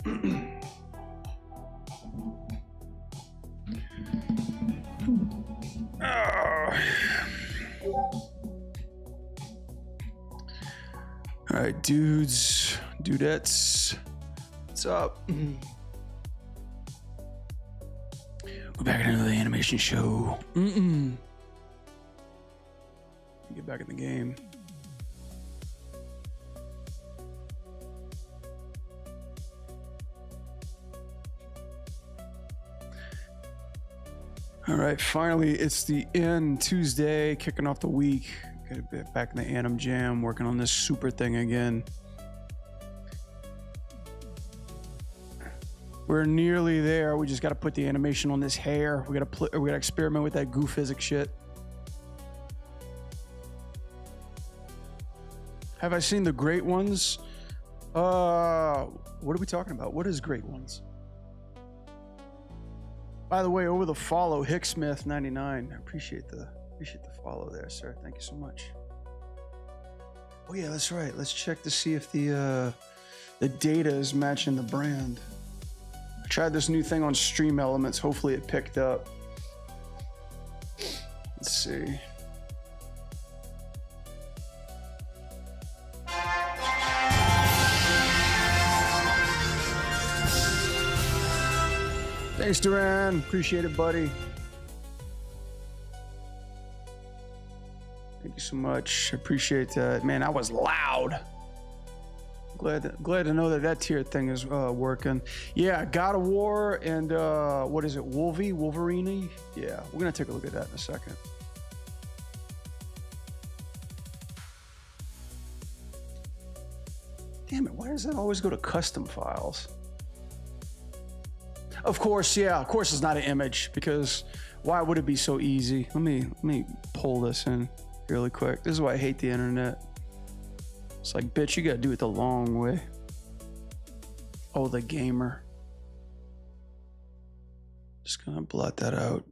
All right, dudes, dudettes, what's up? We're back into the animation show. Get back in the game. All right, finally, it's the end. Tuesday, kicking off the week. Gotta get back in the Anim Jam, working on this super thing again. We're nearly there. We just got to put the animation on this hair. We got to experiment with that goo physics shit. Have I seen the Great Ones? What are we talking about? What is Great Ones? By the way, over the follow, Hicksmith99. I appreciate the follow there, sir. Thank you so much. Oh yeah, that's right. Let's check to see if the data is matching the brand. I tried this new thing on Stream Elements. Hopefully it picked up. Let's see. Thanks, Duran. Appreciate it, buddy. Thank you so much. I appreciate that. Man, that was loud. Glad to know that tier thing is working. Yeah, God of War and what is it? Wolverine? Yeah, we're gonna take a look at that in a second. Damn it! Why does that always go to custom files? Of course, yeah. Of course, it's not an image because why would it be so easy? Let me pull this in really quick. This is why I hate the internet. It's like, bitch, you gotta do it the long way. Oh, the gamer. Just gonna blot that out.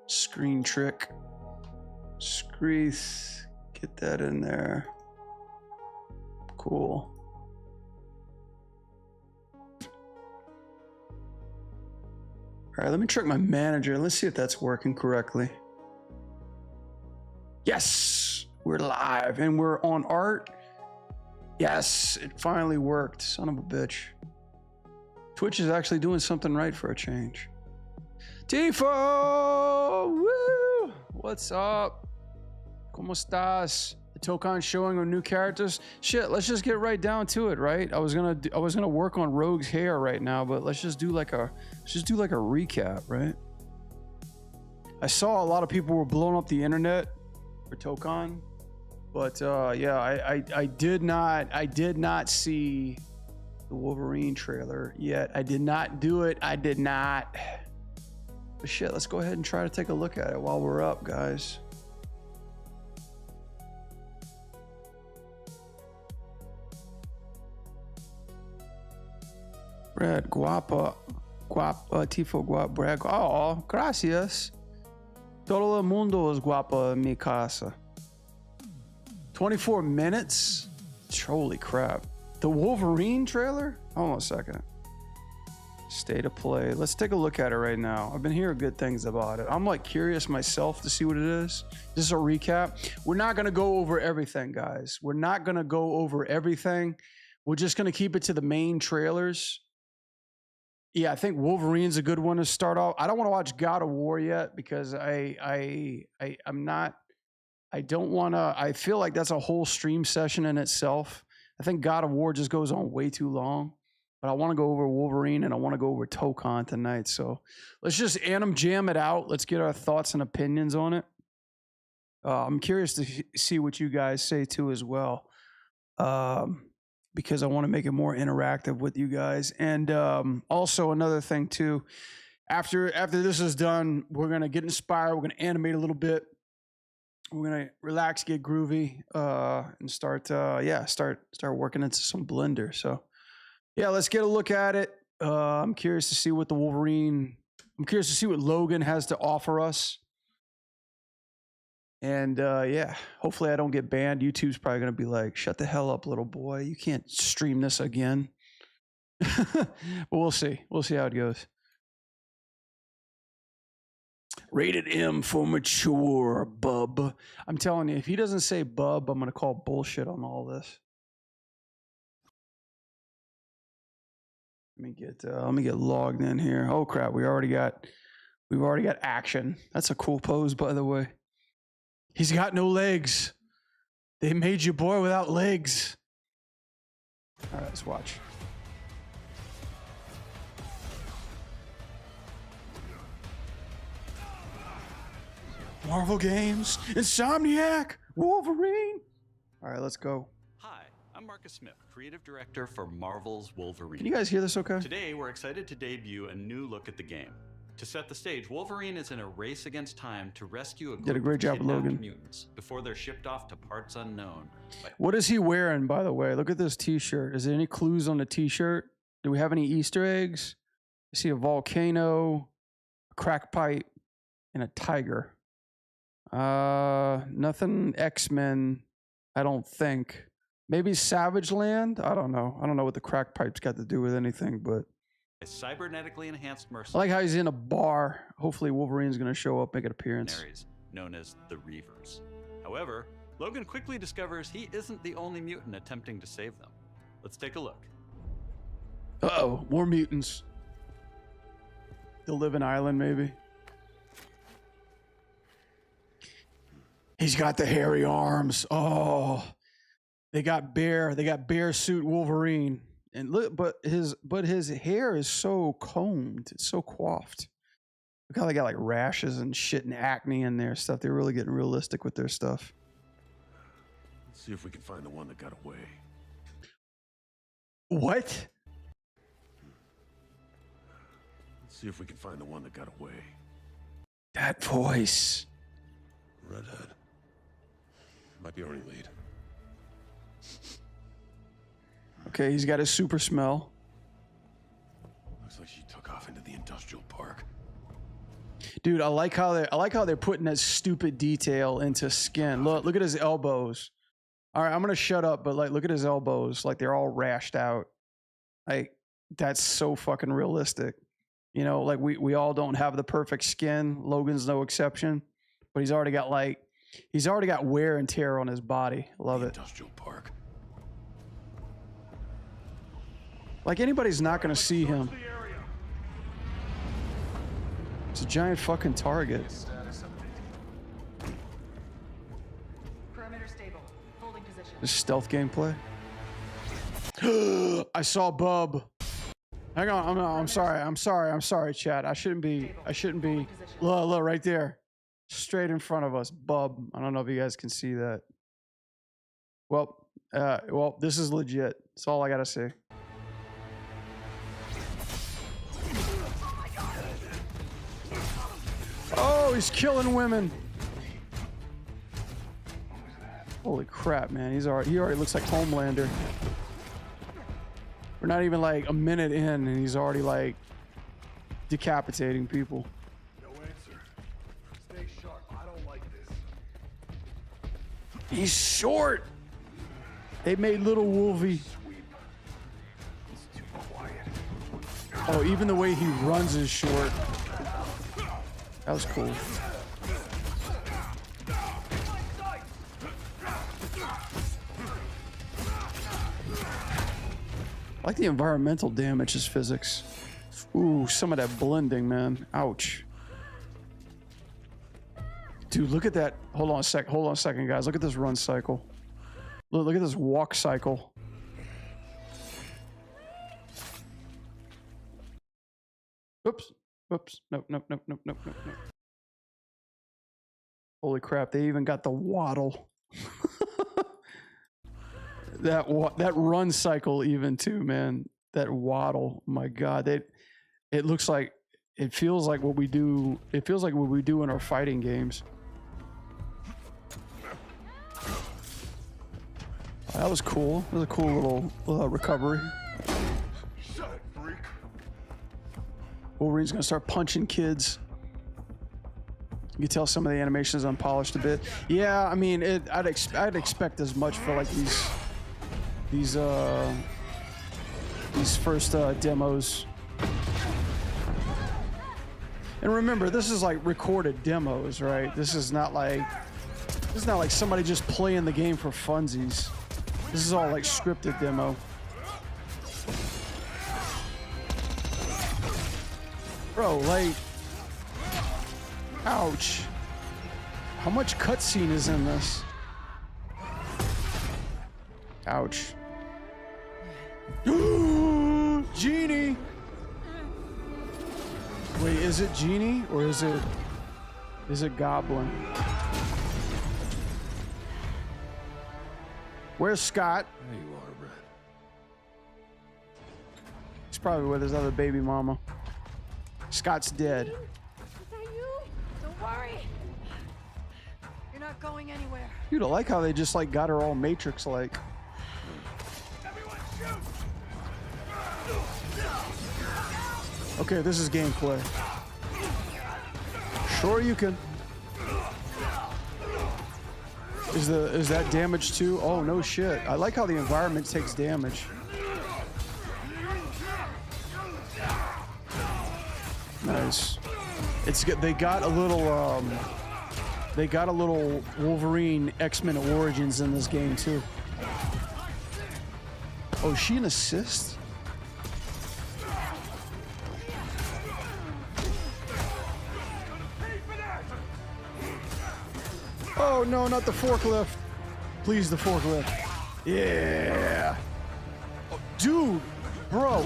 Screen trick. Screeth. Get that in there. Cool. All right, let me check my manager. Let's see if that's working correctly. Yes, we're live and we're on art. Yes, it finally worked. Son of a bitch. Twitch is actually doing something right for a change. Tifo! Woo! What's up? ¿Cómo estás? The Tokan showing on new characters. Shit, let's just get right down to it, right? I was gonna work on Rogue's hair right now, but let's just do like a recap, right? I saw a lot of people were blowing up the internet for Tokan, but yeah, I did not see the Wolverine trailer yet. I did not do it. I did not. But shit, let's go ahead and try to take a look at it while we're up, guys. Brad, guapa, tifo, guapa, Brad. Oh, gracias. Todo el mundo es guapa en mi casa. 24 minutes? Holy crap. The Wolverine trailer? Hold on a second. State of play. Let's take a look at it right now. I've been hearing good things about it. I'm like curious myself to see what it is. This is a recap. We're not going to go over everything, guys. We're not going to go over everything. We're just going to keep it to the main trailers. Yeah, I think Wolverine's a good one to start off. I don't want to watch God of War yet because I don't want to. I feel like that's a whole stream session in itself. I think God of War just goes on way too long. But I want to go over Wolverine and I want to go over Tokan tonight. So let's just Anim Jam it out. Let's get our thoughts and opinions on it. I'm curious to see what you guys say too as well. Because I want to make it more interactive with you guys. And also another thing too, after this is done, we're going to get inspired. We're going to animate a little bit. We're going to relax, get groovy, and start working into some Blender. So yeah, let's get a look at it. I'm curious to see what I'm curious to see what Logan has to offer us. And yeah, hopefully I don't get banned. YouTube's probably going to be like, shut the hell up, little boy. You can't stream this again. But we'll see. We'll see how it goes. Rated M for mature, bub. I'm telling you, if he doesn't say bub, I'm going to call bullshit on all this. Let me get logged in here. Oh crap, we've already got action. That's a cool pose, by the way. He's got no legs. They made you boy without legs. All right, let's watch. Marvel Games, Insomniac, Wolverine. All right, let's go. Hi, I'm Marcus Smith, creative director for Marvel's Wolverine. Can you guys hear this okay? Today, we're excited to debut a new look at the game. To set the stage, Wolverine is in a race against time to rescue a group Did a great job, of kidnapped Logan. mutants before they're shipped off to parts unknown. What is he wearing, by the way? Look at this t-shirt. Is there any clues on the t-shirt? Do we have any Easter eggs? I see a volcano, a crack pipe, and a tiger. Nothing X-Men, I don't think. Maybe Savage Land? I don't know. I don't know what the crack pipe's got to do with anything, but A cybernetically enhanced I like mercenary how he's in a bar. Hopefully Wolverine's going to show up, make an appearance. known as the Reavers. However, Logan quickly discovers he isn't the only mutant attempting to save them. Let's take a look. Uh-oh, more mutants. They'll live in Island, maybe. He's got the hairy arms. Oh, they got bear suit Wolverine. And look, but his hair is so combed, it's so coiffed. Look how they got like rashes and shit and acne in their stuff. They're really getting realistic with their stuff. Let's see if we can find the one that got away. What? Let's see if we can find the one that got away. That voice. Redhead. Might be our only lead. Okay, he's got his super smell. Looks like she took off into the industrial park. Dude, I like how they're putting that stupid detail into skin. Look at his elbows. All right, I'm gonna shut up, but like, look at his elbows. Like they're all rashed out. Like that's so fucking realistic. You know, like we all don't have the perfect skin. Logan's no exception, but he's already got wear and tear on his body. Love it. Industrial park. Like anybody's not gonna see him. It's a giant fucking target. Perimeter stable. Holding position. This stealth gameplay. I saw Bub. Hang on, I'm sorry, chat. I shouldn't be. Look, right there. Straight in front of us, Bub. I don't know if you guys can see that. Well, this is legit. That's all I gotta say. Oh, he's killing women. Holy crap, man. He already looks like Homelander. We're not even like a minute in and he's already like decapitating people. No answer. Stay sharp. I don't like this. He's short. They made little Wolvie. It's too quiet. Oh, even the way he runs is short. That was cool. I like the environmental damage as physics. Ooh, some of that blending, man. Ouch. Dude, look at that. Hold on a second, guys. Look at this run cycle. Look at this walk cycle. Oops. Oops. Nope. Holy crap, they even got the waddle. that run cycle even too, man. That waddle. My God. It looks like it feels like what we do. It feels like what we do in our fighting games. That was cool. That was a cool little recovery. Shut it, freak. Wolverine's gonna start punching kids. You can tell some of the animation is unpolished a bit. Yeah, I mean, I'd expect as much for like these first demos. And remember, this is like recorded demos, right? This is not like somebody just playing the game for funsies. This is all like scripted demo. Bro, like, ouch. How much cutscene is in this? Ouch. Genie! Wait, is it Genie or is it Goblin? Where's Scott? There you are, Brett. He's probably with his other baby mama. Scott's dead. Is that you? Don't worry. You're not going anywhere. Dude, I like how they just like got her all Matrix-like. Okay, this is gameplay. Sure you can. Is that damage too? Oh no shit. I like how the environment takes damage. Nice. It's good. They got a little Wolverine X-Men Origins in this game too. Oh, is she an assist? Oh no, not the forklift. Please, the forklift. Yeah. Oh, dude, bro,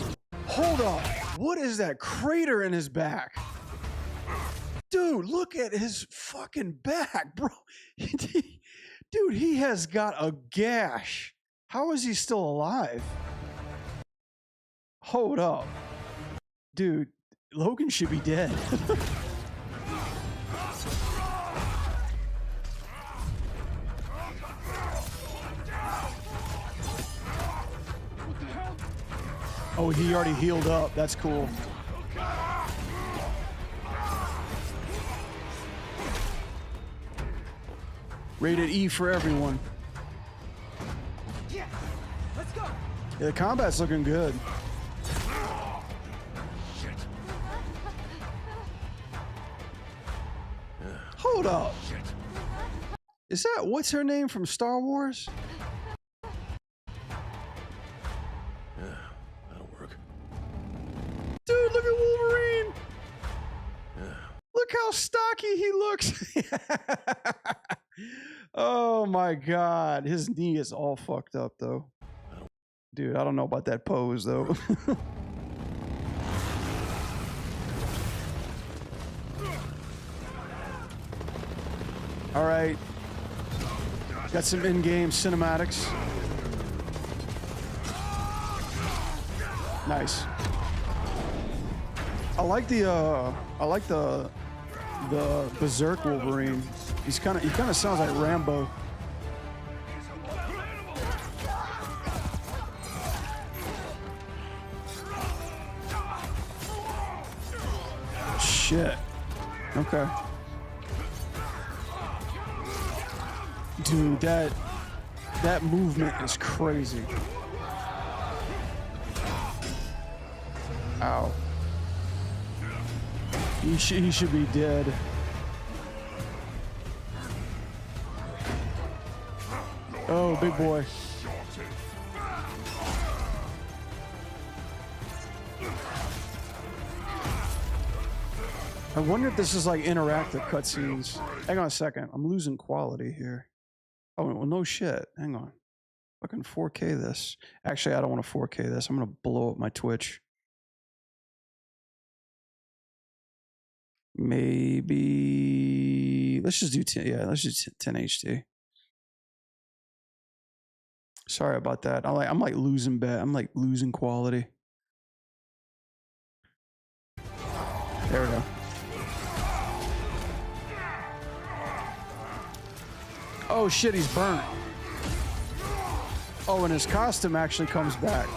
hold up. What is that crater in his back? Dude, look at his fucking back, bro. Dude, he has got a gash. How is he still alive? Hold up. Dude, Logan should be dead. Oh, he already healed up. That's cool. Rated E for everyone. Yeah, let's go. Yeah, the combat's looking good. Hold up. Is that, what's her name from Star Wars? Dude, look at Wolverine. Look how stocky he looks. Oh my God. His knee is all fucked up though. Dude, I don't know about that pose though. All right. Got some in-game cinematics. Nice. I like the Berserk Wolverine. He kind of sounds like Rambo. Shit. Okay. Dude, that movement is crazy. Ow. He should be dead. Oh, big boy. I wonder if this is like interactive cutscenes. Hang on a second. I'm losing quality here. Oh, well, no shit. Hang on. Fucking 4K this. Actually, I don't want to 4K this. I'm going to blow up my Twitch. Maybe let's just do 10. Yeah, let's just 10 HD. Sorry about that. I'm like losing bet. I'm like losing quality. There we go. Oh shit, he's burnt. Oh, and his costume actually comes back.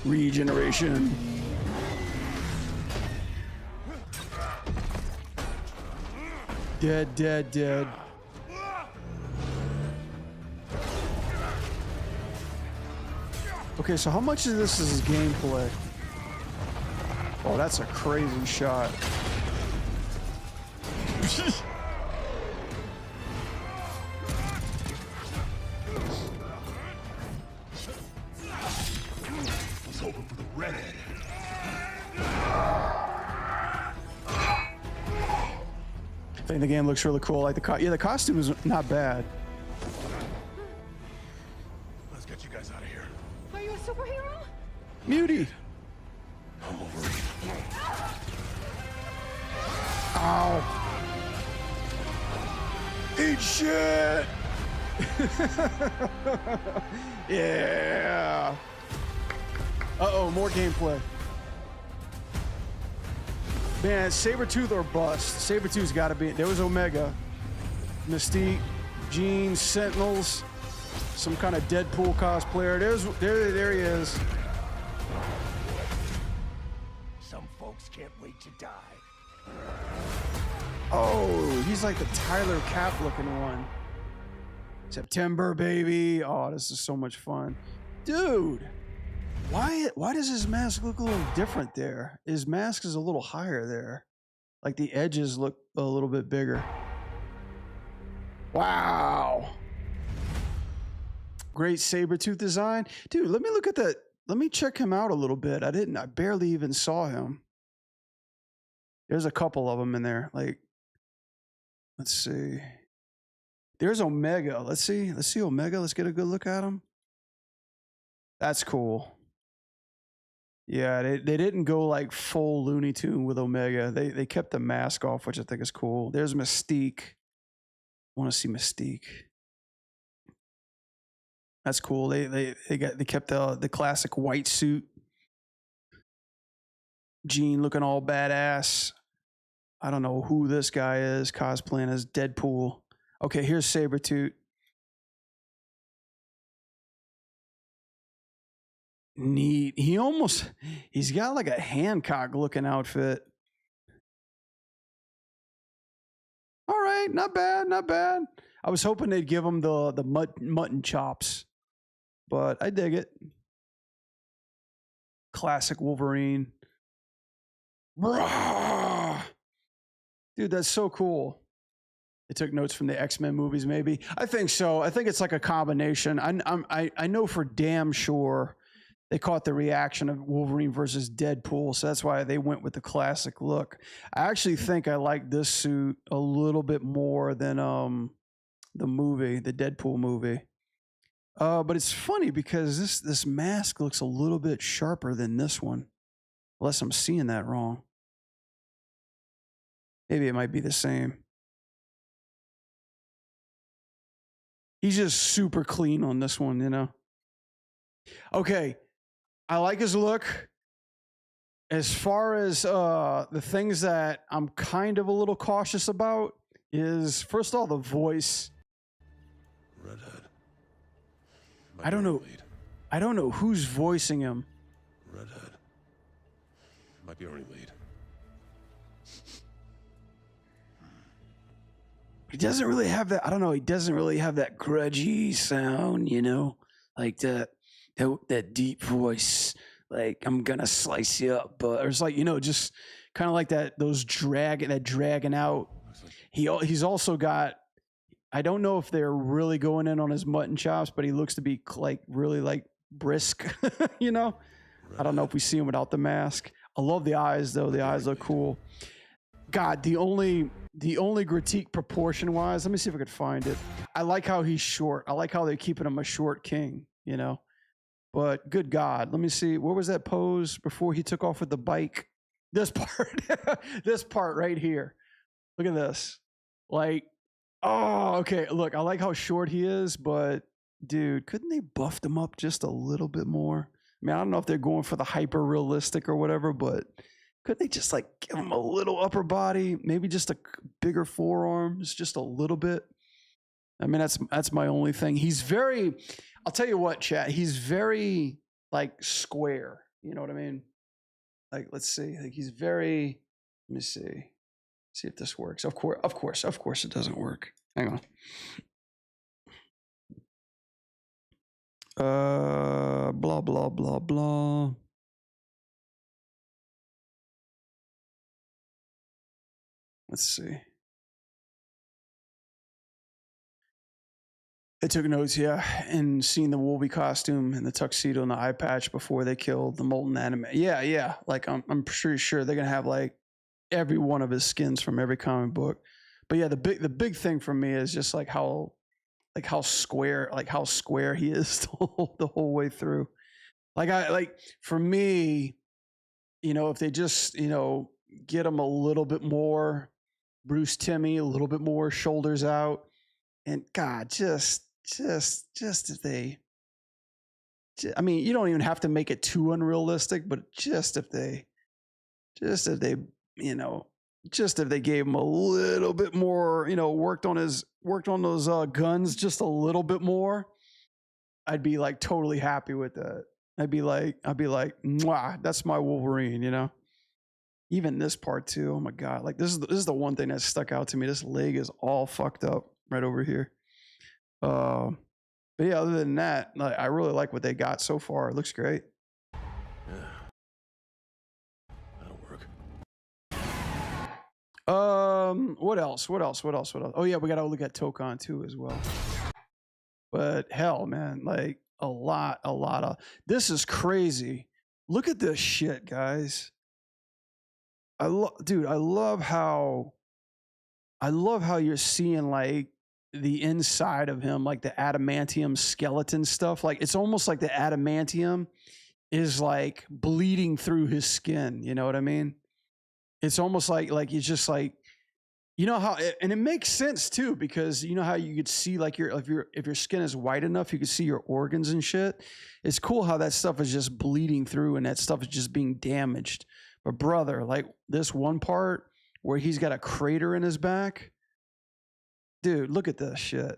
Regeneration. Dead, dead, dead. Okay, so how much of this is gameplay? Oh, that's a crazy shot. He's hoping for the redhead. I think the game looks really cool. Like the costume is not bad. Let's get you guys out of here. Are you a superhero? Muty. I'm Wolverine. Ow. Eat shit. Yeah. Uh-oh, more gameplay. Man, Sabretooth or bust. Sabretooth's got to be. There was Omega, Mystique, Jean, Sentinels, some kind of Deadpool cosplayer. There he is. Some folks can't wait to die. Oh, he's like the Tyler Cap looking one. September, baby. Oh, this is so much fun. Dude, why does his mask look a little different there? His mask is a little higher there. Like the edges look a little bit bigger. Wow. Great Sabretooth design. Dude, let me look at that. Let me check him out a little bit. I barely even saw him. There's a couple of them in there. Like, let's see. There's Omega. Let's see Omega. Let's get a good look at him. That's cool. Yeah, they didn't go like full Looney Tune with Omega. They kept the mask off, which I think is cool. There's Mystique. I want to see Mystique. That's cool. They kept the classic white suit. Jean looking all badass. I don't know who this guy is cosplaying as Deadpool. Okay, here's Sabretooth. Neat. He's got like a Hancock looking outfit. All right, not bad, not bad. I was hoping they'd give him the mutton chops, but I dig it. Classic Wolverine. Brah! Dude, that's so cool. They took notes from the X-Men movies, maybe. I think so. I think it's like a combination. I know for damn sure they caught the reaction of Wolverine versus Deadpool, so that's why they went with the classic look. I actually think I like this suit a little bit more than the movie, the Deadpool movie. But it's funny because this mask looks a little bit sharper than this one, unless I'm seeing that wrong. Maybe it might be the same. He's just super clean on this one, you know? Okay. I like his look. As far as the things that I'm kind of a little cautious about is, first of all, the voice. Redhead. I don't know. I don't know who's voicing him. Redhead. Might be our only lead. He doesn't really have that. I don't know. He doesn't really have that grudgy sound, you know, like that deep voice. Like, I'm gonna slice you up, but it's like, you know, just kind of like that. Those dragging out. He's also got. I don't know if they're really going in on his mutton chops, but he looks to be like really like brisk, you know. I don't know if we see him without the mask. I love the eyes though. The eyes look cool. God, the only critique proportion wise, let me see if I could find it. I like how he's short. I like how they're keeping him a short king, you know. But good God, let me see. Where was that pose before he took off with the bike? This part, this part right here. Look at this. Like, oh, okay. Look, I like how short he is, but dude, couldn't they buffed him up just a little bit more? I mean, I don't know if they're going for the hyper realistic or whatever, but could they just like give him a little upper body, maybe just a bigger forearms, just a little bit? I mean, that's my only thing. He's very, I'll tell you what, chat, he's very like square, You know what I mean? Like, let's see. Like, he's very. Let me see. See if this works. Of course, it doesn't work. Hang on. Blah blah blah blah. Let's see. I took notes, yeah, and seeing the Wolvie costume and the tuxedo and the eye patch before they killed the molten anime. Yeah. Like I'm pretty sure they're gonna have like every one of his skins from every comic book. But yeah, the big thing for me is just like how square he is the whole way through. Like for me, if they just get him a little bit more Bruce Timmy, a little bit more shoulders out, and God, just if they, I mean, you don't even have to make it too unrealistic, but just if they just if they gave him a little bit more, worked on those guns just a little bit more, I'd be like totally happy with that. I'd be like, mwah, that's my Wolverine, Even this part too. Oh my God. Like this is the one thing that stuck out to me. This leg is all fucked up right over here. But yeah, other than that, like, I really like what they got so far. It looks great. Yeah. That'll work. What else? Oh yeah, we gotta look at Tokon too as well. But hell, man, like a lot of this is crazy. Look at this shit, guys. I love how you're seeing like the inside of him, like the adamantium skeleton stuff. Like it's almost like the adamantium is like bleeding through his skin. You know what I mean? It's almost like he's just like, how, and it makes sense too, because you know how you could see like if your skin is white enough, you could see your organs and shit. It's cool how that stuff is just bleeding through and that stuff is just being damaged. But brother, like this one part where he's got a crater in his back, dude, look at this shit.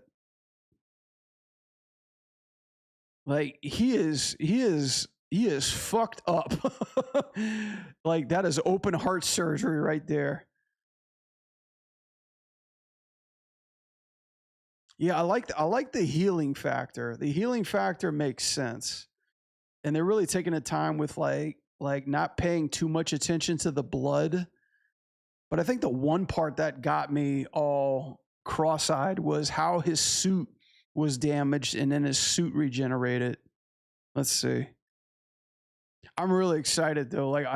Like he is fucked up. Like that is open heart surgery right there. Yeah, I like the healing factor. The healing factor makes sense. And they're really taking the time with like not paying too much attention to the blood. But I think the one part that got me all cross-eyed was how his suit was damaged and then his suit regenerated. Let's see. I'm really excited though. Like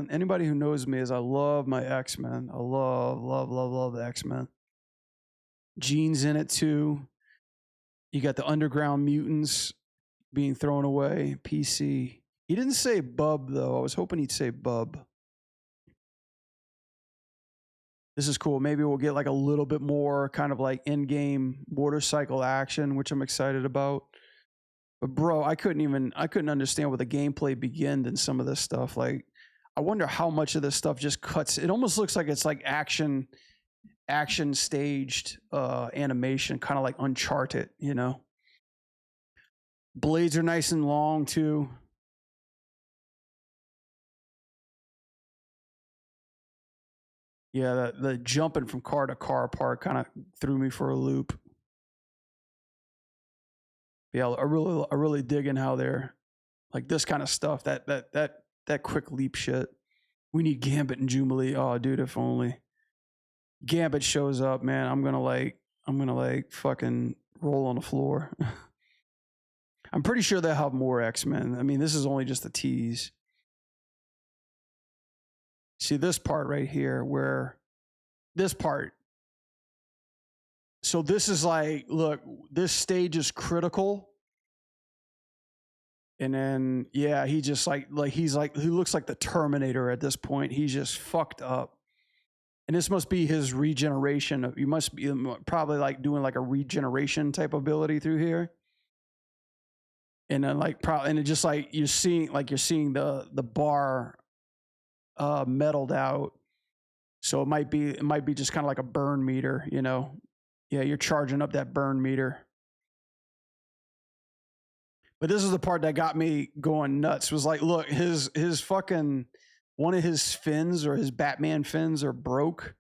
anybody who knows me is I love my X-Men. I love the X-Men. Jean's in it too. You got the underground mutants being thrown away. PC. He didn't say Bub though. I was hoping he'd say Bub. This is cool. Maybe we'll get like a little bit more kind of like in-game motorcycle action, which I'm excited about. But bro, I couldn't understand where the gameplay began in some of this stuff. Like, I wonder how much of this stuff just cuts. It almost looks like it's like action staged animation, kind of like Uncharted, Blades are nice and long too. Yeah, the jumping from car to car part kind of threw me for a loop. Yeah, I really digging how they're like this kind of stuff. That quick leap shit. We need Gambit and Jubilee. Oh, dude, if only Gambit shows up, man, I'm gonna like fucking roll on the floor. I'm pretty sure they'll have more X-Men. I mean, this is only just a tease. See this part right here where this part. So this is like, look, this stage is critical. And then, yeah, he just he looks like the Terminator at this point. He's just fucked up. And this must be his regeneration. You must be probably like doing like a regeneration type ability through here. And then and it just like you're seeing the bar metalled out. So it might be just kind of like a burn meter, Yeah, you're charging up that burn meter. But this is the part that got me going nuts. Was like, look, his fucking one of his fins or his Batman fins are broke.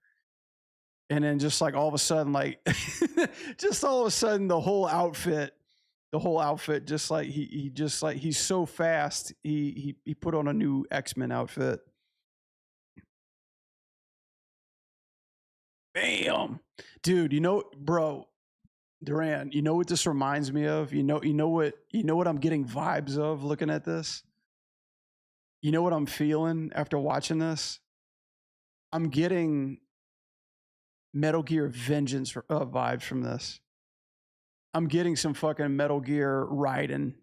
And then just like all of a sudden, like just all of a sudden the whole outfit just like he just like he's so fast. He put on a new X-Men outfit. Bam. Dude, bro, Duran, you know what this reminds me of? You know what I'm getting vibes of looking at this? You know what I'm feeling after watching this? I'm getting Metal Gear Vengeance vibes from this. I'm getting some fucking Metal Gear Raiden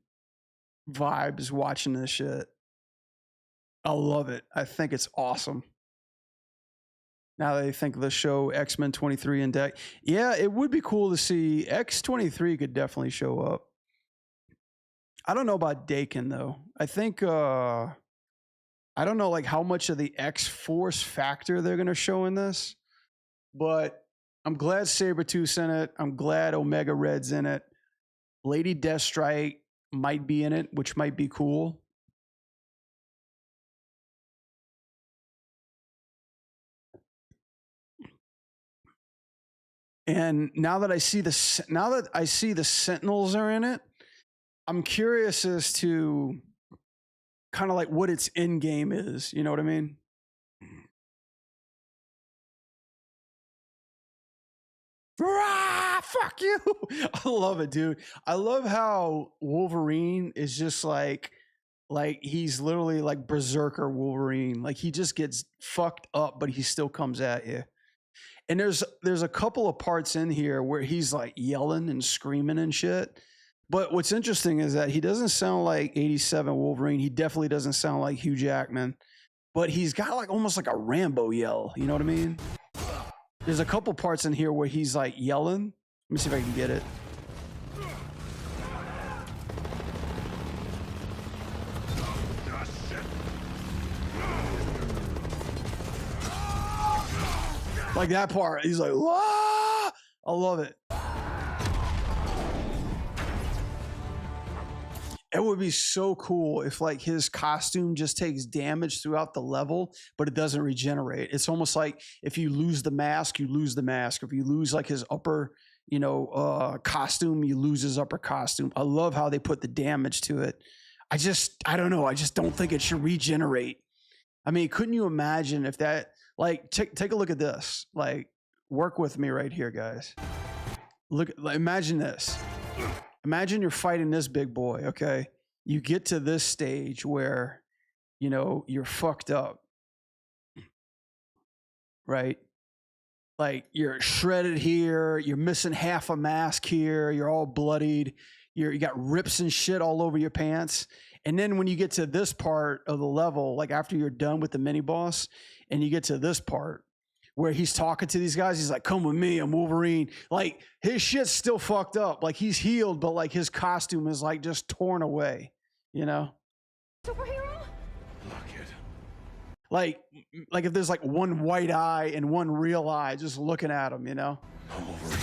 vibes watching this shit. I love it. I think it's awesome. Now they think of the show X-Men 23 in deck. Yeah, it would be cool to see. X-23 could definitely show up. I don't know about Dakin though. I think I don't know like how much of the X-Force factor they're gonna show in this, but I'm glad Sabretooth's in it. I'm glad Omega Red's in it. Lady Deathstrike might be in it, which might be cool. And now that I see the Sentinels are in it, I'm curious as to kind of like what its end game is. You know what I mean? Ah, fuck you. I love it, dude. I love how Wolverine is just like he's literally like Berserker Wolverine. Like he just gets fucked up, but he still comes at you. And there's a couple of parts in here where he's like yelling and screaming and shit. But what's interesting is that he doesn't sound like 87 Wolverine. He definitely doesn't sound like Hugh Jackman. But he's got like almost like a Rambo yell. You know what I mean? There's a couple parts in here where he's like yelling. Let me see if I can get it. Like that part, he's like, "Wah!" I love it. It would be so cool if like his costume just takes damage throughout the level, but it doesn't regenerate. It's almost like if you lose the mask, you lose the mask. If you lose like his upper, costume, you lose his upper costume. I love how they put the damage to it. I don't know. I just don't think it should regenerate. I mean, couldn't you imagine if that, like, take a look at this. Like, work with me right here, guys. Look, imagine this. Imagine you're fighting this big boy, okay? You get to this stage where, you're fucked up, right? Like, you're shredded here. You're missing half a mask here. You're all bloodied. You got rips and shit all over your pants. And then when you get to this part of the level, like after you're done with the mini boss, and you get to this part where he's talking to these guys, he's like, "Come with me, I'm Wolverine." Like his shit's still fucked up. Like he's healed, but like his costume is like just torn away, Superhero? Look it. Like if there's like one white eye and one real eye just looking at him, I'm Wolverine.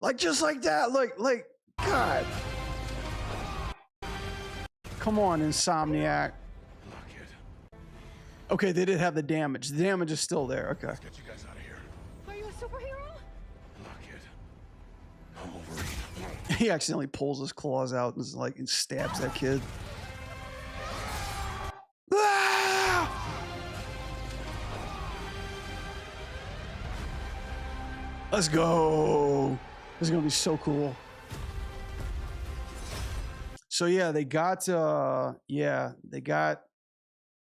Like just like that. Like God. Come on, Insomniac. Look it. Okay, they did have the damage. The damage is still there. Okay. Let's get you guys out of here. Are you a superhero? Look it. I'm Wolverine. He accidentally pulls his claws out and stabs that kid. Ah! Let's go. This is gonna be so cool. So yeah, they got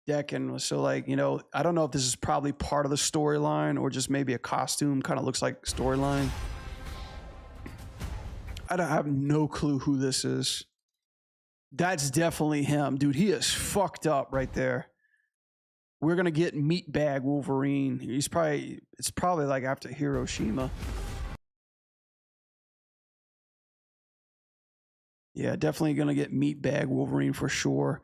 Decken. So like, I don't know if this is probably part of the storyline or just maybe a costume, kind of looks like storyline. I have no clue who this is. That's definitely him, dude. He is fucked up right there. We're gonna get Meatbag Wolverine. It's probably like after Hiroshima. Yeah, definitely gonna get Meatbag Wolverine for sure.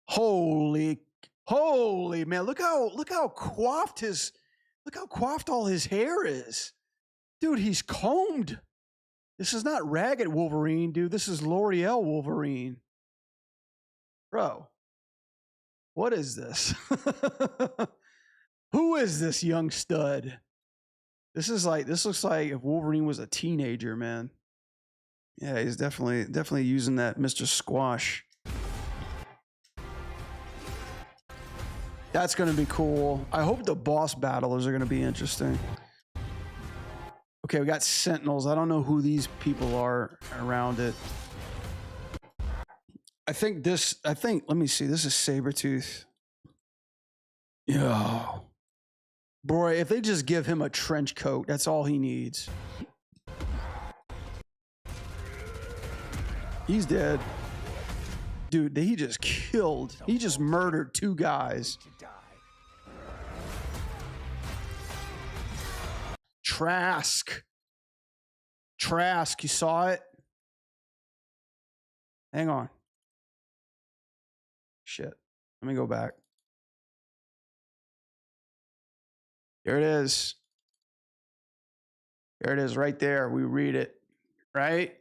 Holy man! Look how coiffed all his hair is, dude. He's combed. This is not Ragged Wolverine, dude. This is L'Oreal Wolverine. Bro, what is this? Who is this young stud? This looks like if Wolverine was a teenager, man. Yeah, he's definitely using that Mr. Squash. That's going to be cool. I hope the boss battles are going to be interesting. Okay, we got Sentinels. I don't know who these people are around it. Let me see. This is Sabretooth. Yo. Boy, if they just give him a trench coat, that's all he needs. He's dead. Dude, he just killed. He just murdered 2 guys. Trask. Trask, you saw it? Hang on. Shit. Let me go back. There it is. There it is right there. We read it, right?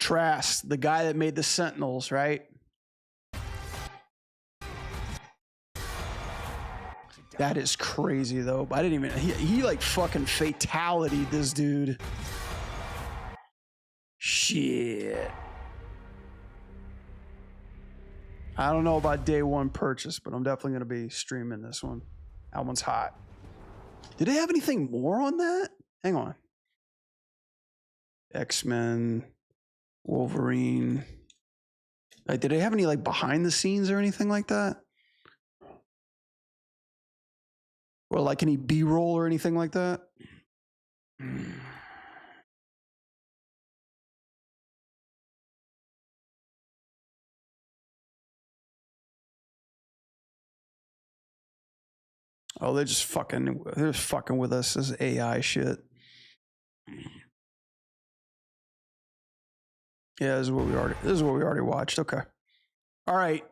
Trask, the guy that made the Sentinels, right? That is crazy though. I didn't even, he like fucking fatality this dude. Shit. I don't know about day 1 purchase, but I'm definitely going to be streaming this one. That one's hot. Did they have anything more on that? Hang on. X-Men, Wolverine. Like, did they have any like behind the scenes or anything like that? Or like any B-roll or anything like that? Oh, they're fucking with us. This is AI shit. Yeah, this is what we already watched. Okay. All right.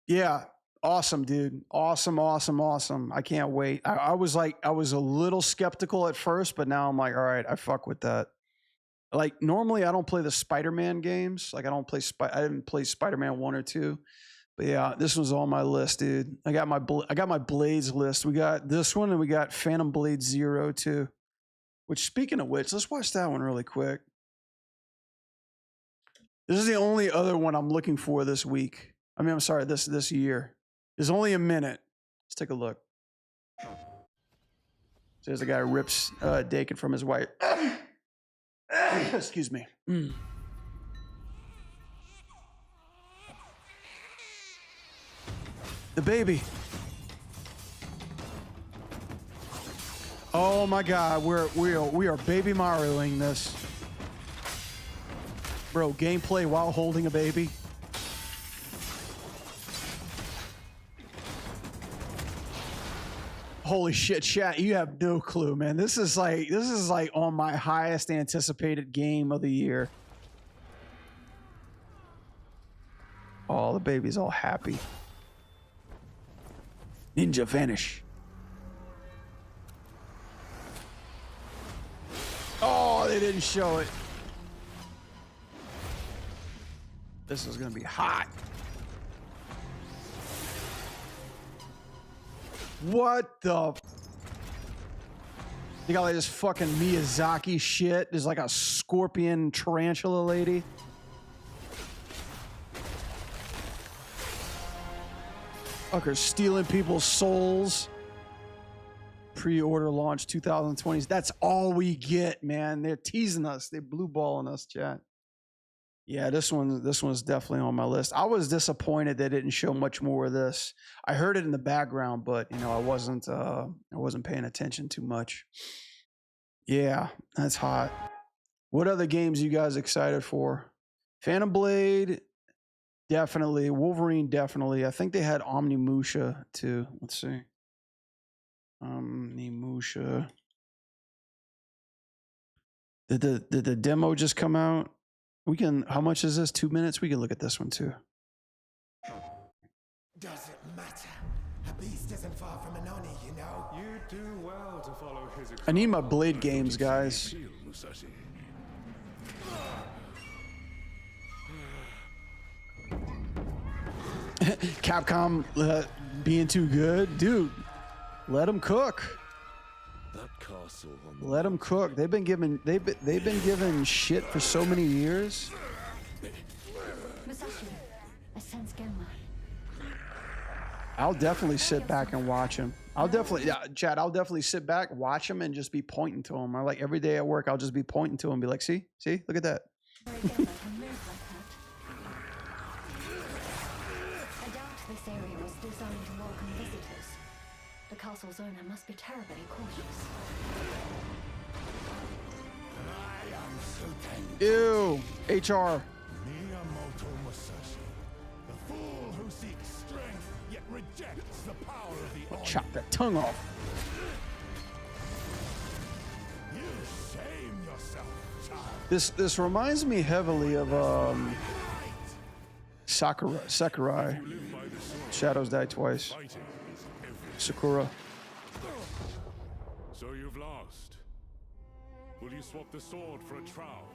Yeah. Awesome, dude. Awesome. I can't wait. I was a little skeptical at first, but now I'm like, all right, I fuck with that. Like normally I don't play the Spider-Man games. Like I didn't play Spider-Man 1 or 2. But yeah, this was on my list, dude. I got my Blades list. We got this one and we got Phantom Blade 0 too. Which, speaking of which, let's watch that one really quick. This is the only other one I'm looking for this week. I mean, I'm sorry, this year. There's only a minute. Let's take a look. So there's the guy who rips Dakin from his wife. Excuse me. The baby. Oh my God, we are baby Marioing this. Bro, gameplay while holding a baby. Holy shit, chat, you have no clue, man. This is like on my highest anticipated game of the year. Oh, the baby's all happy. Ninja vanish. Oh, they didn't show it. This is gonna be hot. What the? You got like this fucking Miyazaki shit. There's like a scorpion tarantula lady. Fuckers stealing people's souls. Pre-order launch 2020s. That's all we get, man. They're teasing us. They're blue balling us, chat. Yeah, this one's definitely on my list. I was disappointed they didn't show much more of this. I heard it in the background, but you know, I wasn't paying attention too much. Yeah, that's hot. What other games are you guys excited for? Phantom Blade, definitely. Wolverine, definitely. I think they had Omnimusha too. Let's see. Omnimusha. Did the demo just come out? We can, how much is this? 2 minutes? We can look at this one too. Does it matter A beast isn't far from an Oni, you know. You do well to follow his I need my blade games, guys. Feel, Musashi. Capcom being too good, dude. Let them cook. That castle on the Let them cook. They've been given shit for so many years. Musashi, I sense Genma. I'll definitely sit back and watch him. I'll definitely, Chad. I'll definitely sit back, watch him, and just be pointing to him. I like every day at work. I'll just be pointing to him, and be like, "See, look at that." Genma can move like that. I doubt this area was designed to welcome visitors. The castle's owner must be terribly cautious. I am so Ew, HR. Miyamoto Musashi, the fool who seeks strength yet rejects the power of the Oni. Chop that tongue off. You shame yourself, child. This reminds me heavily of Sakurai. live by the sword. Shadows Die Twice. Fighting is everything. Sakura. So you've lost. Will you swap the sword for a trowel?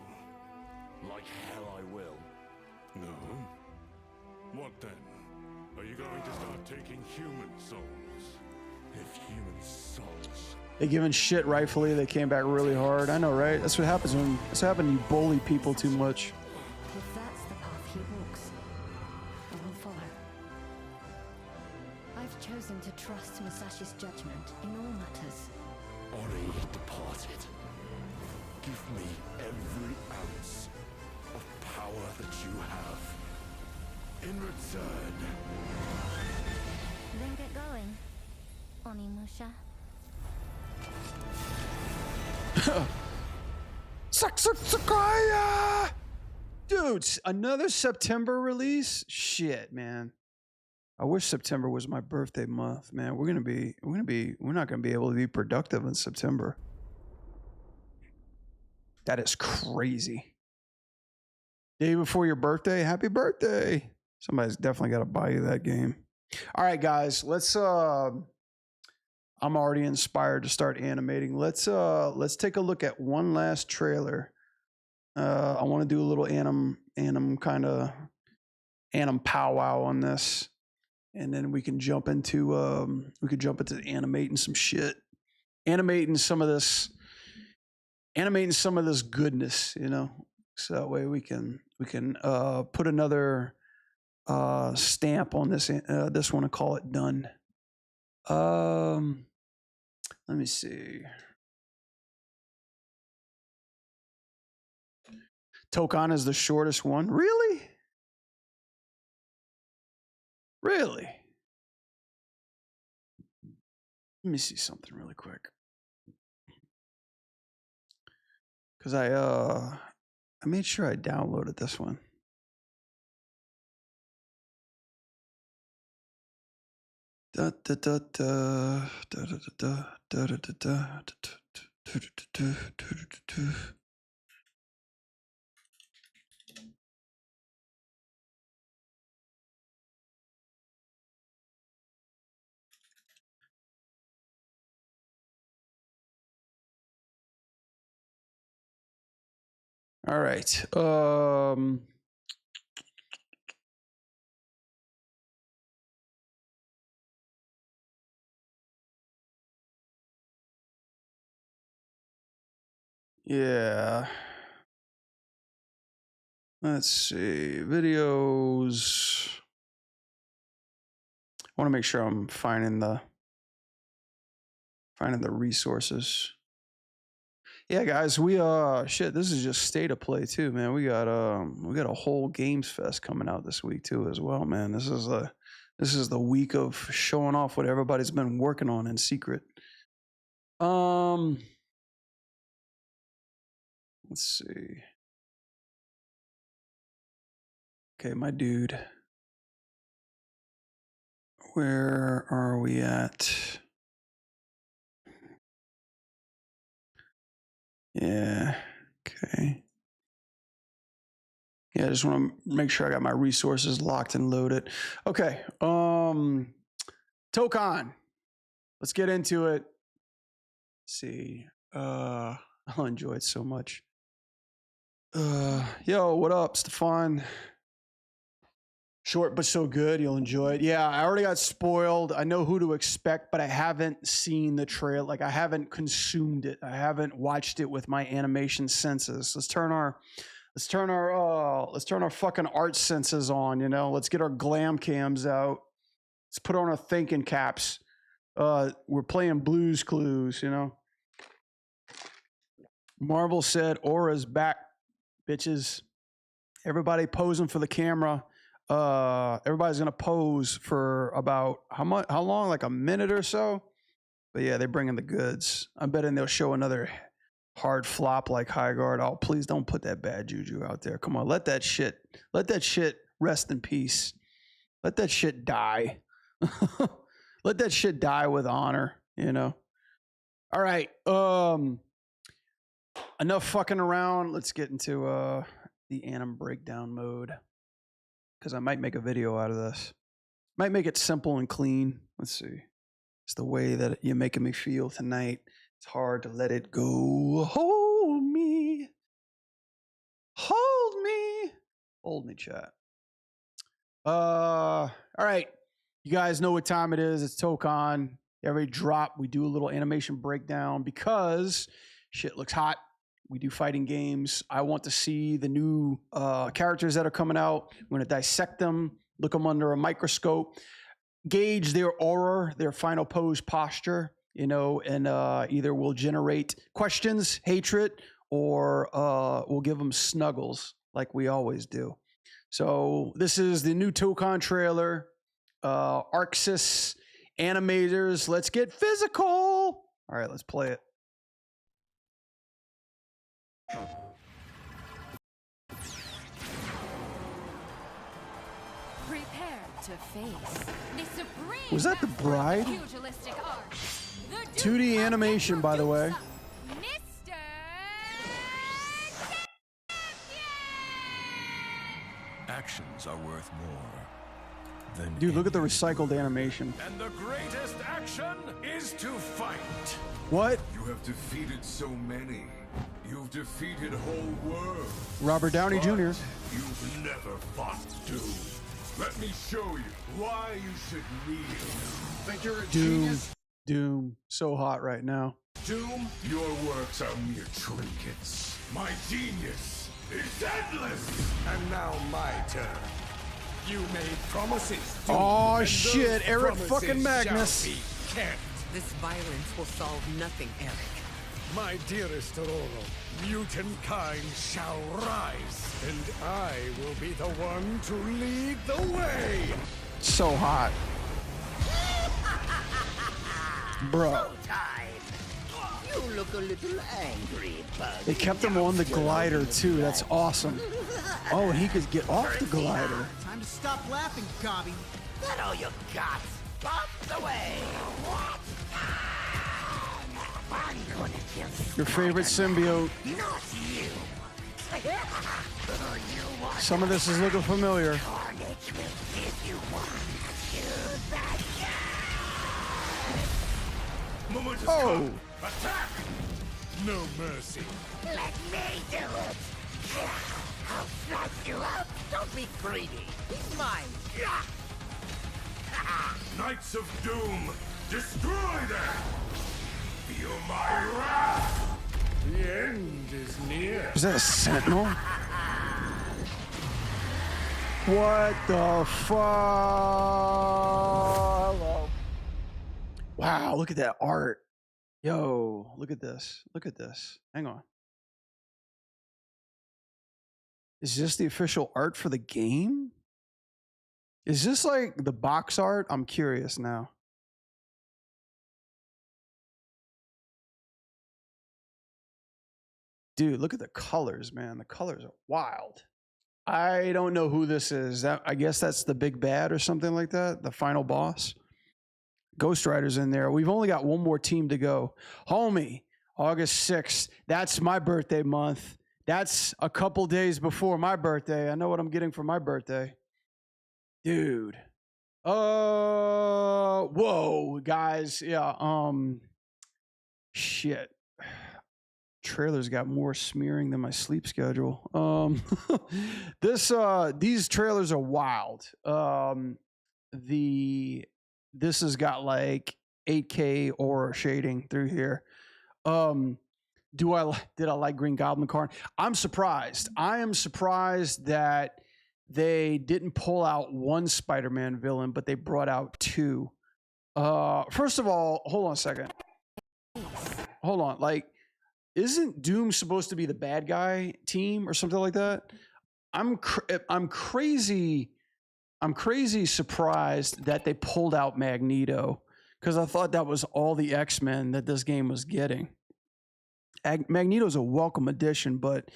Like hell I will. No. What then? Are you going to start taking human souls? If human souls. They giving shit rightfully. They came back really hard. I know, right? That's what happens when you bully people too much. If that's the path he walks, I will follow. I've chosen to trust Musashi's judgment in all matters. Ori departed. Give me every ounce of power that you have. In return. Then get going, Onimusha. Sakaya! Dude, another September release? Shit, man. I wish September was my birthday month, man. We're not gonna be able to be productive in September. That is crazy. Day before your birthday, happy birthday. Somebody's definitely got to buy you that game. All right, guys, let's I'm already inspired to start animating. Let's take a look at one last trailer. I want to do a little anim powwow on this, and then we can jump into animating some shit, animating some of this goodness, you know. So that way we can put another stamp on this one and call it done. Let me see. Tokan is the shortest one. Really? Really? Let me see something really quick. Because I made sure I downloaded this one. Da da da da da da da da da da da. All right. Yeah. Let's see. Videos. I want to make sure I'm finding the resources. Yeah, guys, we shit, this is just state of play too, man. We got a whole games fest coming out this week too as well, man. This is the week of showing off what everybody's been working on in secret. Let's see. Okay, my dude. Where are we at? Yeah. Okay. Yeah, I just want to make sure I got my resources locked and loaded. Okay. Tokon. Let's get into it. Let's see. I'll enjoy it so much. Yo, what up, Stefan? Short but so good. You'll enjoy it. Yeah, I already got spoiled. I know who to expect, but I haven't seen the trail. Like I haven't consumed it. I haven't watched it with my animation senses. Let's turn our fucking art senses on, you know. Let's get our glam cams out. Let's put on our thinking caps. We're playing Blues Clues, you know. Marvel said Aura's back, bitches. Everybody posing for the camera. Everybody's gonna pose for about how long? Like a minute or so. But yeah, they're bringing the goods. I'm betting they'll show another hard flop like High Guard. Oh, please don't put that bad juju out there. Come on, let that shit rest in peace. Let that shit die. Let that shit die with honor, you know. All right. Enough fucking around. Let's get into the anim breakdown mode. Because I might make a video out of this. Might make it simple and clean. Let's see. It's the way that you're making me feel tonight. It's hard to let it go. Hold me. Hold me. Hold me, chat. All right. You guys know what time it is. It's Tokon. Every drop, we do a little animation breakdown because shit looks hot. We do fighting games. I want to see the new characters that are coming out. We're going to dissect them, look them under a microscope, gauge their aura, their final pose posture, you know, and either we'll generate questions, hatred, or we'll give them snuggles like we always do. So this is the new Tokon trailer. Arxis animators. Let's get physical. All right, let's play it. Prepare to face the supreme. Was that the bride? Pugilistic art. The 2D animation, by the way. Mr. Actions are worth more than. Dude, look at the recycled animation. And the greatest action is to fight. What? You have defeated so many. You've defeated whole worlds. Robert Downey But Jr. You've never fought Doom. Let me show you why you should kneel. Think you're a genius? Doom. So hot right now. Doom, your works are mere trinkets. My genius is endless. And now my turn. You made promises. Doom, Oh and shit, those Eric promises fucking Magnus. shall be kept. This violence will solve nothing, Eric. My dearest Aurora, mutant kind shall rise, and I will be the one to lead the way. So hot. Bro. You look a little angry, bud. They kept him on the glider too. That's awesome. Oh, and he could get off the glider. Time to stop laughing, Gobby. That all you got? Bump the way. Your favorite symbiote. Some of this is looking familiar. Moment has Oh. come. Attack! No mercy. Let me do it. I'll snatch you up. Don't be greedy. He's mine. Knights of Doom, destroy them! Feel my wrath! The end is near. Is that a sentinel? What the fuck? Hello. Wow, look at that art. Yo, look at this. Look at this. Hang on. Is this the official art for the game? Is this like the box art? I'm curious now. Dude, look at the colors, man. The colors are wild. I don't know who this is. I guess that's the big bad or something like that. The final boss. Ghost Rider's in there. We've only got one more team to go. Homie, August 6th. That's my birthday month. That's a couple days before my birthday. I know what I'm getting for my birthday. Dude, Whoa, guys. Yeah. Shit. Trailer's got more smearing than my sleep schedule. These trailers are wild. This has got like 8K aura shading through here. Did I like Green Goblin card? I'm surprised. I am surprised that they didn't pull out one Spider-Man villain, but they brought out two. First of all, hold on a second. Hold on. Like, isn't Doom supposed to be the bad guy team or something like that? I'm crazy surprised that they pulled out Magneto, because I thought that was all the X-Men that this game was getting. Magneto's a welcome addition, but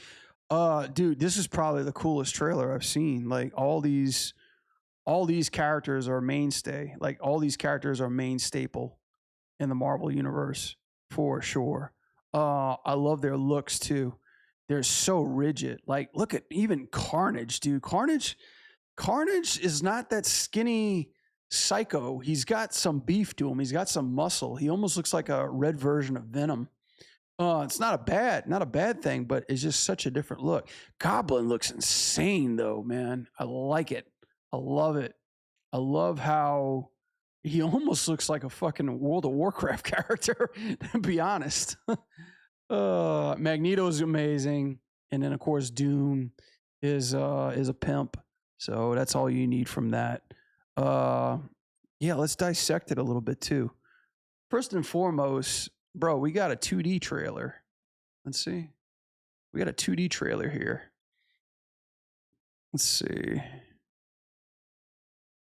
dude, this is probably the coolest trailer I've seen. Like, all these characters are mainstay. Like, all these characters are main staple in the Marvel universe for sure. I love their looks too. They're so rigid. Like, look at even Carnage, dude. Carnage is not that skinny psycho. He's got some beef to him. He's got some muscle. He almost looks like a red version of Venom. It's not a bad thing, but it's just such a different look. Goblin looks insane though, man. I like it. I love it. I love how he almost looks like a fucking World of Warcraft character, to be honest. Magneto's amazing. And then of course Doom is a pimp. So that's all you need from that. Yeah, let's dissect it a little bit too. First and foremost, bro, we got a 2D trailer. Let's see. We got a 2D trailer here. Let's see.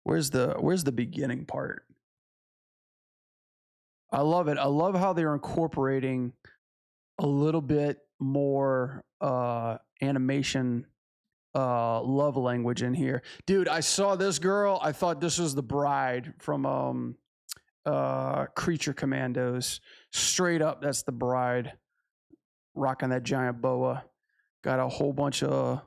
Where's the beginning part? I love it. I love how they're incorporating a little bit more animation love language in here. Dude, I saw this girl. I thought this was the bride from Creature Commandos. Straight up, that's the bride. Rocking that giant boa. Got a whole bunch of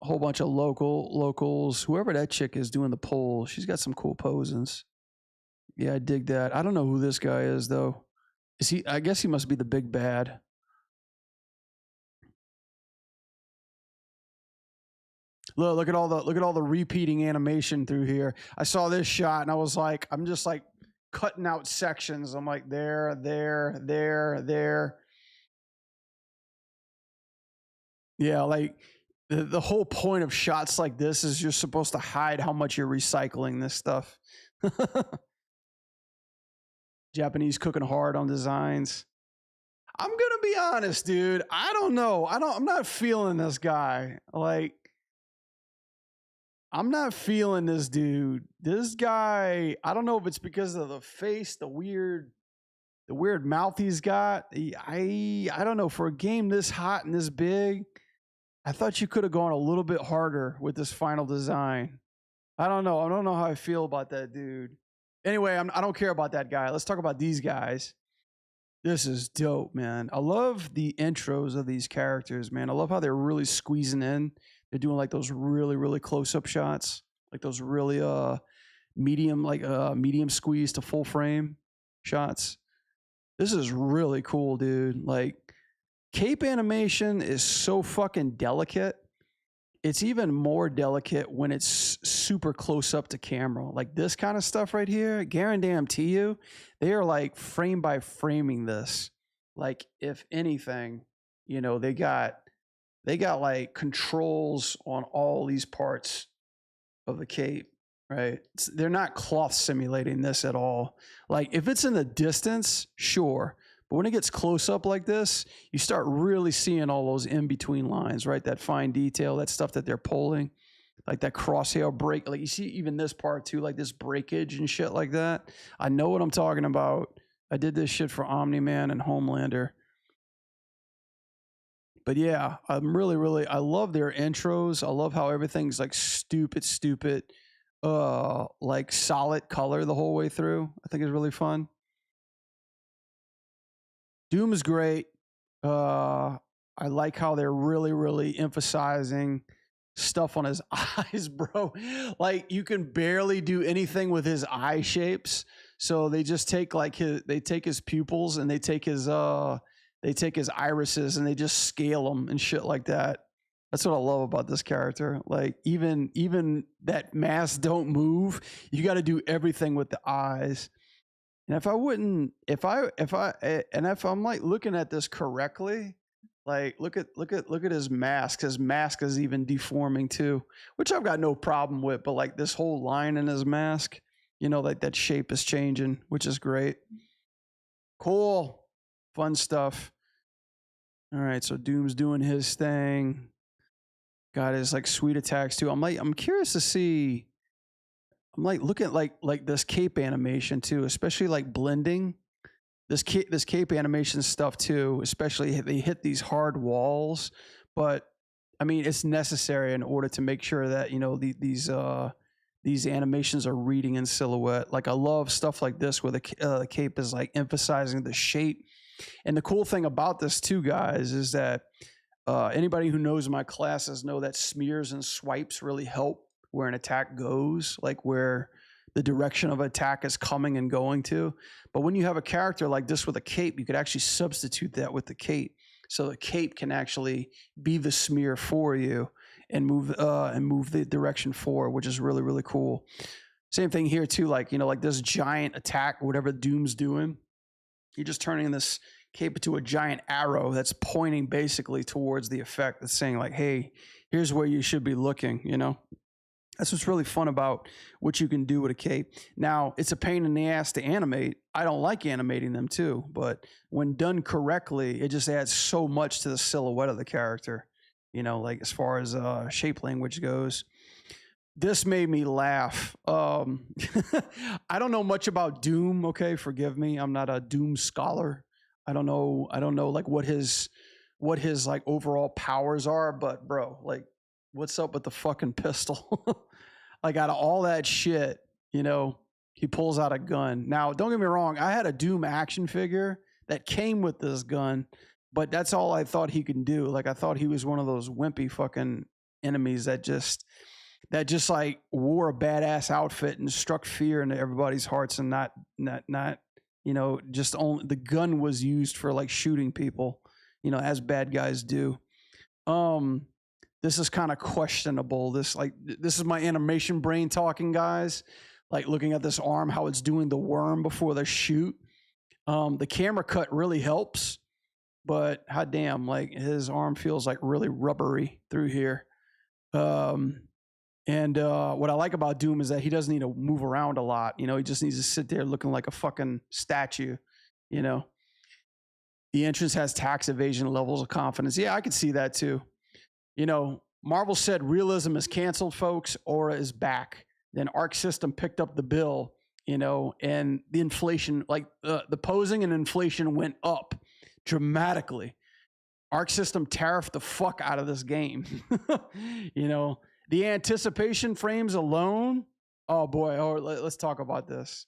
locals. Whoever that chick is doing the pole, she's got some cool poses. Yeah, I dig that. I don't know who this guy is though. Is he? I guess he must be the big bad. Look at all the repeating animation through here. I saw this shot and I was like, I'm just like cutting out sections. I'm like, there. Yeah, like the whole point of shots like this is you're supposed to hide how much you're recycling this stuff. Japanese cooking hard on designs. I'm gonna be honest, dude. I don't know. I'm not feeling this guy. Like, I'm not feeling this dude. This guy, I don't know if it's because of the face, the weird mouth he's got. I don't know. For a game this hot and this big, I thought you could have gone a little bit harder with this final design. I don't know. I don't know how I feel about that dude. Anyway, I don't care about that guy. Let's talk about these guys. This is dope, man. I love the intros of these characters, man. I love how they're really squeezing in. They're doing like those really, really close-up shots, like those really medium squeeze to full frame shots. This is really cool, dude. Like, cape animation is so fucking delicate. It's even more delicate when it's super close up to camera. Like this kind of stuff right here, guarantee you, they are like frame by framing this. Like, if anything, you know, they got like controls on all these parts of the cape, right? They're not cloth simulating this at all. Like, if it's in the distance, sure. But when it gets close up like this, you start really seeing all those in-between lines, right? That fine detail, that stuff that they're pulling, like that crosshair break. Like, you see even this part too, like this breakage and shit like that. I know what I'm talking about. I did this shit for Omni-Man and Homelander. But yeah, I'm really, I love their intros. I love how everything's like stupid, like solid color the whole way through. I think it's really fun. Doom is great. I like how they're really emphasizing stuff on his eyes, bro. Like you can barely do anything with his eye shapes. So they just take like his pupils and they take his irises and they just scale them and shit like that. That's what I love about this character. Like even that mask don't move. You got to do everything with the eyes. And if I'm like looking at this correctly, like look at his mask. His mask is even deforming too, which I've got no problem with. But like this whole line in his mask, you know, like that shape is changing, which is great. Cool, fun stuff. All right, so Doom's doing his thing. Got his like sweet attacks too. I'm curious to see. I'm like looking at like this cape animation too, especially like blending. This cape animation stuff too, especially they hit these hard walls, but I mean it's necessary in order to make sure that you know these animations are reading in silhouette. Like I love stuff like this where the cape is like emphasizing the shape. And the cool thing about this too, guys, is that anybody who knows my classes know that smears and swipes really help where an attack goes, like where the direction of attack is coming and going to. But when you have a character like this with a cape, you could actually substitute that with the cape. So the cape can actually be the smear for you and move the direction forward, which is really, really cool. Same thing here too, like, you know, like this giant attack, whatever Doom's doing, you're just turning this cape into a giant arrow that's pointing basically towards the effect. That's saying like, hey, here's where you should be looking, you know? That's what's really fun about what you can do with a cape. Now, it's a pain in the ass to animate. I don't like animating them too, but when done correctly, it just adds so much to the silhouette of the character, you know, like as far as shape language goes. This made me laugh. I don't know much about Doom, okay? Forgive me. I'm not a Doom scholar. I don't know like what his like overall powers are, but bro, like what's up with the fucking pistol? Like out of all that shit, you know, he pulls out a gun. Now, don't get me wrong. I had a Doom action figure that came with this gun, but that's all I thought he could do. Like I thought he was one of those wimpy fucking enemies that just like wore a badass outfit and struck fear into everybody's hearts and not, you know, just only the gun was used for like shooting people, you know, as bad guys do. This is kind of questionable. This is my animation brain talking, guys. Like looking at this arm, how it's doing the worm before the shoot. The camera cut really helps, but hot damn, like his arm feels like really rubbery through here. And what I like about Doom is that he doesn't need to move around a lot. You know, he just needs to sit there looking like a fucking statue, you know. The entrance has tax evasion levels of confidence. Yeah, I could see that too. You know, Marvel said realism is canceled, folks. Aura is back. Then Arc System picked up the bill, you know, and the inflation, like the posing and inflation went up dramatically. Arc System tariffed the fuck out of this game. You know, the anticipation frames alone. Oh boy. Oh, let's talk about this.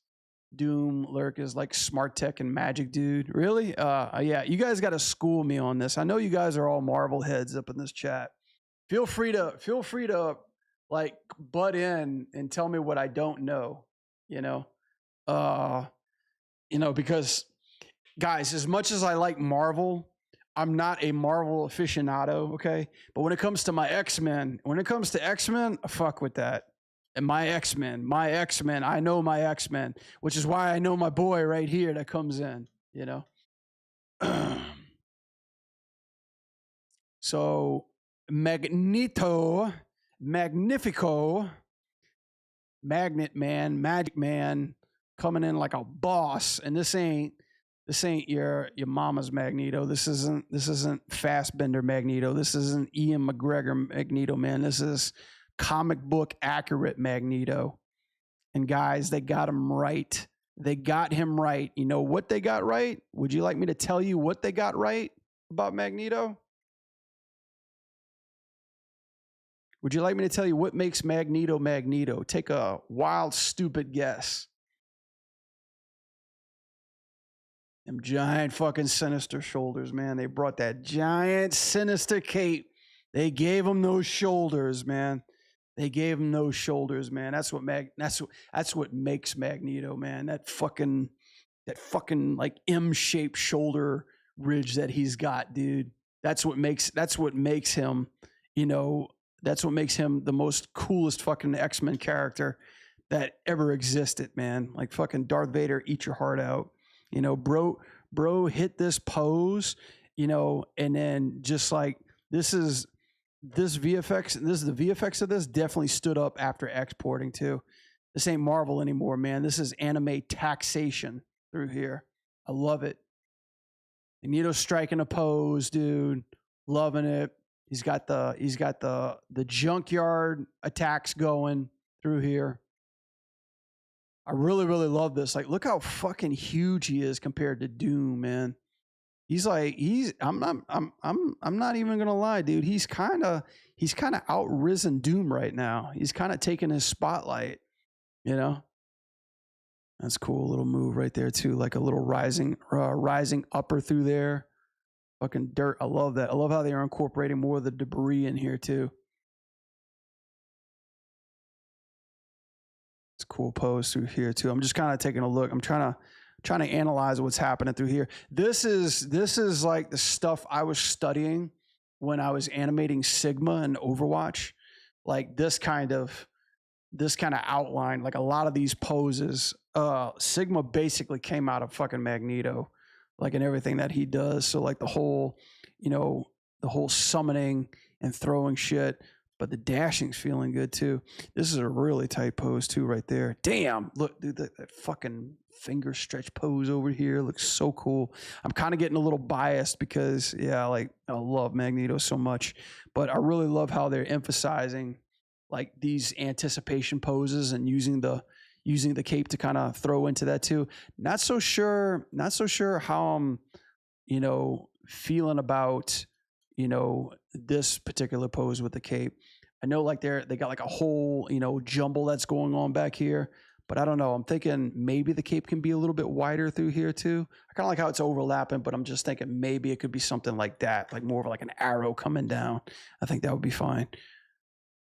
Doom Lurk is like smart tech and magic dude. Really? Yeah, you guys got to school me on this. I know you guys are all Marvel heads up in this chat. Feel free to like butt in and tell me what I don't know, you know? Because guys, as much as I like Marvel, I'm not a Marvel aficionado, okay? But when it comes to my X-Men, I fuck with that. And my X-Men, I know my X-Men, which is why I know my boy right here that comes in, you know? So Magneto, Magnifico, Magnet Man, Magic Man coming in like a boss. And this ain't your mama's Magneto. This isn't Fassbender Magneto. This isn't Ian McGregor Magneto, man. This is comic book accurate Magneto. And guys, they got him right. They got him right. You know what they got right? Would you like me to tell you what they got right about Magneto? Would you like me to tell you what makes Magneto Magneto? Take a wild, stupid guess. Them giant fucking sinister shoulders, man. They brought that giant sinister cape They gave him those shoulders, man. They gave him those shoulders, man. That's what makes Magneto, man. That fucking like M-shaped shoulder ridge that he's got, dude. That's what makes him, you know, that's what makes him the most coolest fucking X-Men character that ever existed, man. Like fucking Darth Vader, eat your heart out. You know, bro hit this pose, you know, and then just like this is the VFX of this definitely stood up after exporting too. This ain't Marvel anymore, man. This is anime taxation through here. I love it. Magneto striking a pose, dude. Loving it. He's got the junkyard attacks going through here. I really, really love this. Like, look how fucking huge he is compared to Doom, man. I'm not even gonna lie, dude. He's kind of outrisen Doom right now. He's kind of taking his spotlight, you know. That's cool. Little move right there too, like a little rising upper through there. Fucking dirt. I love that. I love how they are incorporating more of the debris in here too. It's a cool pose through here too. I'm just kind of taking a look. I'm trying to analyze what's happening through here. This is like the stuff I was studying when I was animating Sigma and Overwatch. Like this kind of outline, like a lot of these poses. Sigma basically came out of fucking Magneto, like in everything that he does. So like the whole summoning and throwing shit. But the dashing's feeling good too. This is a really tight pose too, right there. Damn, look, dude, that fucking finger stretch pose over here looks so cool. I'm kind of getting a little biased because, yeah, like I love Magneto so much, but I really love how they're emphasizing like these anticipation poses and using the cape to kind of throw into that too. Not so sure how I'm, you know, feeling about, you know, this particular pose with the cape. I know like they got like a whole, you know, jumble that's going on back here, but I don't know. I'm thinking maybe the cape can be a little bit wider through here too. I kind of like how it's overlapping, but I'm just thinking maybe it could be something like that, like more of like an arrow coming down. I think that would be fine.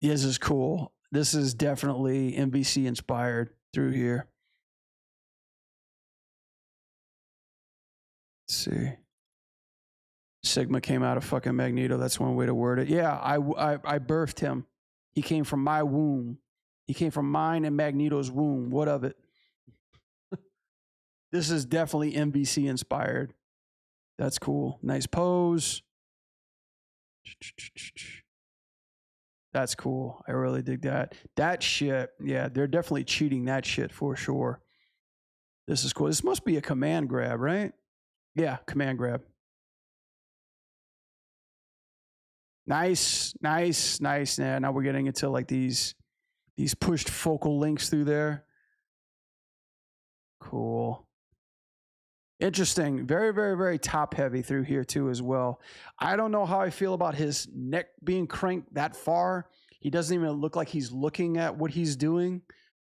Yeah, this is cool. This is definitely MVC inspired through here. Let's see. Sigma came out of fucking Magneto. That's one way to word it. Yeah, I birthed him. He came from my womb. He came from mine and Magneto's womb. What of it? This is definitely MVC inspired. That's cool. Nice pose. That's cool. I really dig that. That shit, yeah, they're definitely cheating that shit for sure. This is cool. This must be a command grab, right? Yeah, command grab. Nice. Now we're getting into like these pushed focal links through there. Cool. Interesting. Very, very, very top heavy through here too as well. I don't know how I feel about his neck being cranked that far. He doesn't even look like he's looking at what he's doing.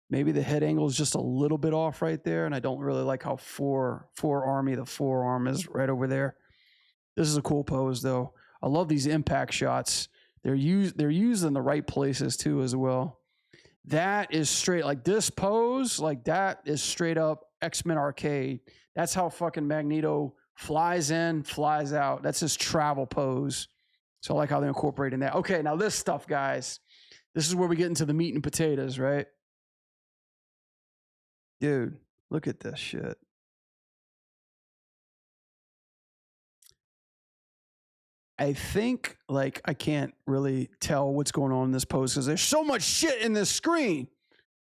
Maybe the head angle is just a little bit off right there. And I don't really like how forearmy the forearm is right over there. This is a cool pose though. I love these impact shots. They're used in the right places too as well. That is straight, like this pose, like that is straight up X-Men Arcade. That's how fucking Magneto flies in, flies out. That's his travel pose. So I like how they're incorporating that. Okay, now this stuff, guys. This is where we get into the meat and potatoes, right? Dude, look at this shit. I think, like, I can't really tell what's going on in this pose because there's so much shit in this screen.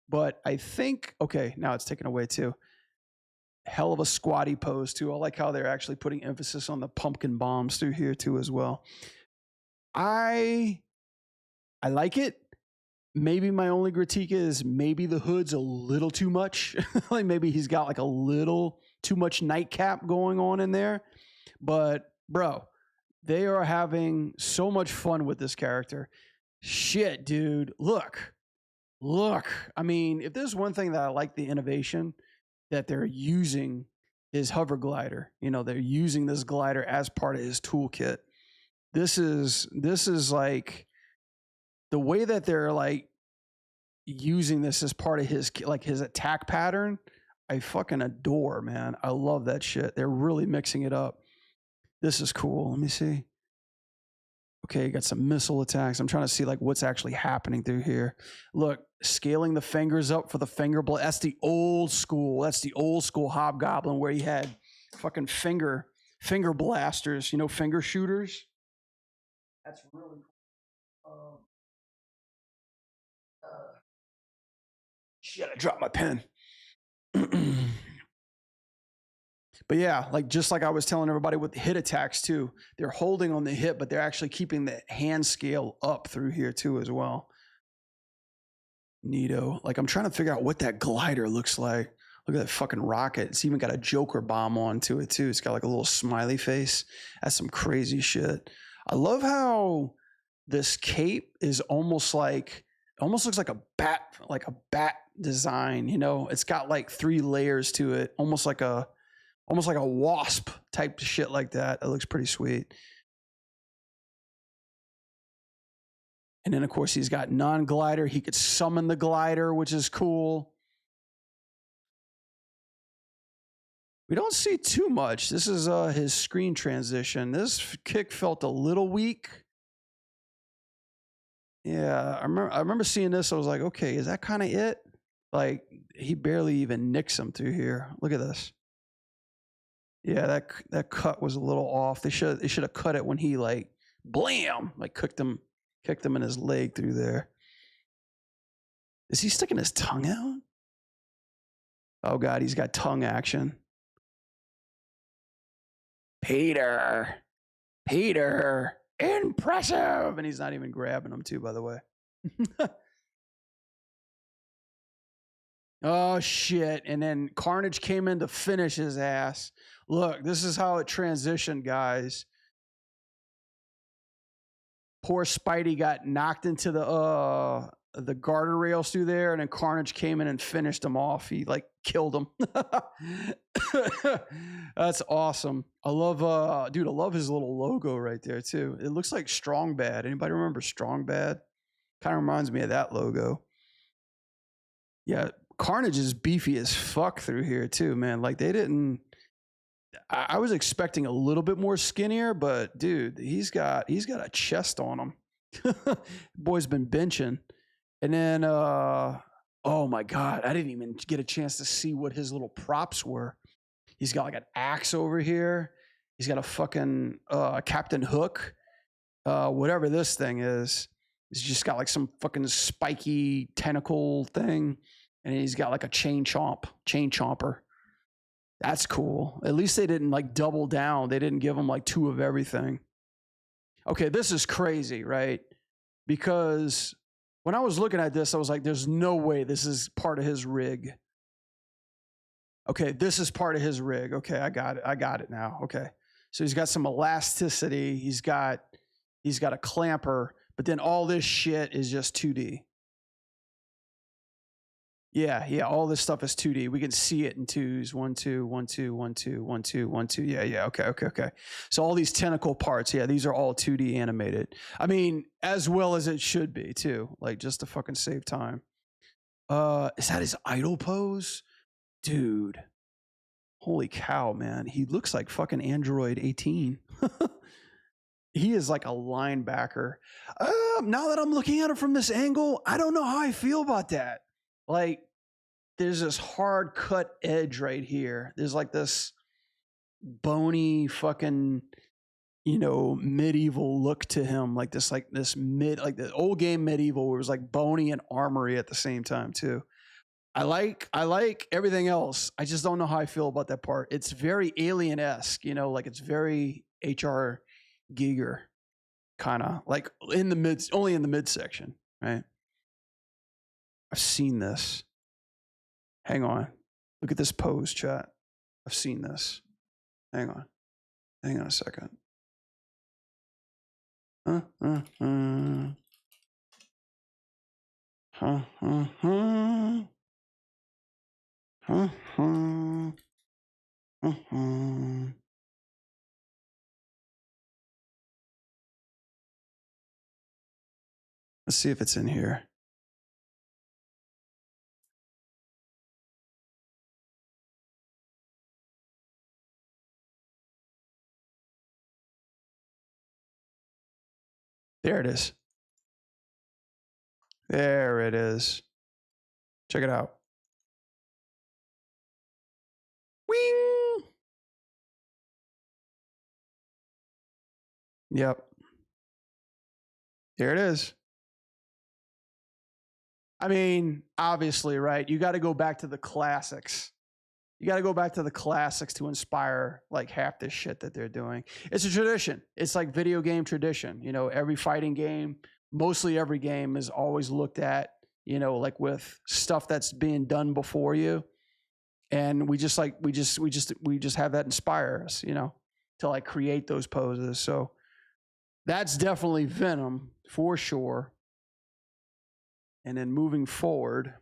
But I think, okay, now it's taken away too. Hell of a squatty pose too. I like how they're actually putting emphasis on the pumpkin bombs through here too as well. I like it. Maybe my only critique is maybe the hood's a little too much. Like maybe he's got like a little too much nightcap going on in there. But bro, they are having so much fun with this character. Shit, dude. Look. I mean, if there's one thing that I like the innovation that they're using is hover glider. You know, they're using this glider as part of his toolkit. This is like the way that they're like using this as part of his like his attack pattern. I fucking adore, man. I love that shit. They're really mixing it up. This is cool. Let me see. Okay, you got some missile attacks. I'm trying to see like what's actually happening through here. Look, scaling the fingers up for the finger blast. That's the old school. That's the old school Hobgoblin where he had fucking finger blasters, you know, finger shooters. That's really cool. Shit, I dropped my pen. But yeah, like just like I was telling everybody with the hit attacks too, they're holding on the hit, but they're actually keeping the hand scale up through here too as well. Neato. Like I'm trying to figure out what that glider looks like. Look at that fucking rocket. It's even got a Joker bomb onto it too. It's got like a little smiley face. That's some crazy shit. I love how this cape is almost looks like a bat design, you know? It's got like 3 layers to it, almost like a wasp type shit like that. It looks pretty sweet. And then of course he's got non-glider. He could summon the glider, which is cool. We don't see too much. This is his screen transition. This kick felt a little weak. Yeah, I remember seeing this. I was like, okay, is that kind of it? Like he barely even nicks him through here. Look at this. Yeah, that cut was a little off. They should have cut it when he like blam, like kicked him in his leg through there. Is he sticking his tongue out? Oh God, he's got tongue action. Peter, impressive. And he's not even grabbing him too, by the way. Oh shit. And then Carnage came in to finish his ass. Look, this is how it transitioned, guys. Poor Spidey got knocked into the guardrails through there, and then Carnage came in and finished him off. He like killed him. That's awesome. I love dude, I love his little logo right there too. It looks like Strong Bad. Anybody remember Strong Bad? Kind of reminds me of that logo. Yeah, Carnage is beefy as fuck through here too, man. Like they didn't. I was expecting a little bit more skinnier, but dude, he's got a chest on him. Boy's been benching, and then oh my God, I didn't even get a chance to see what his little props were. He's got like an axe over here. He's got a fucking Captain Hook, whatever this thing is. He's just got like some fucking spiky tentacle thing, and he's got like a chain chomper. That's cool. At least they didn't like double down. They didn't give him like 2 of everything. Okay, this is crazy, right? Because when I was looking at this, I was like, there's no way this is part of his rig. Okay, this is part of his rig. Okay, I got it now. Okay. So he's got some elasticity. He's got a clamper, but then all this shit is just 2D. Yeah, all this stuff is 2D. We can see it in 2s. 1, 2, 1, 2, 1, 2, 1, 2, 1, 2. Yeah. Okay. So all these tentacle parts, yeah, these are all 2D animated. I mean, as well as it should be too. Like just to fucking save time. Is that his idle pose? Dude. Holy cow, man. He looks like fucking Android 18. He is like a linebacker. Now that I'm looking at it from this angle, I don't know how I feel about that. Like, there's this hard cut edge right here. There's like this bony fucking, you know, medieval look to him. Like the old game Medieval where it was like bony and armory at the same time too. I like everything else. I just don't know how I feel about that part. It's very Alien-esque, you know, like it's very H.R. Giger kind of like only in the midsection, right? I've seen this. Hang on. Look at this pose, chat. I've seen this. Hang on a second. Let's see if it's in here. There it is. There it is. Check it out. Wing. Yep. There it is. I mean, obviously, right? You got to go back to the classics. You got to go back to the classics to inspire like half this shit that they're doing. It's a tradition. It's like video game tradition. You know, every fighting game, mostly every game is always looked at, you know, like with stuff that's being done before you. And we just have that inspire us, you know, to like create those poses. So that's definitely Venom for sure. And then moving forward,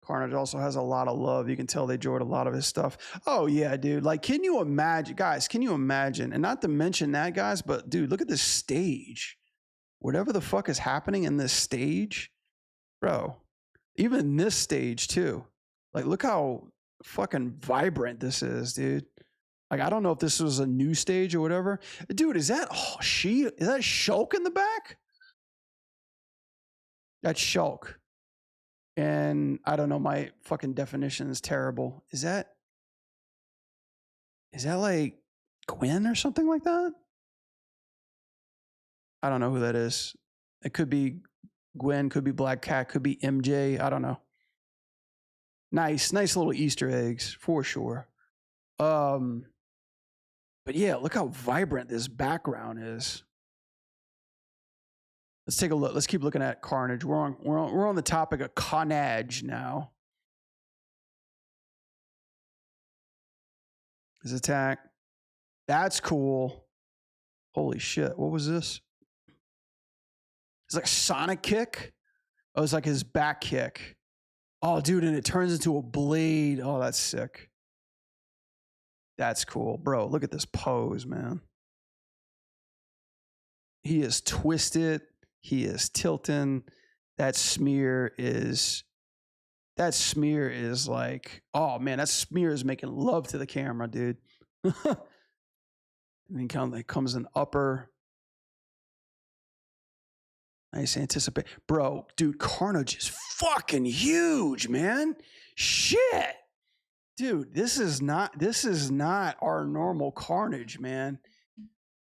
Carnage also has a lot of love. You can tell they enjoyed a lot of his stuff. Oh, yeah, dude. Like, can you imagine, guys, can you imagine? And not to mention that, guys, but dude, look at this stage. Whatever the fuck is happening in this stage, bro, even this stage too. Like, look how fucking vibrant this is, dude. Like, I don't know if this was a new stage or whatever. Dude, is that Shulk in the back? That's Shulk. And I don't know, my fucking definition is terrible. Is that like Gwen or something like that? I don't know who that is. It could be Gwen, could be Black Cat, could be MJ. I don't know. Nice little Easter eggs for sure. But yeah, look how vibrant this background is. Let's take a look. Let's keep looking at Carnage. We're on the topic of Carnage now. His attack. That's cool. Holy shit. What was this? It's like a Sonic kick. Oh, it's like his back kick. Oh, dude, and it turns into a blade. Oh, that's sick. That's cool. Bro, look at this pose, man. He is twisted. He is tilting. That smear is like, oh man, that smear is making love to the camera, dude. And then comes an upper. Nice anticipate. Bro, dude, Carnage is fucking huge, man. Shit. Dude, this is not our normal Carnage, man.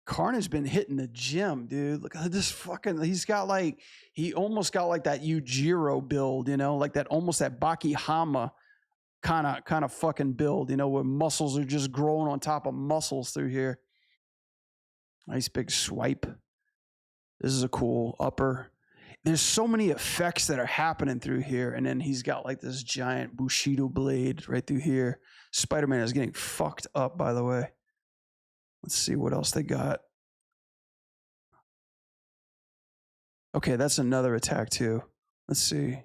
Carnage been hitting the gym, dude. Look at this fucking, he almost got like that Yujiro build, you know, like that almost that Baki Hama kind of fucking build, you know, where muscles are just growing on top of muscles through here. Nice big swipe. This is a cool upper. There's so many effects that are happening through here. And then he's got like this giant Bushido blade right through here. Spider-Man is getting fucked up, by the way. Let's see what else they got. Okay, that's another attack too. Let's see.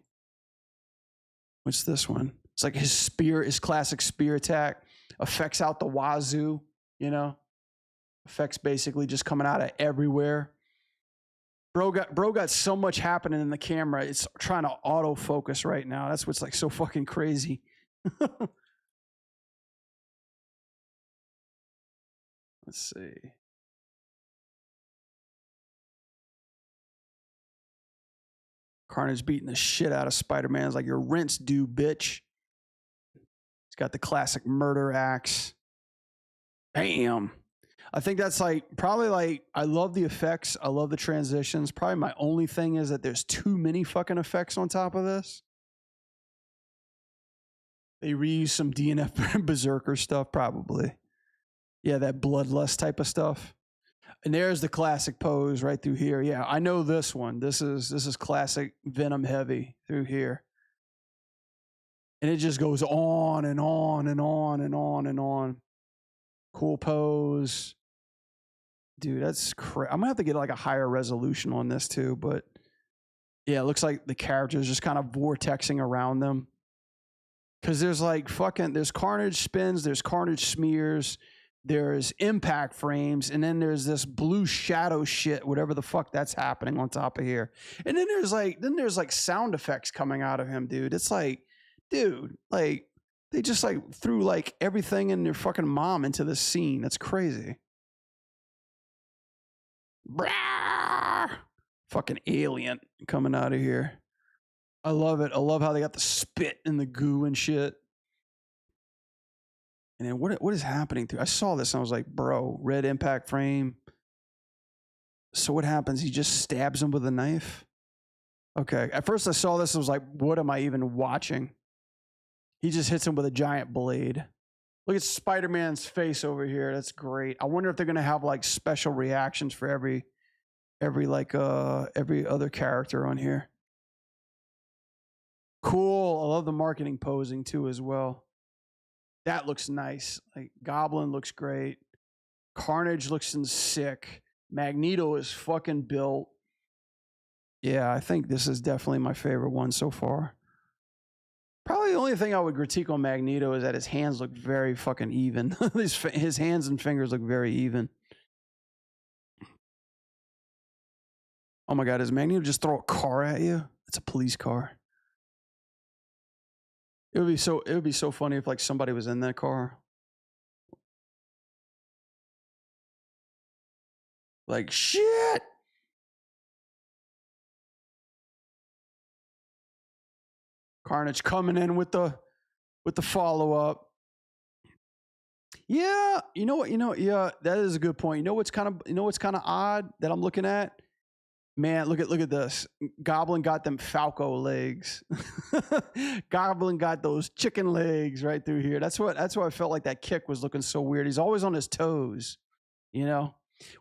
What's this one? It's like his spear, his classic spear attack. Effects out the wazoo, you know? Effects basically just coming out of everywhere. Bro got so much happening in the camera. It's trying to autofocus right now. That's what's like so fucking crazy. Let's see. Carnage beating the shit out of Spider-Man. It's like your rent's due, bitch. He's got the classic murder axe. Bam. I think that's like, probably like, I love the effects. I love the transitions. Probably my only thing is that there's too many fucking effects on top of this. They reuse some DNF Berserker stuff, probably. Yeah, that bloodlust type of stuff. And there's the classic pose right through here. Yeah, I know this one. This is classic Venom heavy through here. And it just goes on and on and on and on and on. Cool pose. Dude, that's crazy. I'm going to have to get like a higher resolution on this too. But yeah, it looks like the characters just kind of vortexing around them. Because there's like there's Carnage spins, there's Carnage smears, there's impact frames, and then there's this blue shadow shit, whatever the fuck that's happening on top of here. And then there's like sound effects coming out of him, dude. It's like, dude, like they just like threw like everything in their fucking mom into this scene. That's crazy. Brah! Fucking alien coming out of here. I love it. I love how they got the spit and the goo and shit. And then what is happening through? I saw this and I was like, bro, red impact frame. So what happens? He just stabs him with a knife? Okay. At first I saw this, I was like, what am I even watching? He just hits him with a giant blade. Look at Spider-Man's face over here. That's great. I wonder if they're gonna have like special reactions for every other character on here. Cool. I love the marketing posing too as well. That looks nice. Like Goblin looks great. Carnage looks sick. Magneto is fucking built. Yeah, I think this is definitely my favorite one so far. Probably the only thing I would critique on Magneto is that his hands look very fucking even. His hands and fingers look very even. Oh my God, does Magneto just throw a car at you? It's a police car. It would be so funny if like somebody was in that car. Like shit. Carnage coming in with the follow-up. Yeah, yeah, that is a good point. You know what's kind of odd that I'm looking at? Man, look at this. Goblin got them Falco legs. Goblin got those chicken legs right through here. That's why I felt like that kick was looking so weird. He's always on his toes,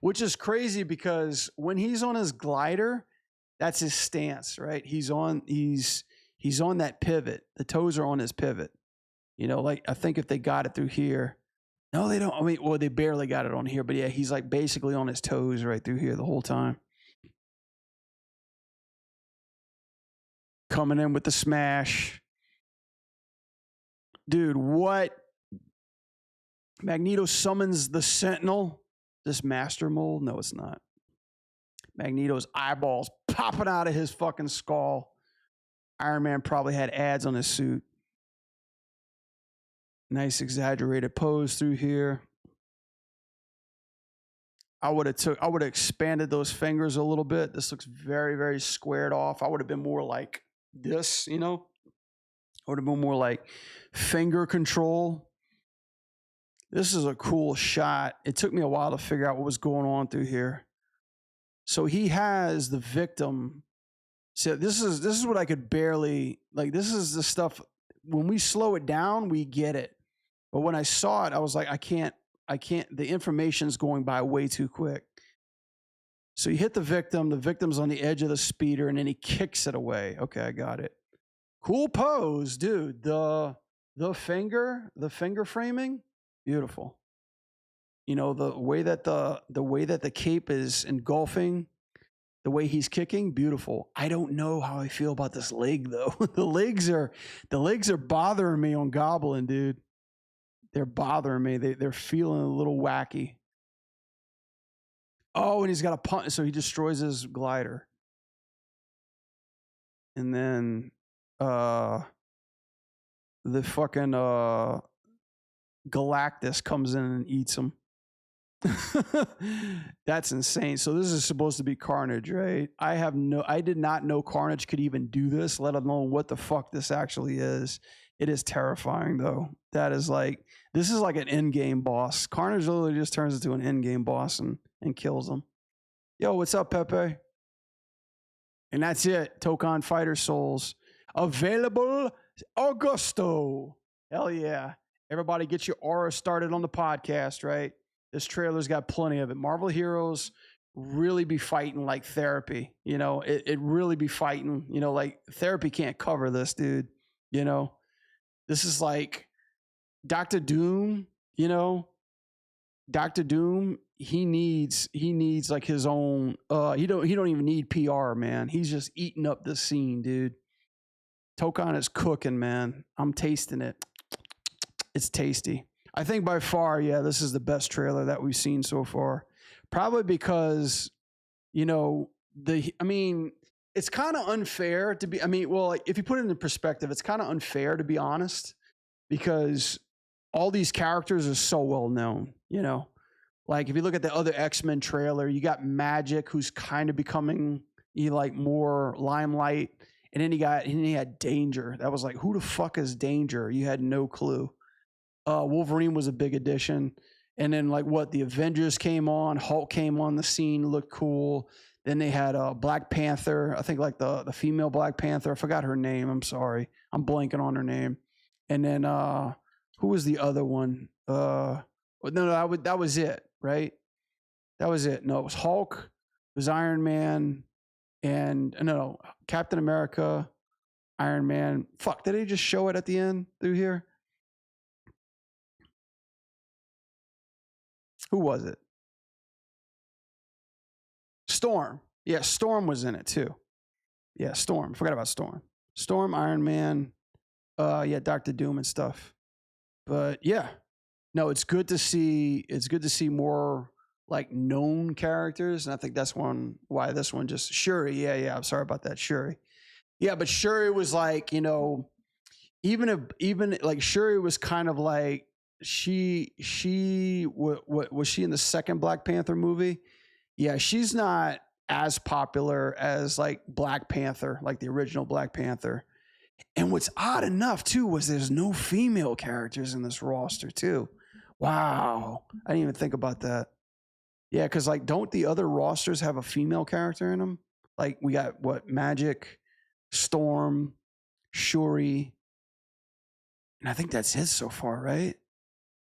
which is crazy because when he's on his glider, that's his stance, right? He's on that pivot. The toes are on his pivot. Like I think if they got it through here, no, they don't. I mean, well, they barely got it on here, but yeah, he's like basically on his toes right through here the whole time. Coming in with the smash. Dude, what? Magneto summons the Sentinel. This Master Mold? No, it's not. Magneto's eyeballs popping out of his fucking skull. Iron Man probably had ads on his suit. Nice exaggerated pose through here. I would have expanded those fingers a little bit. This looks very, very squared off. I would have been more like this, I would have been more like finger control. This is a cool shot. It took me a while to figure out what was going on through here. So he has the victim. So this is what I could barely, like, this is the stuff, when we slow it down, we get it. But when I saw it, I was like, I can't, the information's going by way too quick. So you hit the victim's on the edge of the speeder, and then he kicks it away. Okay, I got it. Cool pose, dude. The finger framing, beautiful. The way that the cape is engulfing, the way he's kicking, beautiful. I don't know how I feel about this leg though. the legs are bothering me on Goblin, dude. They're bothering me. They're feeling a little wacky. Oh, and he's got a punch, so he destroys his glider. And then the fucking Galactus comes in and eats him. That's insane. So this is supposed to be Carnage, right? I did not know Carnage could even do this, let alone what the fuck this actually is. It is terrifying though. This is like an end-game boss. Carnage literally just turns into an end-game boss and kills him. Yo, what's up, Pepe? And that's it. Tokon Fighter Souls. Available Augusto. Hell yeah. Everybody get your aura started on the podcast, right? This trailer's got plenty of it. Marvel Heroes really be fighting like therapy. It really be fighting. Like therapy can't cover this, dude. This is like Dr. Doom, Dr. Doom, he needs like his own he don't even need PR, man. He's just eating up this scene, dude. Tokon is cooking, man. I'm tasting it. It's tasty. I think by far, yeah, this is the best trailer that we've seen so far. Probably because, you know, I mean, it's kind of unfair to be, I mean, well, like, if you put it in perspective, it's kind of unfair to be honest, because all these characters are so well known, you know? Like if you look at the other X-Men trailer, you got Magic, who's kind of becoming like more limelight. And then he had Danger. That was like, who the fuck is Danger? You had no clue. Wolverine was a big addition. And then like what, the Avengers came on, Hulk came on the scene, looked cool. Then they had Black Panther. I think like the female Black Panther. I forgot her name. I'm sorry. I'm blanking on her name. And then who was the other one? No, that was it, right? That was it. No, it was Hulk, it was Iron Man, and no, Captain America, Iron Man. Fuck, did they just show it at the end through here? Who was it? Storm. Yeah, Storm was in it too. Yeah, Storm. Forgot about Storm. Storm, Iron Man, yeah, Doctor Doom and stuff. But yeah, no, it's good to see more like known characters. And I think that's why this one just Shuri. Yeah. I'm sorry about that. Shuri. Yeah, but Shuri was like, you know, even like Shuri was kind of like what was she in the second Black Panther movie? Yeah, she's not as popular as like Black Panther, like the original Black Panther. And what's odd enough too was there's no female characters in this roster too. Wow, I didn't even think about that. Yeah, because like, don't the other rosters have a female character in them? Like we got what, Magic, Storm, Shuri, and I think that's it so far, right?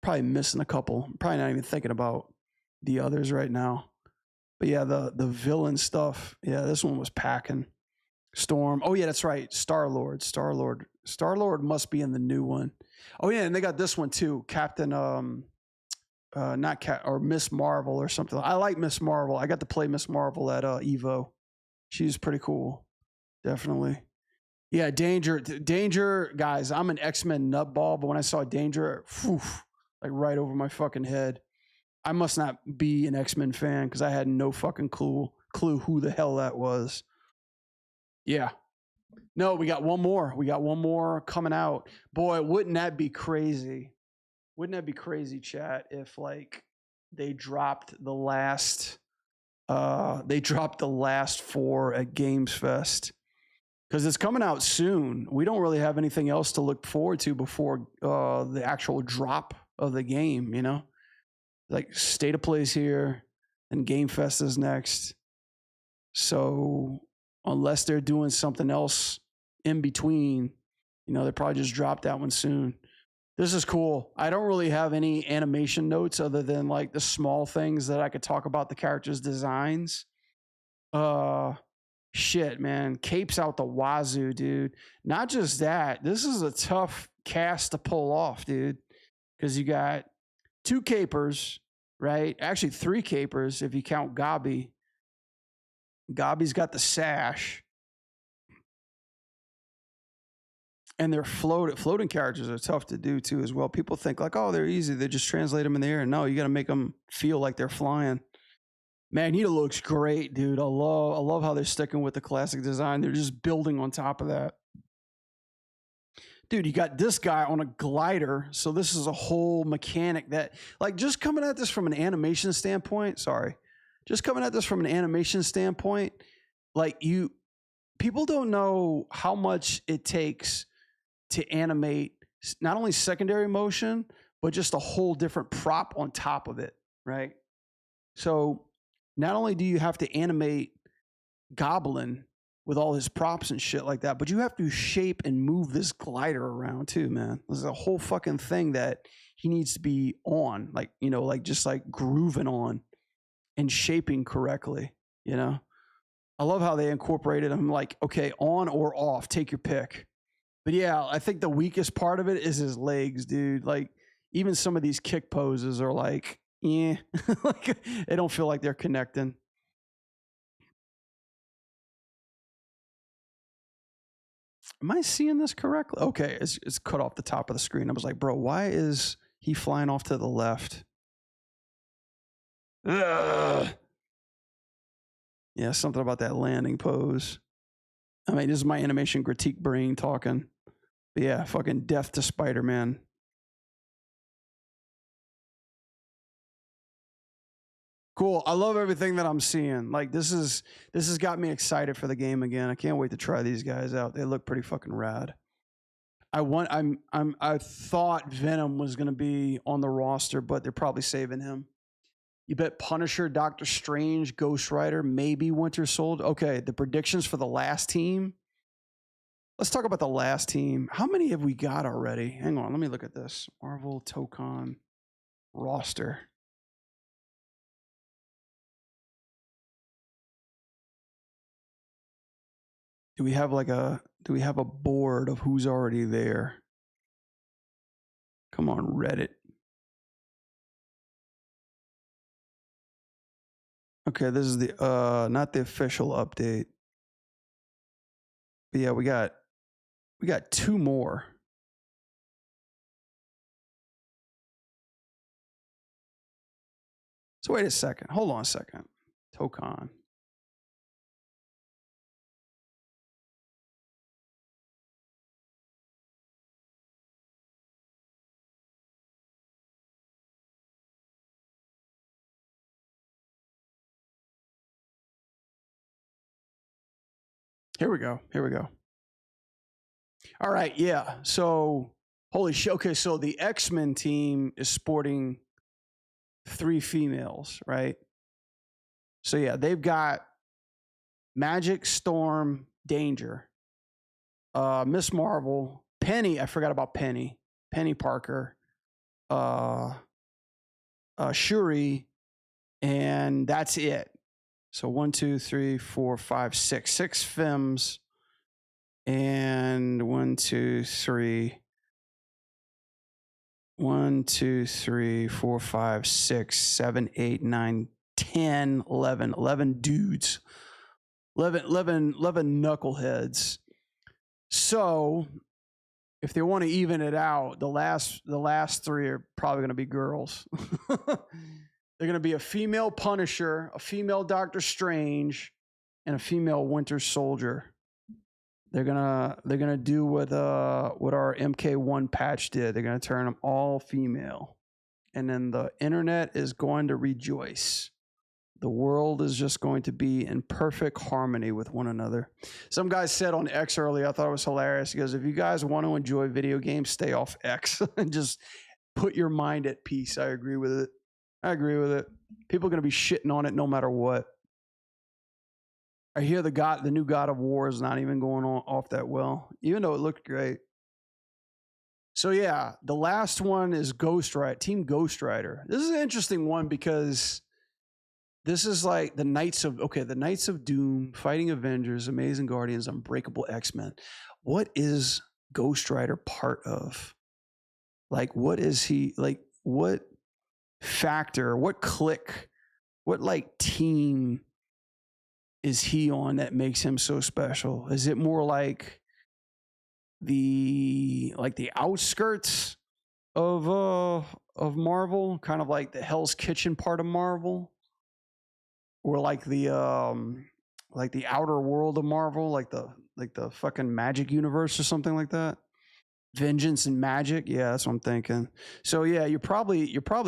Probably missing a couple. Probably not even thinking about the others right now. But yeah, the villain stuff. Yeah, this one was packing. Storm. Oh yeah, that's right. Star-Lord must be in the new one. Oh yeah, and they got this one too. Captain or Miss Marvel or something. I like Miss Marvel. I got to play Miss Marvel at Evo. She's pretty cool. Definitely. Yeah, Danger, guys, I'm an X-Men nutball, but when I saw Danger, like right over my fucking head. I must not be an X-Men fan because I had no fucking clue who the hell that was. Yeah. No, we got one more. We got one more coming out. Boy, wouldn't that be crazy? Wouldn't that be crazy, chat, if like they dropped the last four at Games Fest? Because it's coming out soon. We don't really have anything else to look forward to before the actual drop of the game, you know? Like State of Play's here and Game Fest is next. So unless they're doing something else in between, you know, they probably just drop that one soon. This is cool. I don't really have any animation notes other than like the small things that I could talk about the characters' designs. Shit, man. Capes out the wazoo, dude. Not just that. This is a tough cast to pull off, dude. Because you got 2 capers, right? Actually, 3 capers if you count Gabi. Gabi's got the sash. And their floating characters are tough to do too as well. People think like, oh, they're easy. They just translate them in the air. No, you got to make them feel like they're flying. Magneto looks great, dude. I love how they're sticking with the classic design. They're just building on top of that. Dude, you got this guy on a glider. So this is a whole mechanic that, like, just coming at this from an animation standpoint, like people don't know how much it takes to animate not only secondary motion, but just a whole different prop on top of it, right? So not only do you have to animate Goblin with all his props and shit like that, but you have to shape and move this glider around too, man. There's a whole fucking thing that he needs to be on, like, you know, like just like grooving on and shaping correctly, you know? I love how they incorporated him, like, okay, on or off, take your pick. But yeah, I think the weakest part of it is his legs, dude. Like, even some of these kick poses are like, yeah, like, they don't feel like they're connecting. Am I seeing this correctly? Okay, it's cut off the top of the screen. I was like, bro, why is He flying off to the left. Ugh. Yeah, something about that landing pose. I mean, this is my animation critique brain talking. But yeah, fucking death to Spider-Man. Cool. I love everything that I'm seeing. Like this has got me excited for the game again. I can't wait to try these guys out. They look pretty fucking rad. I thought Venom was gonna be on the roster, but they're probably saving him. You bet Punisher, Doctor Strange, Ghost Rider, maybe Winter Soldier. Okay, the predictions for the last team. Let's talk about the last team. How many have we got already? Hang on, let me look at this. Marvel Tocon roster. Do we have a board of who's already there? Come on, Reddit. Okay, this is the not the official update. But yeah, we got 2 more. So wait a second. Hold on a second. Tocon. Here we go. All right, yeah. So holy shit. Okay, so the X-Men team is sporting 3 females, right? So yeah, they've got Magic, Storm, Danger, Miss Marvel, Penny. I forgot about Penny. Penny Parker, Shuri, and that's it. So 1, 2, 3, 4, 5, 6. 6 femmes. And 1, 2, 3. 1, 2, 3, 4, 5, 6, 7, 8, 9, 10, 11. 11 dudes. 11 knuckleheads. So if they want to even it out, the last 3 are probably going to be girls. They're going to be a female Punisher, a female Doctor Strange, and a female Winter Soldier. They're gonna do what our MK1 patch did. They're gonna turn them all female, and then the internet is going to rejoice. The world is just going to be in perfect harmony with one another. Some guy said on X earlier, I thought it was hilarious. He goes, if you guys want to enjoy video games, stay off X and just put your mind at peace. I agree with it. People are going to be shitting on it no matter what. I hear the new God of War is not even going off that well, even though it looked great. So yeah, the last one is Ghost Rider, Team Ghost Rider. This is an interesting one because this is like the Knights of Doom, Fighting Avengers, Amazing Guardians, Unbreakable X-Men. What is Ghost Rider part of? Like, what is he, like, what factor, what clique, what like team is he on that makes him so special? Is it more like the outskirts of Marvel, kind of like the Hell's Kitchen part of Marvel, or like the outer world of Marvel, like the fucking magic universe or something like that? Vengeance and magic, yeah, that's what I'm thinking. So yeah, you're probably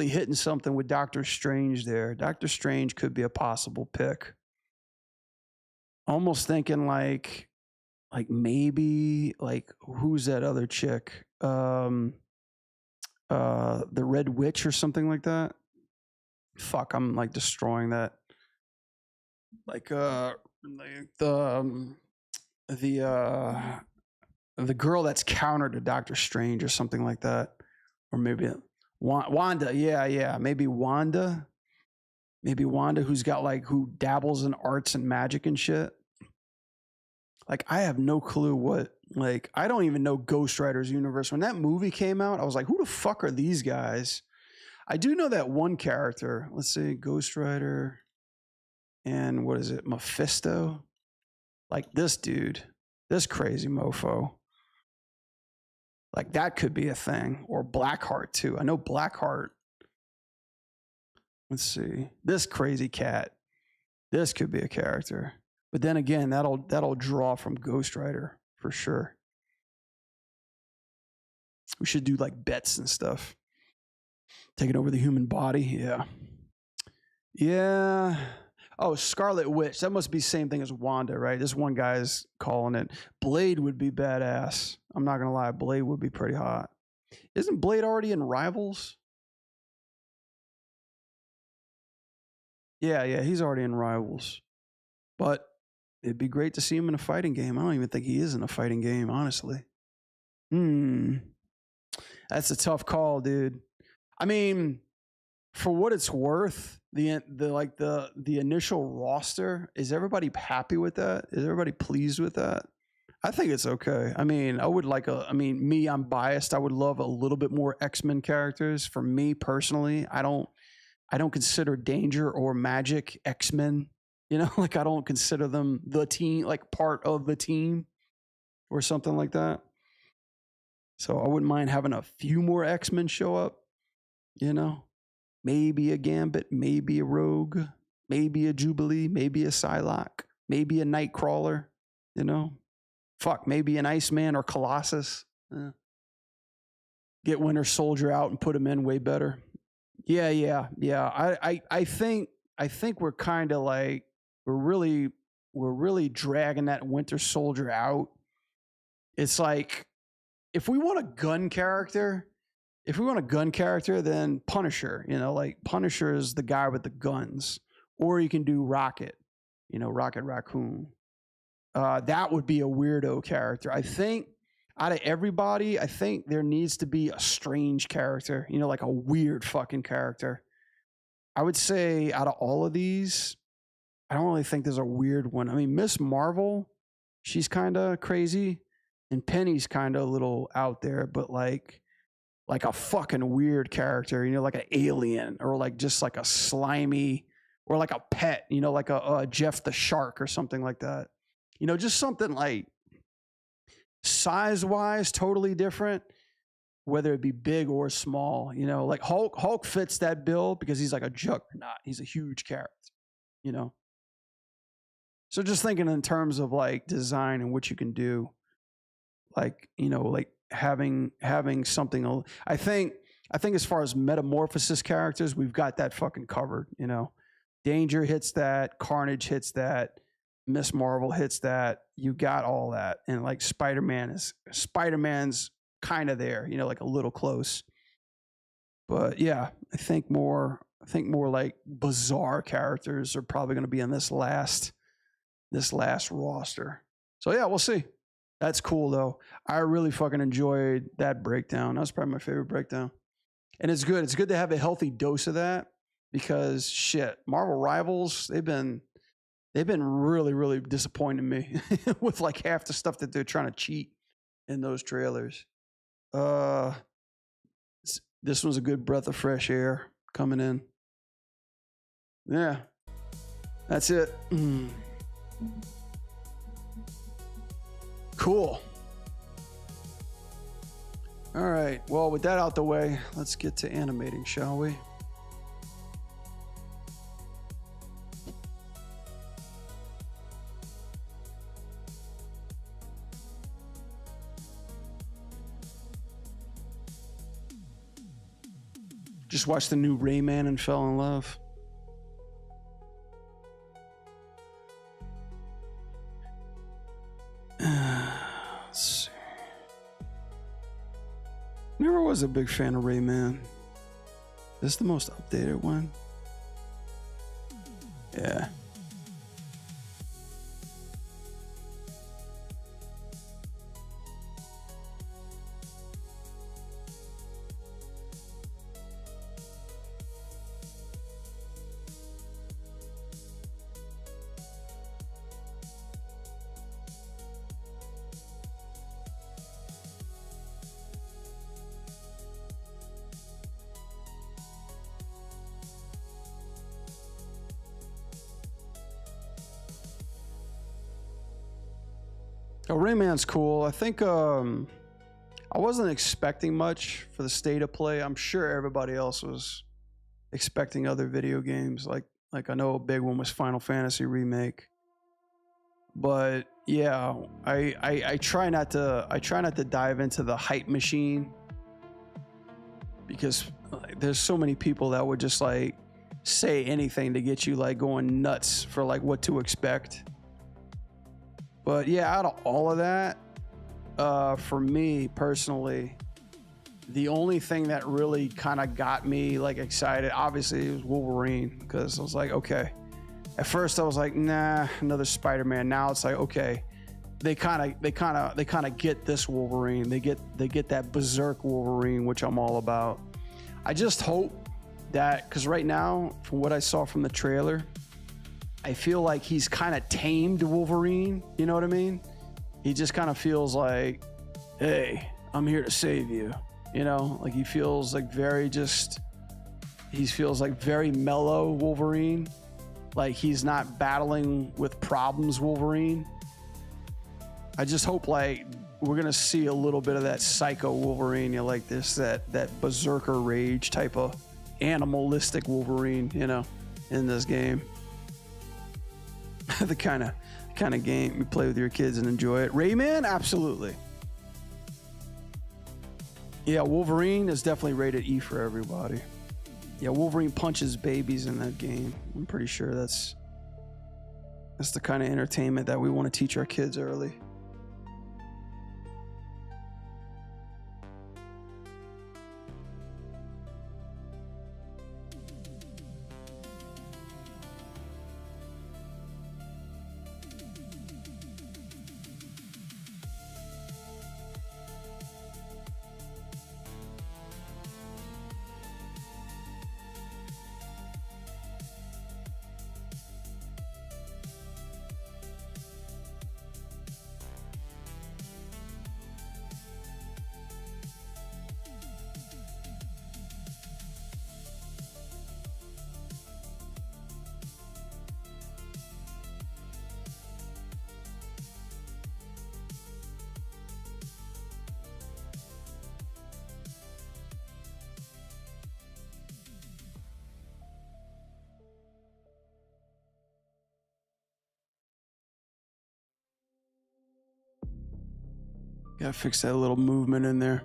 hitting something with Doctor Strange there. Doctor Strange could be a possible pick. Almost thinking like maybe like who's that other chick? The Red Witch or something like that. Fuck, I'm like destroying that. Like the girl that's counter to Doctor Strange or something like that, or maybe Wanda. Yeah, maybe Wanda. Maybe Wanda, who's who dabbles in arts and magic and shit. Like, I have no clue what, like, I don't even know Ghost Rider's universe. When that movie came out, I was like, who the fuck are these guys? I do know that one character. Let's see, Ghost Rider and what is it, Mephisto? Like this dude, this crazy mofo. Like that could be a thing. Or Blackheart too. I know Blackheart. Let's see. This crazy cat. This could be a character. But then again, that'll draw from Ghost Rider for sure. We should do like bets and stuff. Taking over the human body. Yeah. Yeah. Oh, Scarlet Witch. That must be the same thing as Wanda, right? This one guy's calling it. Blade would be badass. I'm not going to lie. Blade would be pretty hot. Isn't Blade already in Rivals? Yeah, he's already in Rivals. But it'd be great to see him in a fighting game. I don't even think he is in a fighting game, honestly. That's a tough call, dude. I mean, for what it's worth, the initial roster, is everybody happy with that? Is everybody pleased with that? I think it's okay. I mean, I'm biased. I would love a little bit more X-Men characters. For me personally, I don't consider Danger or Magic X-Men. You know, like I don't consider them the team, like part of the team or something like that. So I wouldn't mind having a few more X-Men show up, you know, maybe a Gambit, maybe a Rogue, maybe a Jubilee, maybe a Psylocke, maybe a Nightcrawler, you know, maybe an Iceman or Colossus. Get Winter Soldier out and put him in way better. Yeah. I think we're kind of like, we're really dragging that Winter Soldier out. It's like, if we want a gun character, then Punisher, you know, like Punisher is the guy with the guns. Or you can do Rocket, you know, Rocket Raccoon. That would be a weirdo character. I think out of everybody, I think there needs to be a strange character, you know, like a weird fucking character. I would say out of all of these, I don't really think there's a weird one. I mean, Miss Marvel, she's kind of crazy. And Penny's kind of a little out there, but like a fucking weird character, you know, like an alien or like just like a slimy or like a pet, you know, like a Jeff the Shark or something like that. You know, just something like size-wise totally different, whether it be big or small. You know, like Hulk fits that bill because he's like a juggernaut. He's a huge character, you know. So just thinking in terms of like design and what you can do. Like, you know, like having something. I think as far as metamorphosis characters, we've got that fucking covered. You know, Danger hits that, Carnage hits that, Miss Marvel hits that. You got all that, and like Spider-Man's kind of there. You know, like a little close. But yeah, I think more like bizarre characters are probably going to be in this last roster. So yeah, we'll see. That's cool though. I really fucking enjoyed that breakdown. That was probably my favorite breakdown. And it's good. It's good to have a healthy dose of that because shit, Marvel Rivals, they've been really, really disappointing me with like half the stuff that they're trying to cheat in those trailers. This was a good breath of fresh air coming in. Yeah. That's it. Cool. All right. Well, with that out the way, let's get to animating, shall we? Just watched the new Rayman and fell in love. Let's see. Never was a big fan of Rayman. Is this the most updated one? Yeah. Oh, Rayman's cool. I think I'm I wasn't expecting much for the state of play. I'm sure everybody else was expecting other video games. Like I know a big one was Final Fantasy Remake. But yeah, I try not to dive into the hype machine because there's so many people that would just like say anything to get you like going nuts for like what to expect. But yeah, out of all of that, for me personally, the only thing that really kind of got me like excited, obviously, it was Wolverine, because I was like, okay. At first, I was like, nah, another Spider-Man. Now it's like, okay, they kind of get this Wolverine. They get that berserk Wolverine, which I'm all about. I just hope that, because right now, from what I saw from the trailer, I feel like he's kind of tamed Wolverine. You know what I mean? He just kind of feels like, hey, I'm here to save you. You know, like he feels like very mellow Wolverine. Like he's not battling with problems Wolverine. I just hope like we're gonna see a little bit of that psycho Wolverine, you know, like that berserker rage type of animalistic Wolverine, you know, in this game. the kind of game you play with your kids and enjoy it. Rayman, absolutely. Yeah, Wolverine is definitely rated E for everybody. Yeah, Wolverine punches babies in that game. I'm pretty sure that's the kind of entertainment that we want to teach our kids early. Gotta fix that little movement in there.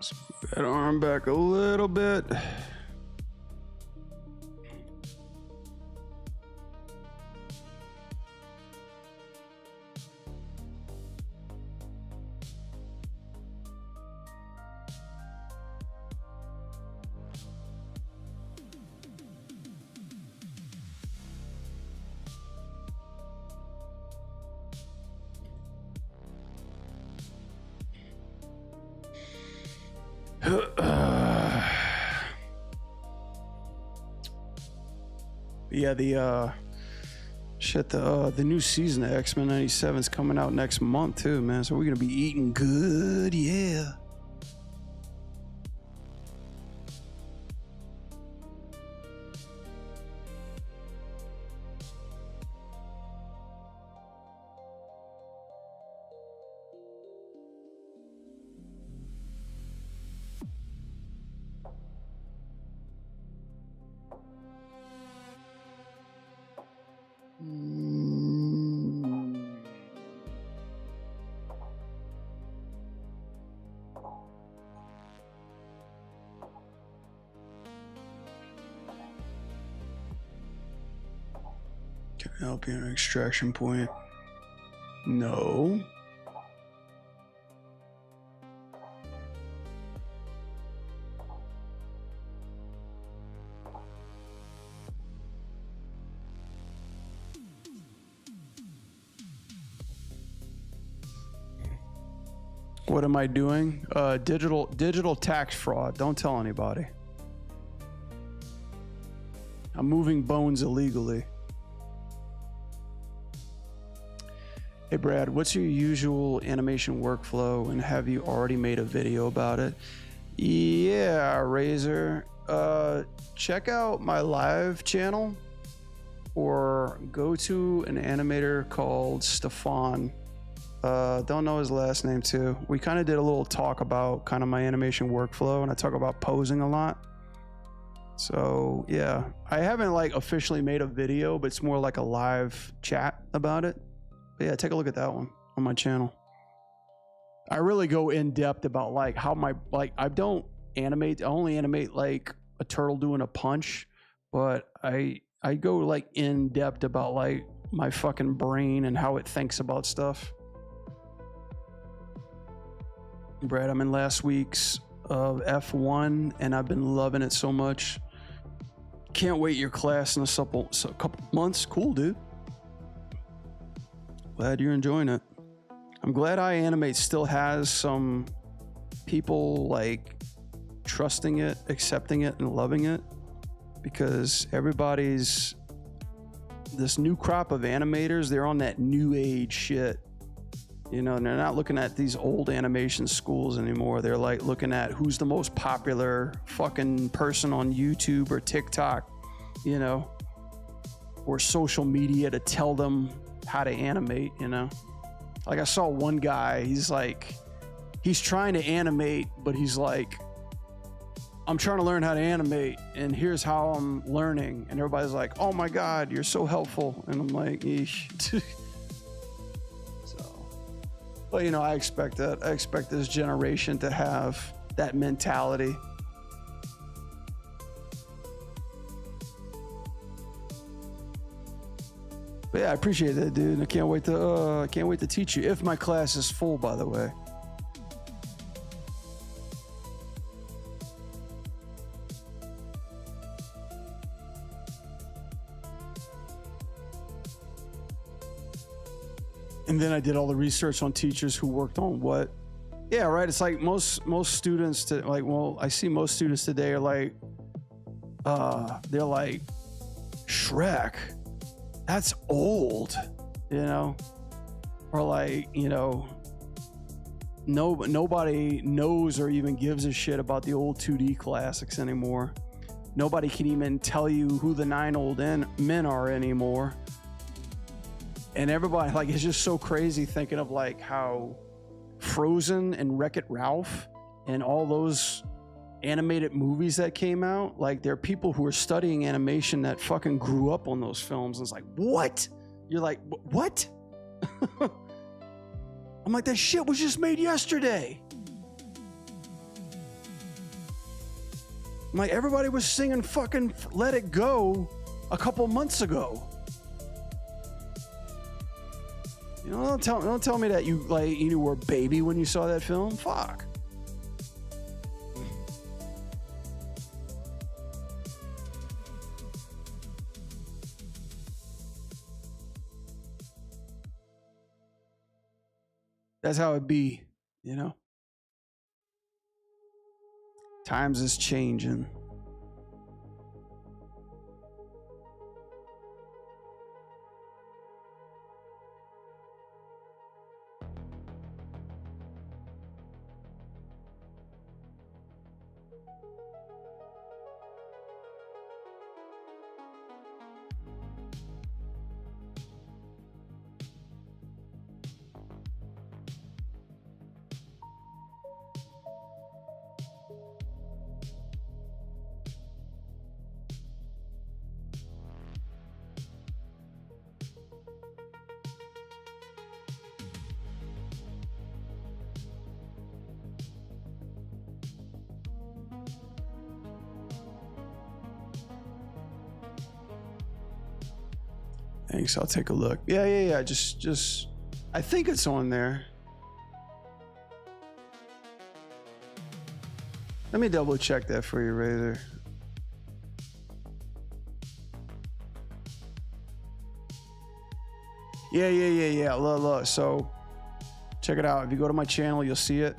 Let's move that arm back a little bit. Yeah, the new season of X-Men 97 is coming out next month too, man. So we're gonna be eating good, yeah. Help you an extraction point. No. What am I doing? Digital tax fraud. Don't tell anybody. I'm moving bones illegally. Hey Brad, what's your usual animation workflow, and have you already made a video about it? Yeah, Razor. Check out my live channel or go to an animator called Stefan. Don't know his last name too. We kind of did a little talk about kind of my animation workflow, and I talk about posing a lot. So yeah, I haven't like officially made a video, but it's more like a live chat about it. But yeah, take a look at that one on my channel. I really go in depth about like how my, like I don't animate, I only animate like a turtle doing a punch, but I go like in depth about like my fucking brain and how it thinks about stuff. Brad, I'm in last week's F1 and I've been loving it so much. Can't wait your class in a couple months. Cool, dude. Glad you're enjoying it. I'm glad iAnimate still has some people like trusting it, accepting it, and loving it, because everybody's, this new crop of animators, they're on that new age shit. You know, and they're not looking at these old animation schools anymore. They're like looking at who's the most popular fucking person on YouTube or TikTok, you know, or social media to tell them how to animate, you know. Like I saw one guy, he's like, he's trying to animate, but he's like, I'm trying to learn how to animate and here's how I'm learning. And everybody's like, oh my God, you're so helpful. And I'm like, eesh. But you know, I expect that. I expect this generation to have that mentality. But yeah, I appreciate that, dude. I can't wait to teach you. If my class is full, by the way. And then I did all the research on teachers who worked on what. Yeah, right. It's like most students to like, well, I see most students today are like, they're like, Shrek, that's old, you know, or like, you know, nobody knows or even gives a shit about the old 2D classics anymore. Nobody can even tell you who the 9 old men are anymore. And everybody, like, it's just so crazy thinking of like how Frozen and Wreck-It Ralph and all those animated movies that came out, like there are people who are studying animation that fucking grew up on those films. And it's like, what? You're like, what? I'm like, that shit was just made yesterday. I'm like, everybody was singing fucking Let It Go a couple months ago. You know, don't tell me that you were a baby when you saw that film. Fuck. That's how it be, you know. Times is changing. Thanks, I'll take a look. Yeah. Just, I think it's on there. Let me double check that for you, Razor. Yeah. Look. So check it out. If you go to my channel, you'll see it.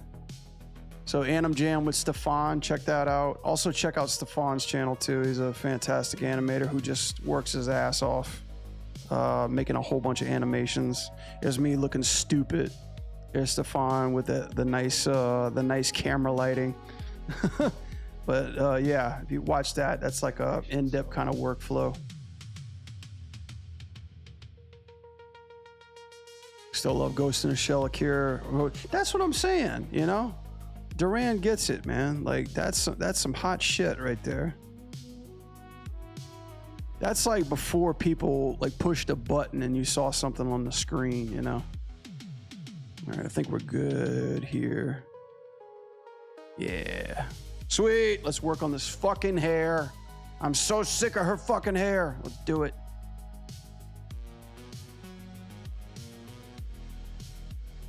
So Anim Jam with Stefan, check that out. Also check out Stefan's channel too. He's a fantastic animator who just works his ass off, making a whole bunch of animations. There's me looking stupid. There's Stefan with the nice camera lighting. But yeah, if you watch that, that's like a in-depth kind of workflow. Still love Ghost in the Shell, Akira. That's what I'm saying, you know? Duran gets it, man. Like that's some hot shit right there. That's like before people like pushed a button and you saw something on the screen, you know? All right, I think we're good here. Yeah. Sweet. Let's work on this fucking hair. I'm so sick of her fucking hair. Let's do it.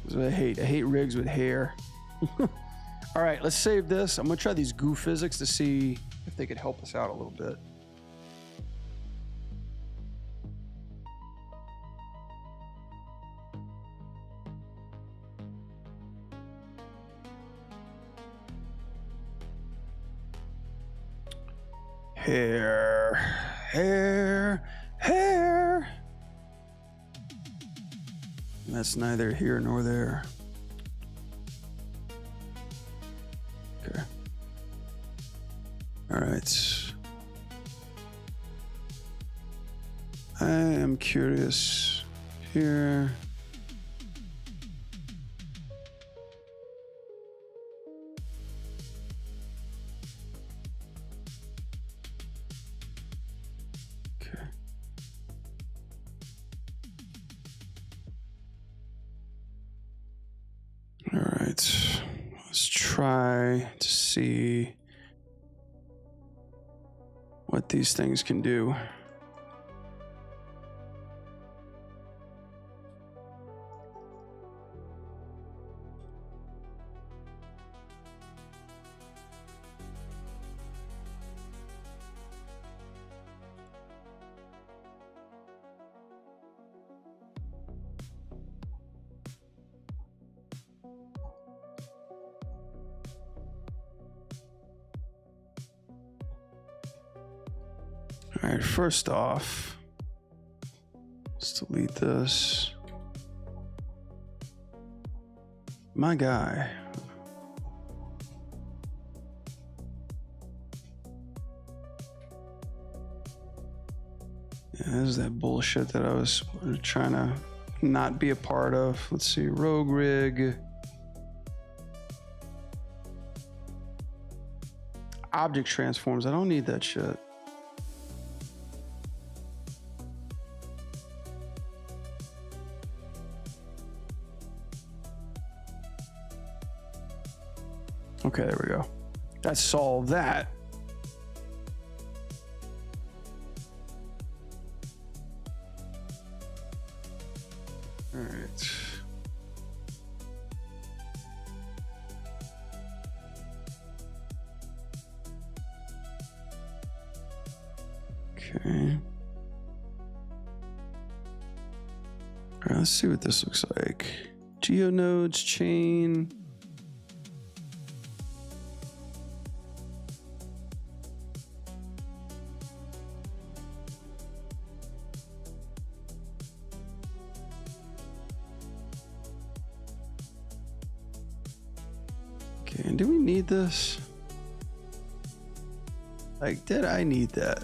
That's what I hate rigs with hair. All right, let's save this. I'm gonna try these goo physics to see if they could help us out a little bit. Hair. That's neither here nor there. Okay. All right. I am curious here. Let's try to see what these things can do. All right, first off, let's delete this. My guy. Yeah, this is that bullshit that I was trying to not be a part of. Let's see, Rogue Rig. Object transforms, I don't need that shit. Okay, there we go. That solved that. All right. Okay. All right, let's see what this looks like. Geonodes, chain. And do we need this? Like, did I need that?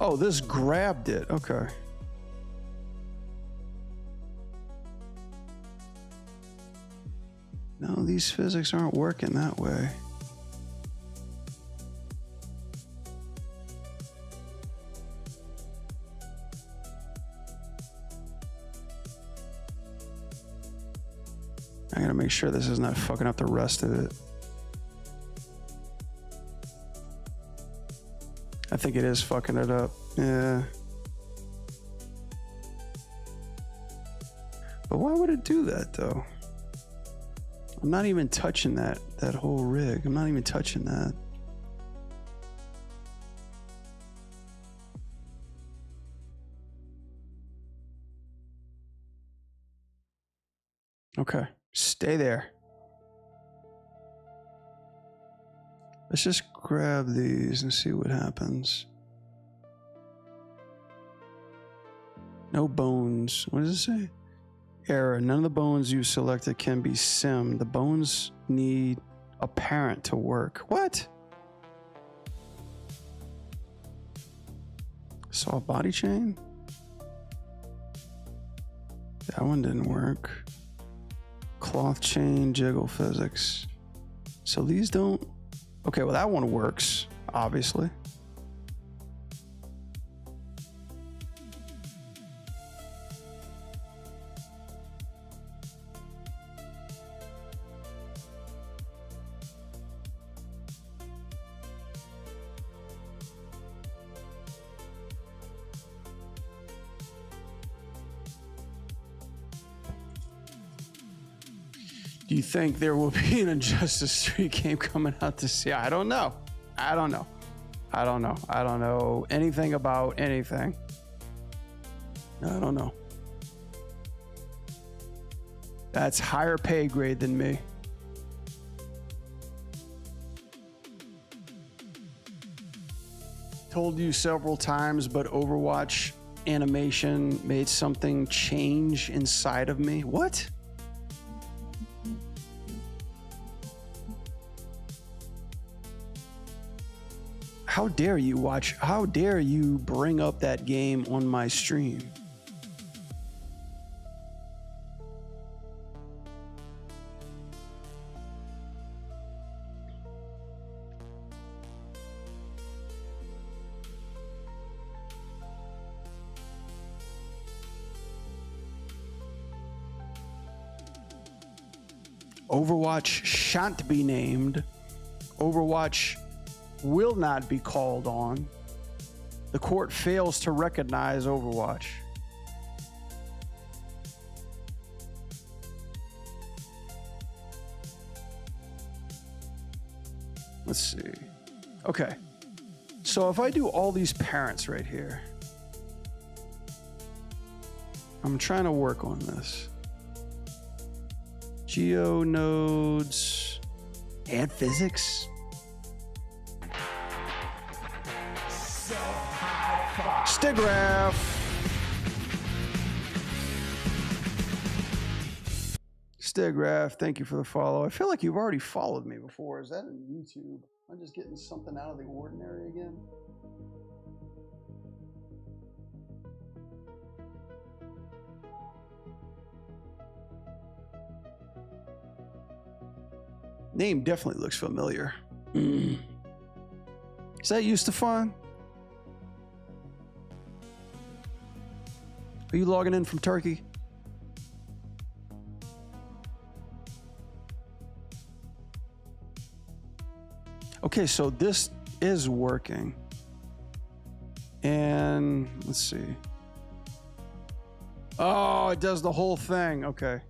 Oh, this grabbed it. Okay. No, these physics aren't working that way. I gotta make sure this is not fucking up the rest of it. I think it is fucking it up. Yeah. But why would it do that though? I'm not even touching that whole rig. I'm not even touching that. Okay, stay there. Let's just grab these and see what happens. No bones. What does it say? Error. None of the bones you selected can be simmed. The bones need a parent to work. What? Saw a body chain? That one didn't work. Cloth chain, jiggle physics. So these don't... Okay, well that one works, obviously. Do you think there will be an Injustice 3 game coming out this year? I don't know. I don't know. I don't know. I don't know anything about anything. I don't know. That's higher pay grade than me. Told you several times, but Overwatch animation made something change inside of me. What? How dare you watch? How dare you bring up that game on my stream? Overwatch shan't be named. Overwatch will not be called on. The court fails to recognize Overwatch. Let's see. Okay. So if I do all these parents right here, I'm trying to work on this. Geo nodes, add physics. Stigraph. Stigraph, thank you for the follow. I feel like you've already followed me before. Is that on YouTube? Am I just getting something out of the ordinary again? Name definitely looks familiar. Is that Yustafan? Are you logging in from Turkey? Okay, so this is working. And let's see. Oh, it does the whole thing. Okay.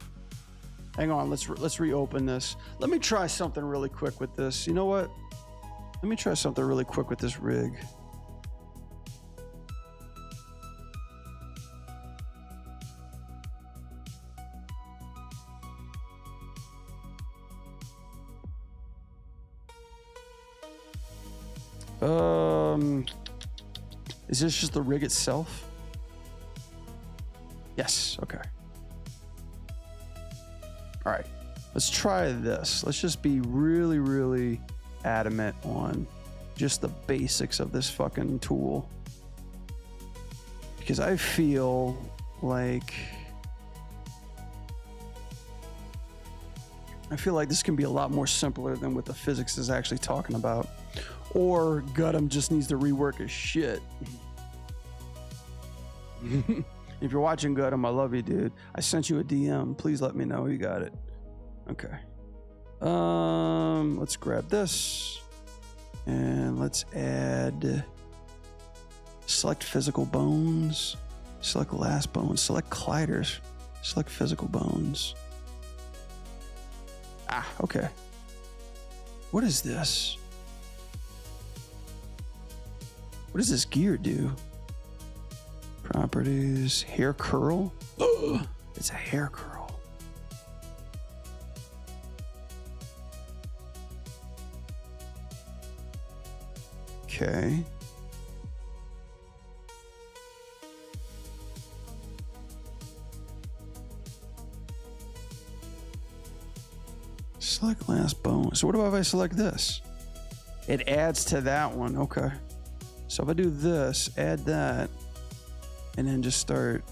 Hang on, let's reopen this. Let me try something really quick with this. You know what? Let me try something really quick with this rig. Is this just the rig itself? Yes, okay. All right, let's try this. Let's just be really, really adamant on just the basics of this fucking tool. Because I feel like this can be a lot more simpler than what the physics is actually talking about. Or Gundam just needs to rework his shit. If you're watching Gundam, I love you, dude. I sent you a DM. Please let me know you got it. Okay. Let's grab this. And let's add Select physical bones. Select last bones. Select colliders. Select physical bones. Ah, okay. What is this? What does this gear do? Properties. Hair curl. Ugh, it's a hair curl. Okay. Select last bone. So what about if I select this? It adds to that one. Okay. So if I do this, add that, and then just start.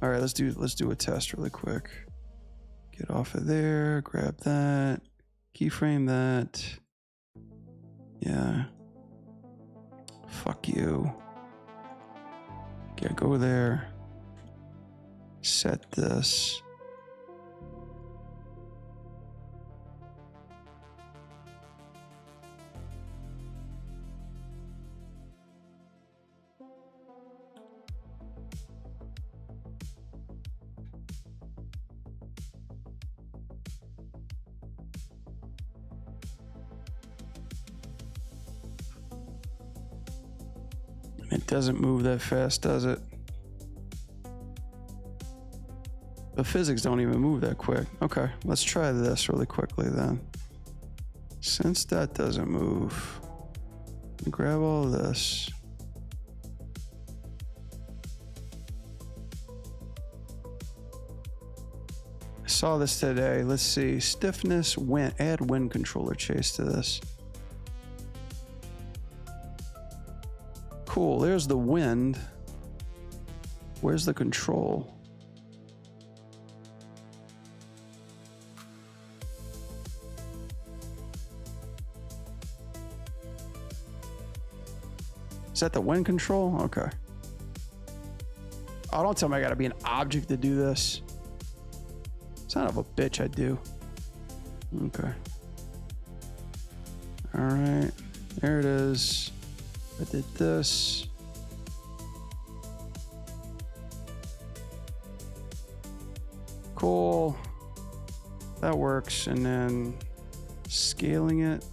All right, let's do a test really quick. Get off of there, grab that, keyframe that. Yeah. Fuck you. Okay, go there. Set this. It doesn't move that fast, does it? The physics don't even move that quick. Okay, let's try this really quickly then. Since that doesn't move, grab all of this. I saw this today. Let's see. Stiffness, wind, add wind controller chase to this. Cool, there's the wind. Where's the control? Is that the wind control? Okay. Oh, don't tell me I gotta be an object to do this. Son of a bitch, I do. Okay. All right, there it is. I did this. Cool. That works. And then scaling it.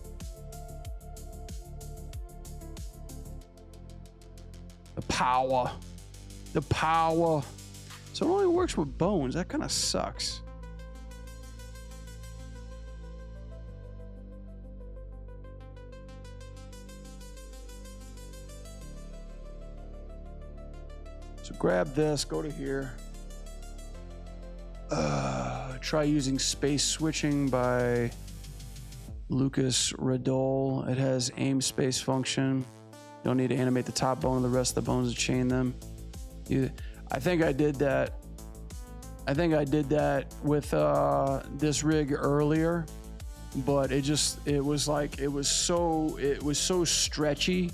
The power. The power. So it only works with bones. That kind of sucks. So grab this, go to here. Try using space switching by Lucas Radol. It has aim space function. You don't need to animate the top bone and the rest of the bones to chain them. I think I did that. I think I did that with this rig earlier, but it was so stretchy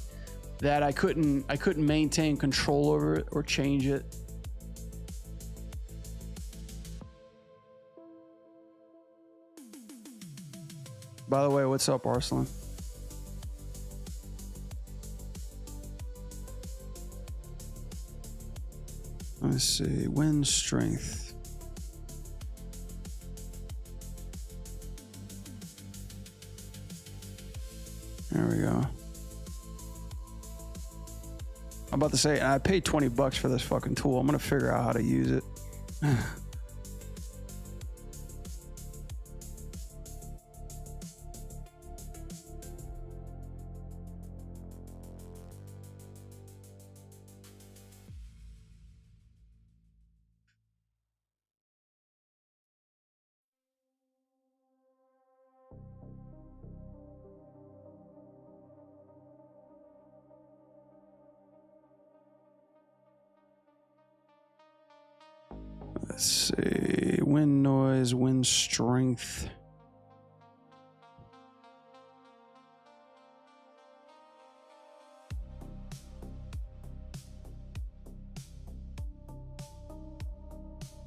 that I couldn't maintain control over it or change it. By the way, what's up, Arslan? Let's see, wind strength. There we go. I'm about to say, I paid $20 for this fucking tool. I'm gonna figure out how to use it. Let's see, wind noise, wind strength.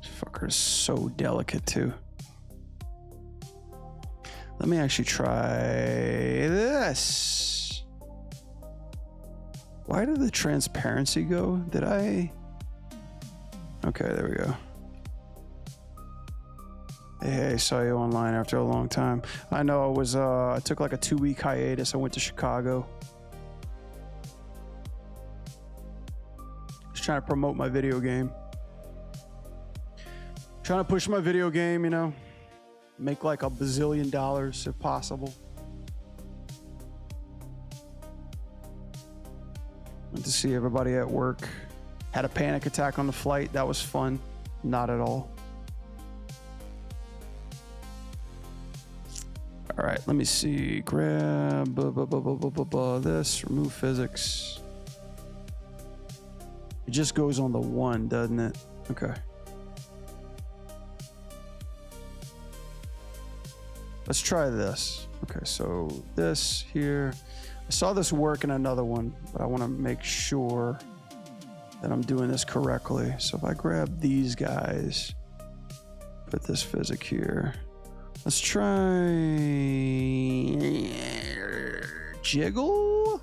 This fucker is so delicate too. Let me actually try this. Why did the transparency go? Did I? Okay, there we go. Hey, I saw you online after a long time. I know I was, I took like a 2-week hiatus. I went to Chicago. Just trying to promote my video game. Trying to push my video game, you know. Make like $1 bazillion if possible. Went to see everybody at work. Had a panic attack on the flight. That was fun. Not at all. All right, let me see. Grab this, remove physics. It just goes on the 1, doesn't it? Okay. Let's try this. Okay, so this here. I saw this work in another one, but I want to make sure that I'm doing this correctly. So if I grab these guys, put this physic here. Let's try jiggle.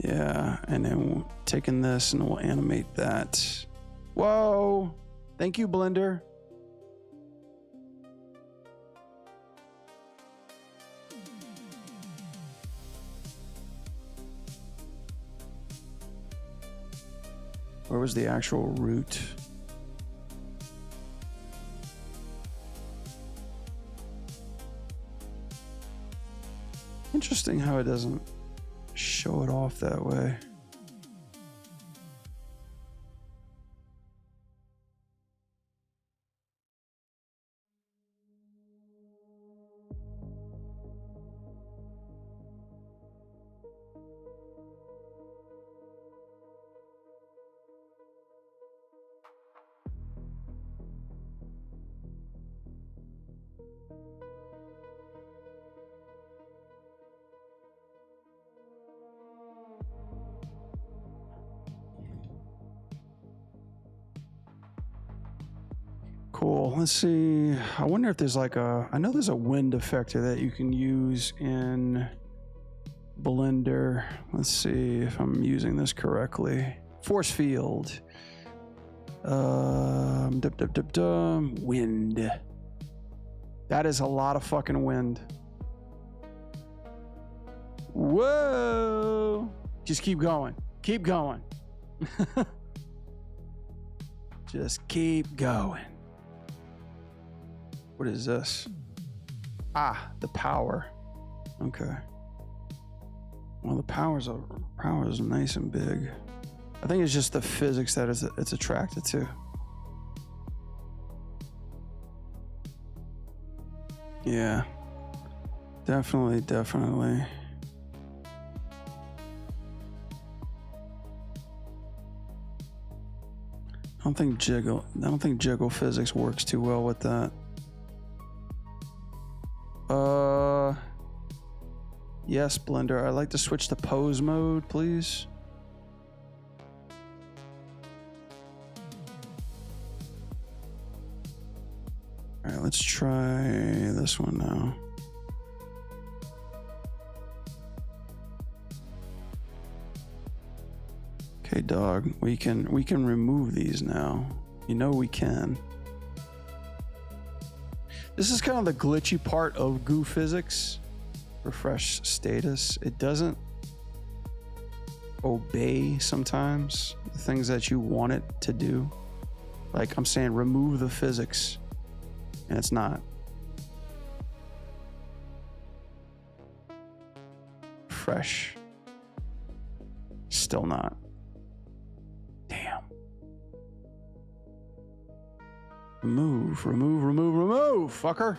Yeah, and then taking this and we'll animate that. Whoa! Thank you, Blender. Where was the actual root? Interesting how it doesn't show it off that way. Cool. Let's see. I wonder if there's like a, I know there's a wind effector that you can use in Blender. Let's see if I'm using this correctly. Force field. Wind. That is a lot of fucking wind. Whoa. Just keep going. Keep going. Just keep going. What is this? Ah, the power. Okay. Well, the power is nice and big. I think it's just the physics that it's attracted to. Yeah. Definitely, definitely. I don't think jiggle physics works too well with that. Yes, Blender. I'd like to switch to pose mode, please. All right, let's try this one now. Okay, dog. We can remove these now. You know we can. This is kind of the glitchy part of goo physics. Refresh status. It doesn't obey sometimes the things that you want it to do. Like I'm saying, remove the physics, and it's not. Fresh. Still not. Damn. Remove, fucker.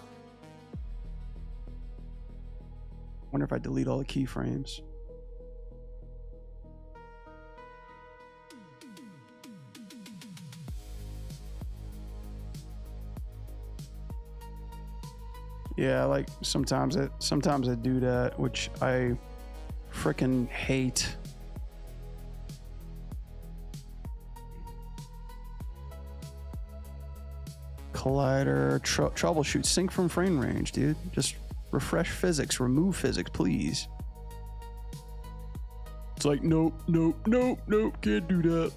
Wonder if I delete all the keyframes. Yeah, like sometimes I do that, which I freaking hate. Collider, troubleshoot, sync from frame range, dude. Just Refresh physics. Remove physics, please. It's like, nope, nope, nope, nope. Can't do that.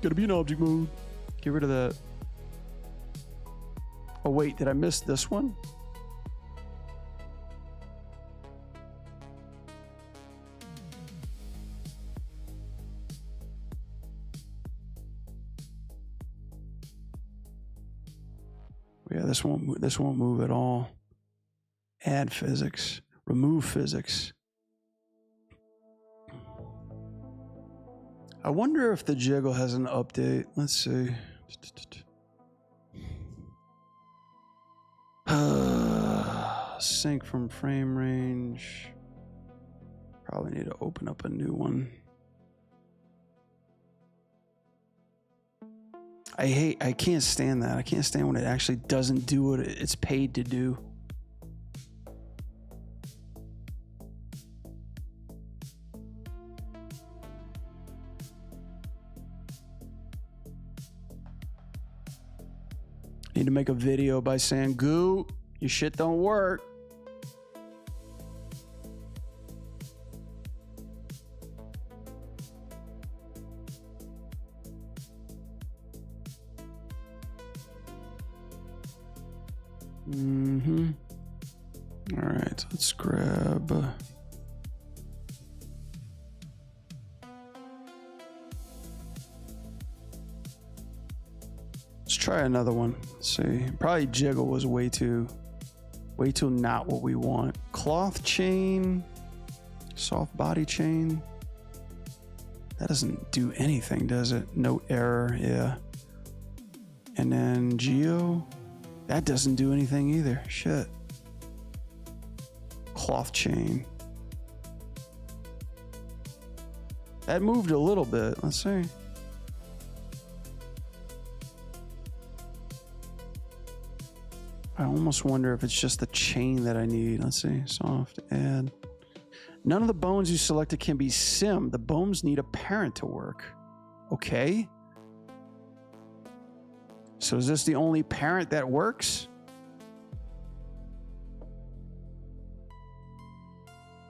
Gotta be in object mode. Get rid of that. Oh, wait. Did I miss this one? Yeah, this won't move at all. Add physics. Remove physics. I wonder if the jiggle has an update. Let's see. Sync from frame range. Probably need to open up a new one. I can't stand that. I can't stand when it actually doesn't do what it's paid to do. Need to make a video by saying, Goo, your shit don't work. All right, let's grab. Let's try another one. Let's see. Probably jiggle was way too not what we want. Cloth chain, soft body chain. That doesn't do anything, does it? Note error, yeah. And then geo, that doesn't do anything either. Shit. Cloth chain. That moved a little bit. Let's see. I almost wonder if it's just the chain that I need. Let's see. Soft add. None of the bones you selected can be sim. The bones need a parent to work. Okay. So is this the only parent that works?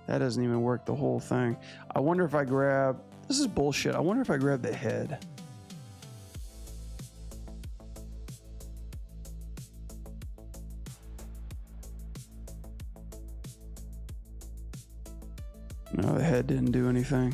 That doesn't even work the whole thing. I wonder if I grab... This is bullshit. I wonder if I grab the head. No, the head didn't do anything.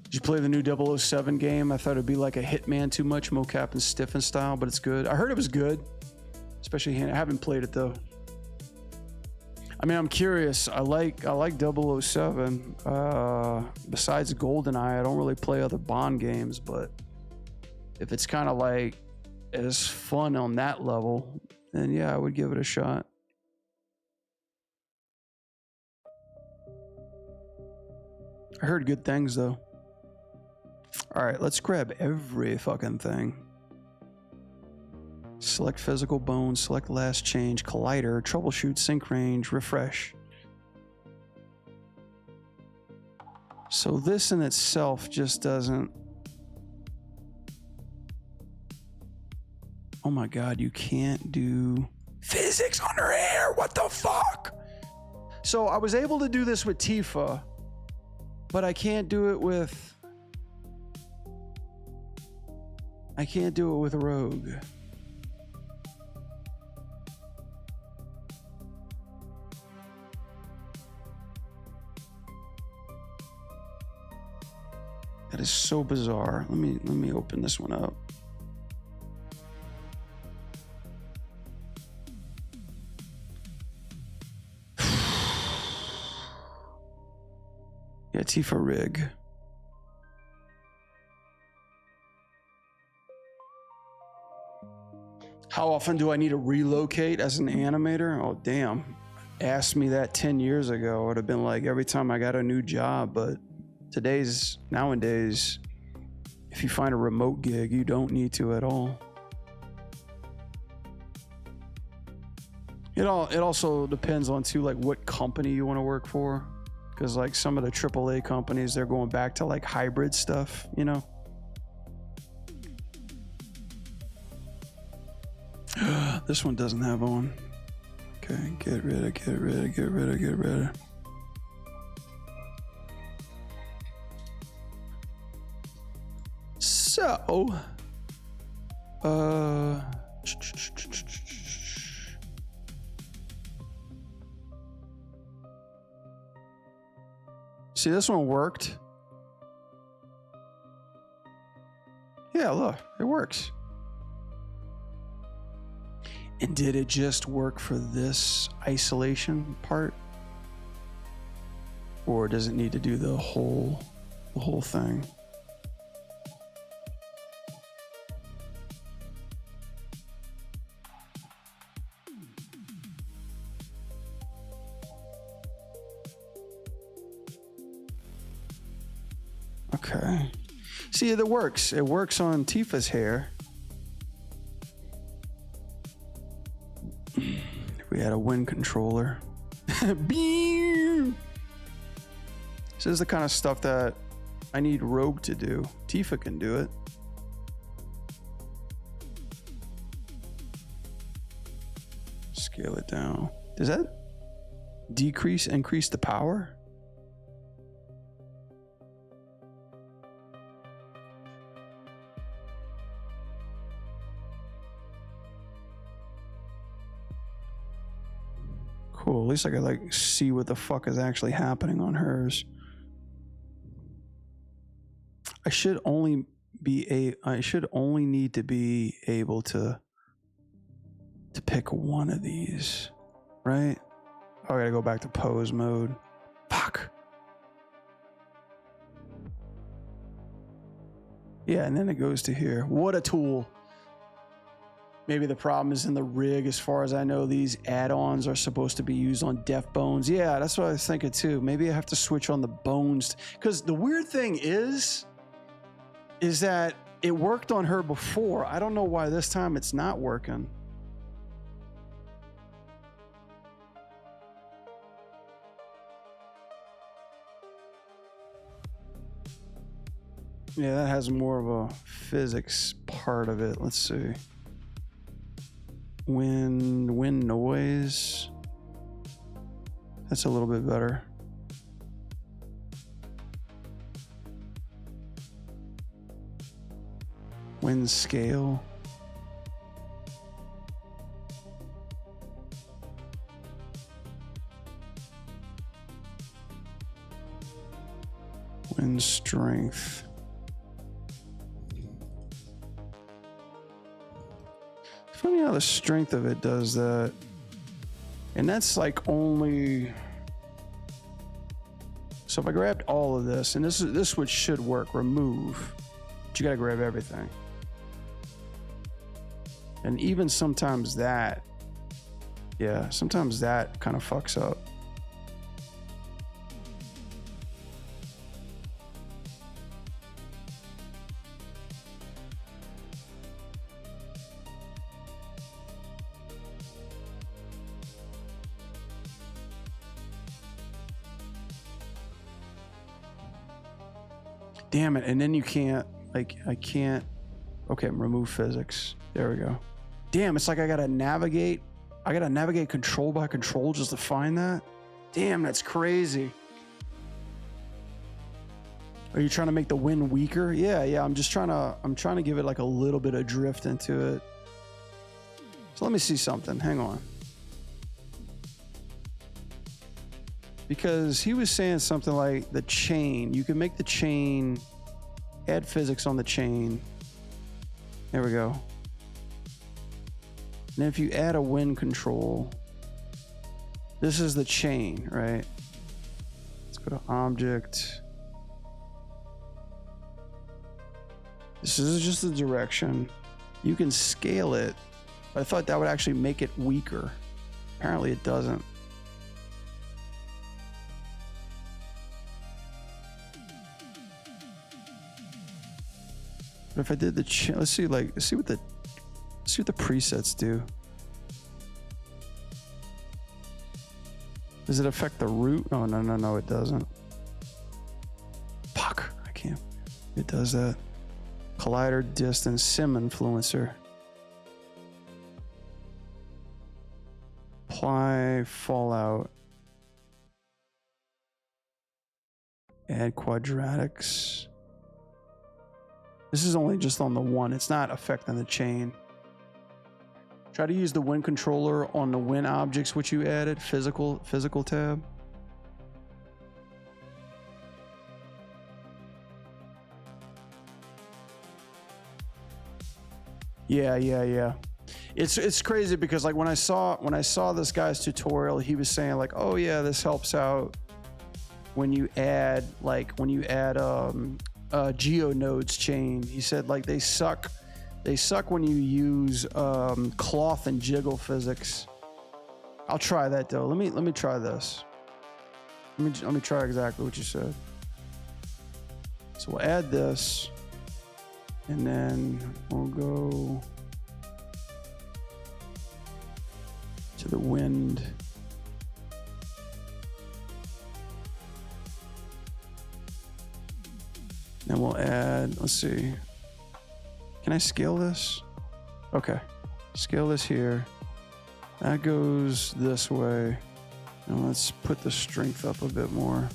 Did you play the new 007 game? I thought it'd be like a Hitman too much, mocap and stiffen style, but it's good. I heard it was good, especially I haven't played it though. I mean, I'm curious. I like 007. Besides GoldenEye, I don't really play other Bond games, but if it's kind of like as fun on that level, then yeah, I would give it a shot. I heard good things though. All right, let's grab every fucking thing. Select physical bones, select last change, collider, troubleshoot, sync range, refresh. So this in itself just doesn't... Oh my God, you can't do physics under air. What the fuck? So I was able to do this with Tifa, but I can't do it with... I can't do it with Rogue. That is so bizarre. Let me open this one up. Yeah, Tifa rig. How often do I need to relocate as an animator? Oh, damn. Asked me that 10 years ago. It would have been like every time I got a new job. But nowadays, if you find a remote gig, you don't need to at all. It also depends on too, like what company you want to work for. Because like some of the AAA companies, they're going back to like hybrid stuff, you know? This one doesn't have one. Okay, get rid of. So, see, this one worked. Yeah, look, it works. And did it just work for this isolation part? Or does it need to do the whole thing? Okay. See, it works. It works on Tifa's hair. If we had a wind controller. Beam! This is the kind of stuff that I need Rogue to do. Tifa can do it. Scale it down. Does that increase the power? Cool. At least I could like see what the fuck is actually happening on hers. I should only need to be able to pick one of these, right? Oh, I gotta go back to pose mode. Fuck. Yeah, and then it goes to here. What a tool. Maybe the problem is in the rig. As far as I know, these add-ons are supposed to be used on deaf bones. Yeah, that's what I was thinking too. Maybe I have to switch on the bones. Because the weird thing is that it worked on her before. I don't know why this time it's not working. Yeah, that has more of a physics part of it. Let's see. Wind noise. That's a little bit better. Wind scale. Wind strength. Funny how the strength of it does that. And that's like only. So if I grabbed all of this, and this which should work, remove. But you gotta grab everything. And even sometimes that, yeah, sometimes that kind of fucks up. Damn it. And then you can't, like, I can't. Okay, remove physics. There we go. Damn, it's like I gotta navigate. I gotta navigate control by control just to find that. Damn, that's crazy. Are you trying to make the wind weaker? Yeah, I'm trying to give it like a little bit of drift into it. So let me see something. Hang on. Because he was saying something like the chain. You can make the chain, add physics on the chain. There we go. And if you add a wind control, this is the chain, right? Let's go to object. This is just the direction. You can scale it, but I thought that would actually make it weaker. Apparently it doesn't. But if I did the let's see what the presets do. Does it affect the root? Oh no, it doesn't. Fuck, I can't. It does that. Collider, distance, sim influencer. anime, Fallout. Add quadratics. This is only just on the one. It's not affecting the chain. Try to use the wind controller on the wind objects which you added. Physical tab. Yeah. It's crazy because like when I saw this guy's tutorial, he was saying like, oh yeah, this helps out when you add geonodes chain. He said like they suck when you use cloth and jiggle physics. I'll try that though. Let me try this. Let me try exactly what you said. So we'll add this, and then we'll go to the wind. Then we'll add, let's see. Can I scale this? Okay. Scale this here. That goes this way. And let's put the strength up a bit more.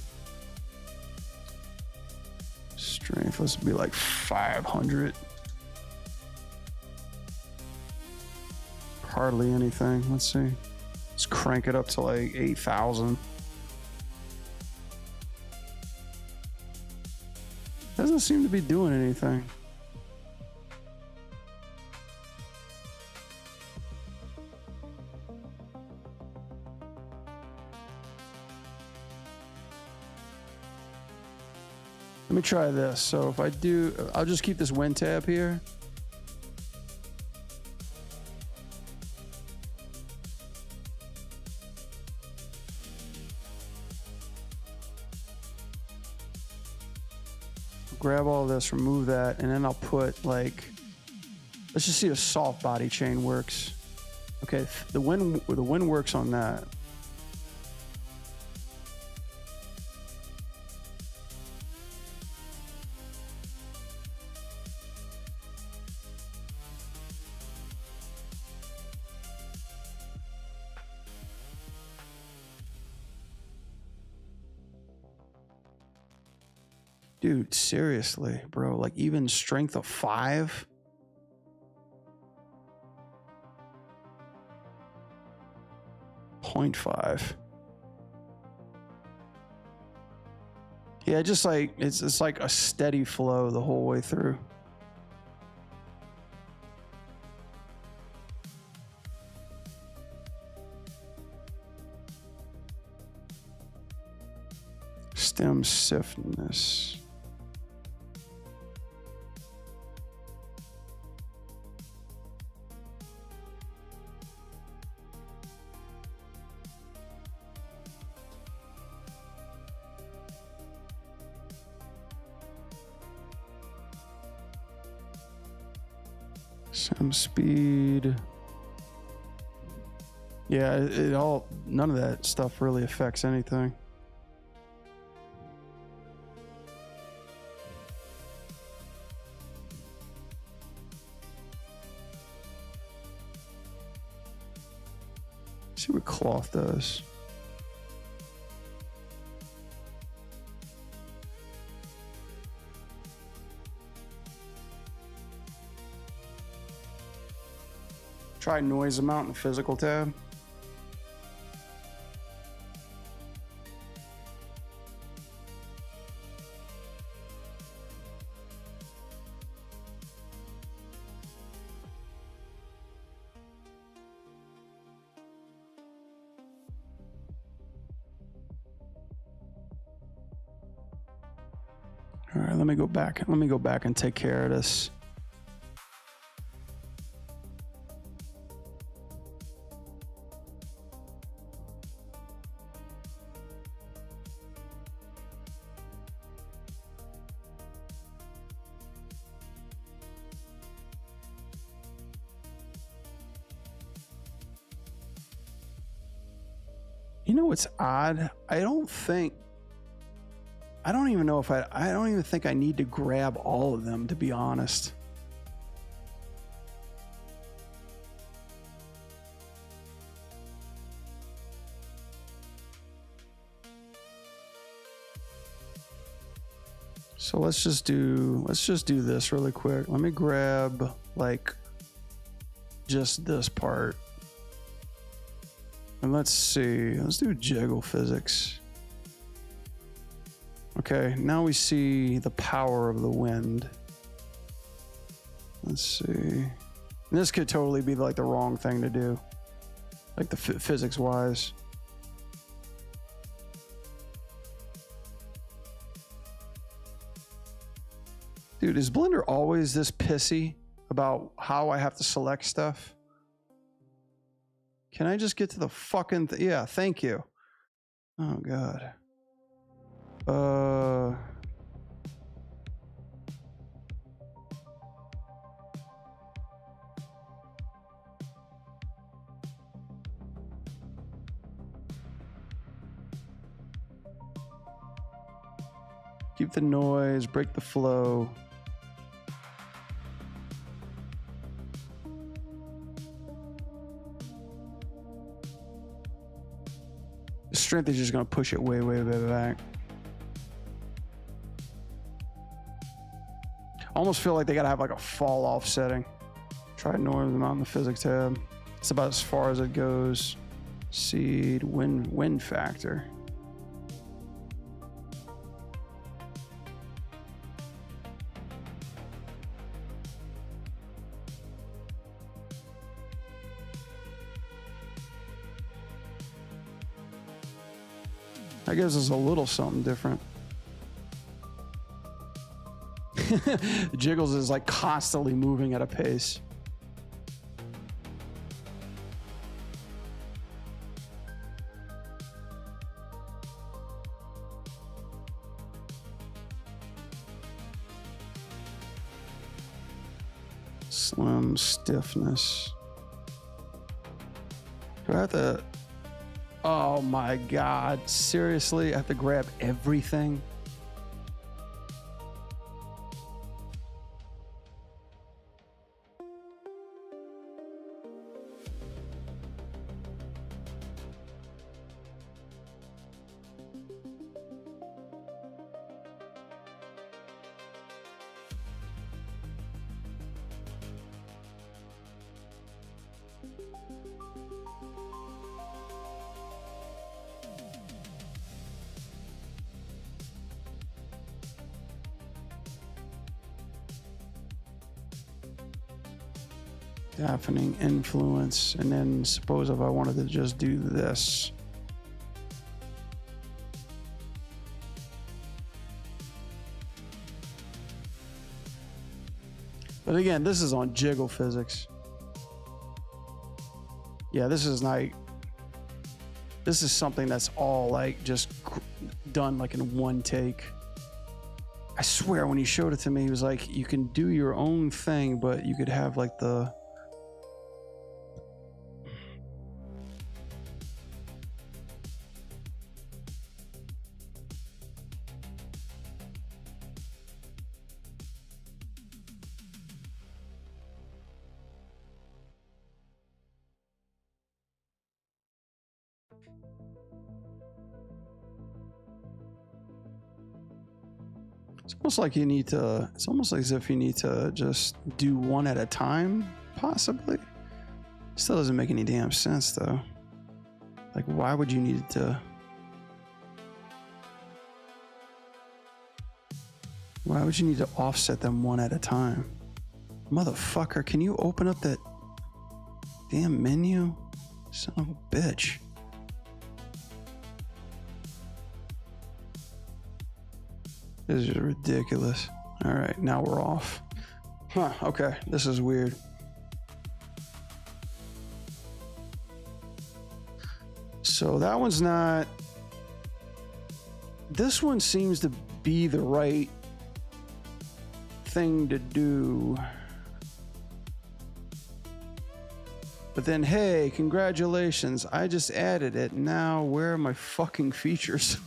Strength, let's be like 500. Hardly anything. Let's see. Let's crank it up to like 8,000. Doesn't seem to be doing anything. Let me try this. So if I do, I'll just keep this wind tab here. Grab all this, remove that, and then I'll put like, let's just see if soft body chain works. Okay, the wind works on that. Dude, seriously, bro, like even strength of 5? .5. Yeah, just like it's like a steady flow the whole way through. Stem stiffness. Some speed. Yeah, it all, none of that stuff really affects anything. See what cloth does. Try noise amount in the physical tab. All right, let me go back. Let me go back and take care of this. You know what's odd? I don't even know if I don't even think I need to grab all of them, to be honest. So let's just do this really quick. Let me grab like just this part. And let's see. Let's do jiggle physics. Okay, now we see the power of the wind. Let's see. And this could totally be like the wrong thing to do, like the physics wise. Dude, is Blender always this pissy about how I have to select stuff? Can I just get to the fucking yeah, thank you. Oh god. Keep the noise, break the flow. The strength is just gonna push it way back. I almost feel like they gotta have like a fall off setting. Try norm them out in the physics tab. It's about as far as it goes. Seed, wind factor. I guess it's a little something different. Jiggles is like constantly moving at a pace. Slim stiffness. Do I have to? Oh my god, seriously? I have to grab everything? Deafening influence, and then suppose if I wanted to just do this. But again, this is on jiggle physics. Yeah, this is like, this is something that's all like just done like in one take. I swear when he showed it to me, he was like, you can do your own thing, but you could have like the It's almost like you need to, it's almost like as if you need to just do one at a time, possibly. Still doesn't make any damn sense though. Like, why would you need to? Why would you need to offset them one at a time? Motherfucker, can you open up that damn menu? Son of a bitch. This is ridiculous. All right, now we're off. Huh, okay, this is weird. So that one's not... This one seems to be the right thing to do. But then, hey, congratulations, I just added it. Now, where are my fucking features?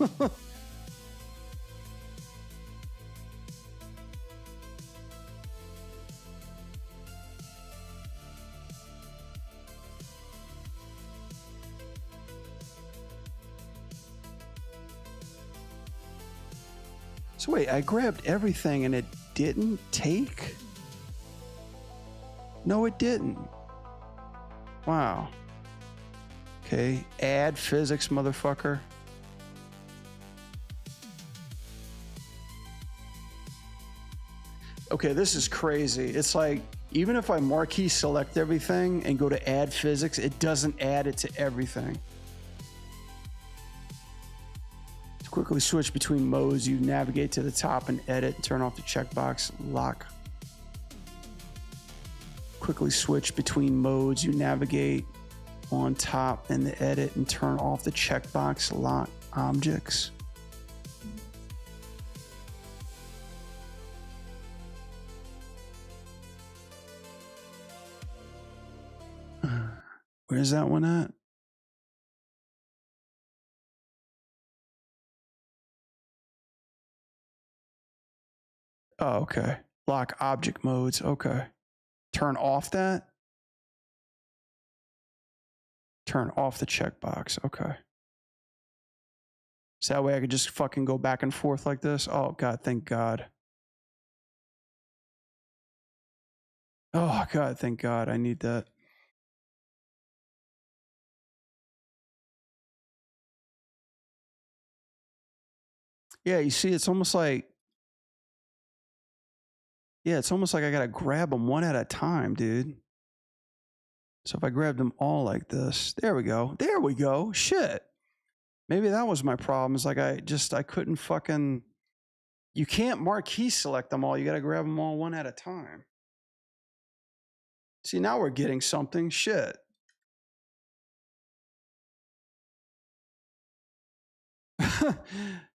So wait, I grabbed everything and it didn't take? No, it didn't. Wow. Okay, add physics, motherfucker. Okay, this is crazy. It's like, even if I marquee select everything and go to add physics, it doesn't add it to everything. To quickly switch between modes, you navigate to the top and edit, turn off the checkbox, lock. Quickly switch between modes, you navigate on top and the edit and turn off the checkbox, lock objects. Where's that one at? Oh, okay. Lock object modes. Okay. Turn off that. Turn off the checkbox. Okay. So that way I could just fucking go back and forth like this. Oh, God. Thank God. Oh, God. Thank God. I need that. Yeah, you see, it's almost like, yeah, it's almost like I gotta grab them one at a time, dude. So if I grab them all like this, there we go. There we go. Shit. Maybe that was my problem. It's like I couldn't fucking, you can't marquee select them all. You gotta grab them all one at a time. See, now we're getting something. Shit.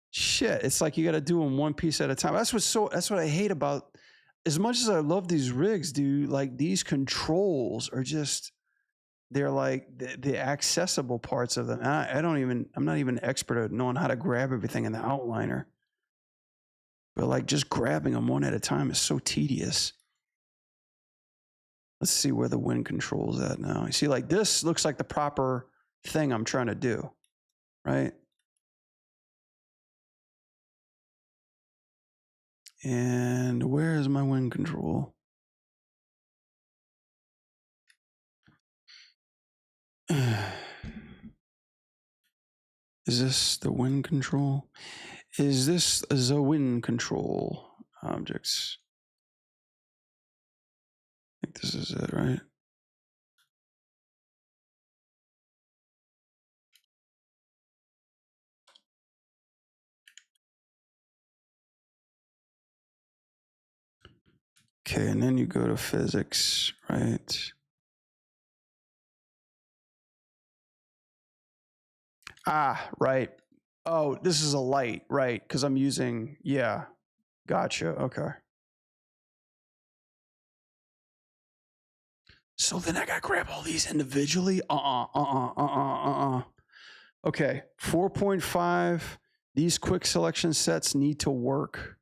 Shit, it's like you got to do them one piece at a time. That's what I hate about. As much as I love these rigs, dude, like these controls are just, they're like the accessible parts of them. I'm not even expert at knowing how to grab everything in the outliner. But like just grabbing them one at a time is so tedious. Let's see where the wind control's at now. You see, like this looks like the proper thing I'm trying to do, right? And where is my wind control? Is this the wind control? Is this the wind control objects? I think this is it, right? Okay, and then you go to physics, right? Ah, right. Oh, this is a light, right? Because I'm using, yeah. Gotcha, okay. So then I gotta grab all these individually? Okay, 4.5. These quick selection sets need to work.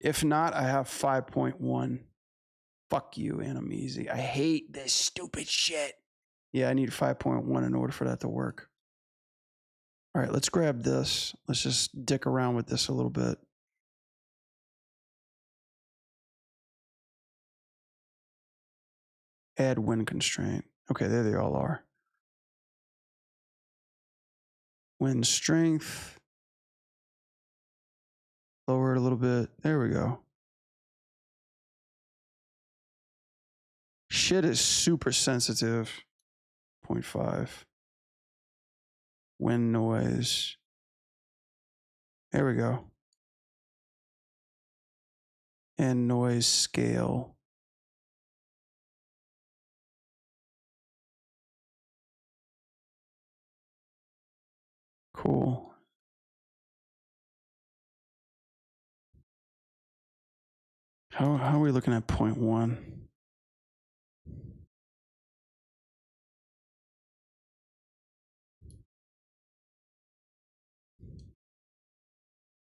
If not, I have 5.1. Fuck you, Animeasy. I hate this stupid shit. Yeah, I need 5.1 in order for that to work. All right, let's grab this. Let's just dick around with this a little bit. Add wind constraint. Okay, there they all are. Wind strength. Lower it a little bit. There we go. Shit is super sensitive. 0.5. Wind noise. There we go. And noise scale. Cool. How are we looking at 0.1?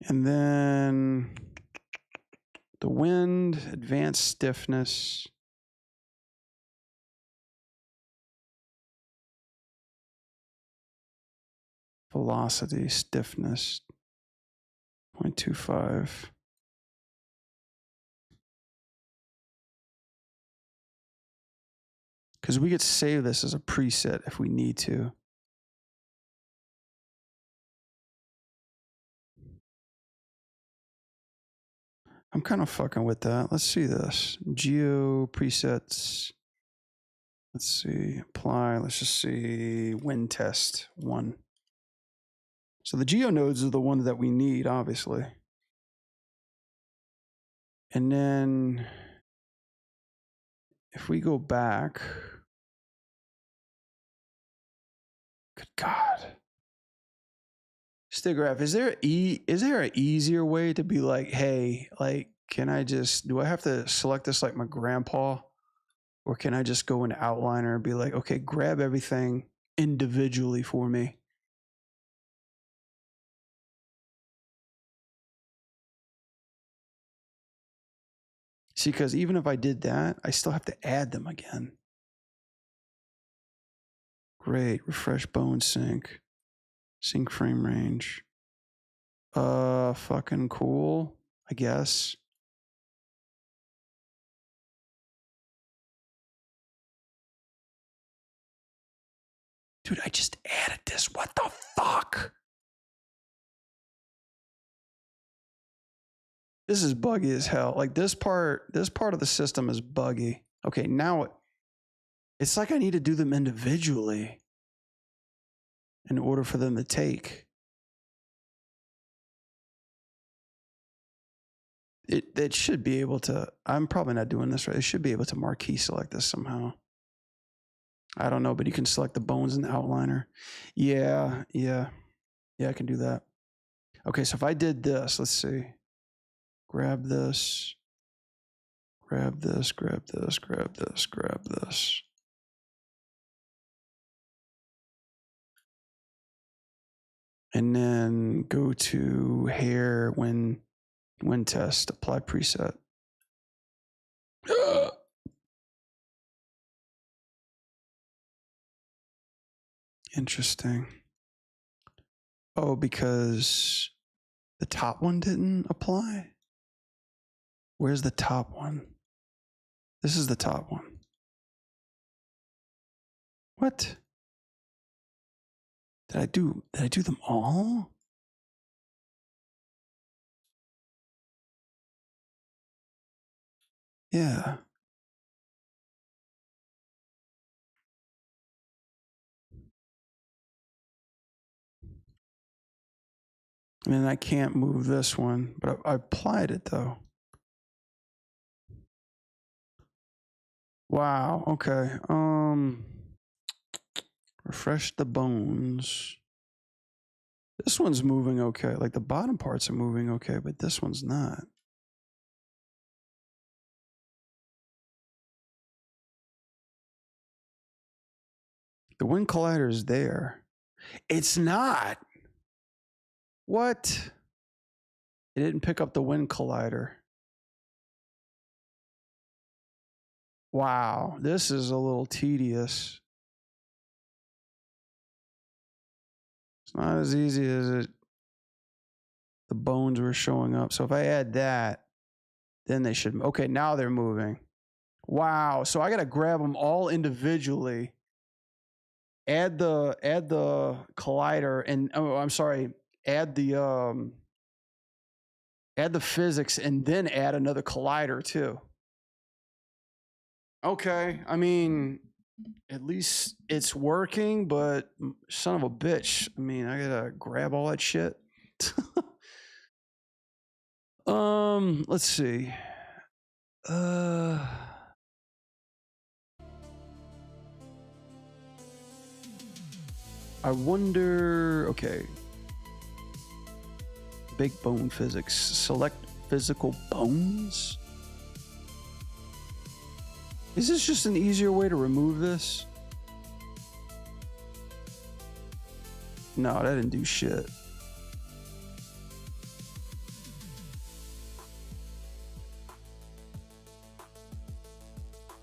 And then the wind, advanced stiffness. Velocity, stiffness, 0.25. Because we could save this as a preset if we need to. I'm kind of fucking with that. Let's see this. Geo presets. Let's see. Apply. Let's just see. Wind test 1. So the geo nodes are the one that we need, obviously. And then if we go back, good God. Stigraph, is there an easier way to be like, hey, like, do I have to select this like my grandpa? Or can I just go into Outliner and be like, okay, grab everything individually for me? See, because even if I did that, I still have to add them again. Great, refresh bone sync. Sync frame range. Fucking cool, I guess. Dude, I just added this. What the fuck? This is buggy as hell. Like this part of the system is buggy. Okay, now it's like I need to do them individually in order for them to take. It should be able to, I'm probably not doing this right. It should be able to marquee select this somehow. I don't know, but you can select the bones in the outliner. Yeah, I can do that. Okay, so if I did this, let's see. Grab this, grab this, grab this, grab this, grab this. And then go to hair wind test, apply preset. Interesting. Oh, because the top one didn't apply? Where's the top one? This is the top one. What? Did I do them all? Yeah. And then I can't move this one, but I applied it though. Wow, okay. Refresh the bones. This one's moving okay. Like the bottom parts are moving okay, but this one's not. The wind collider is there. It's not. What? It didn't pick up the wind collider. Wow, this is a little tedious. It's not as easy as the bones were showing up. So if I add that, then they should. Okay, now they're moving. Wow. So I got to grab them all individually. Add the collider and add the physics and then add another collider too. Okay, I mean, at least it's working, but son of a bitch. I mean, I gotta grab all that shit. Let's see. I wonder, okay. Big bone physics. Select physical bones? Is this just an easier way to remove this? No, that didn't do shit.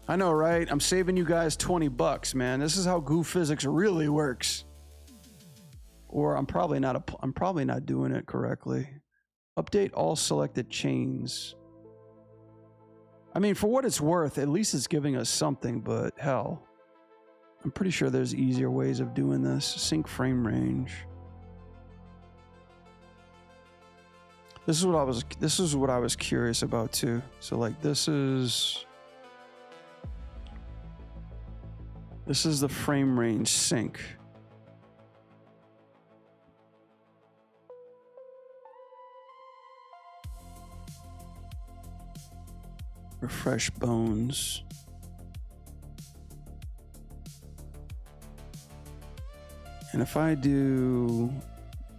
I know, right? I'm saving you guys $20, man. This is how Goo Physics really works. Or I'm probably not doing it correctly. Update all selected chains. I mean, for what it's worth, at least it's giving us something, but hell. I'm pretty sure there's easier ways of doing this. Sync frame range. This is what I was curious about too. So like this is the frame range sync. Refresh bones. And if I do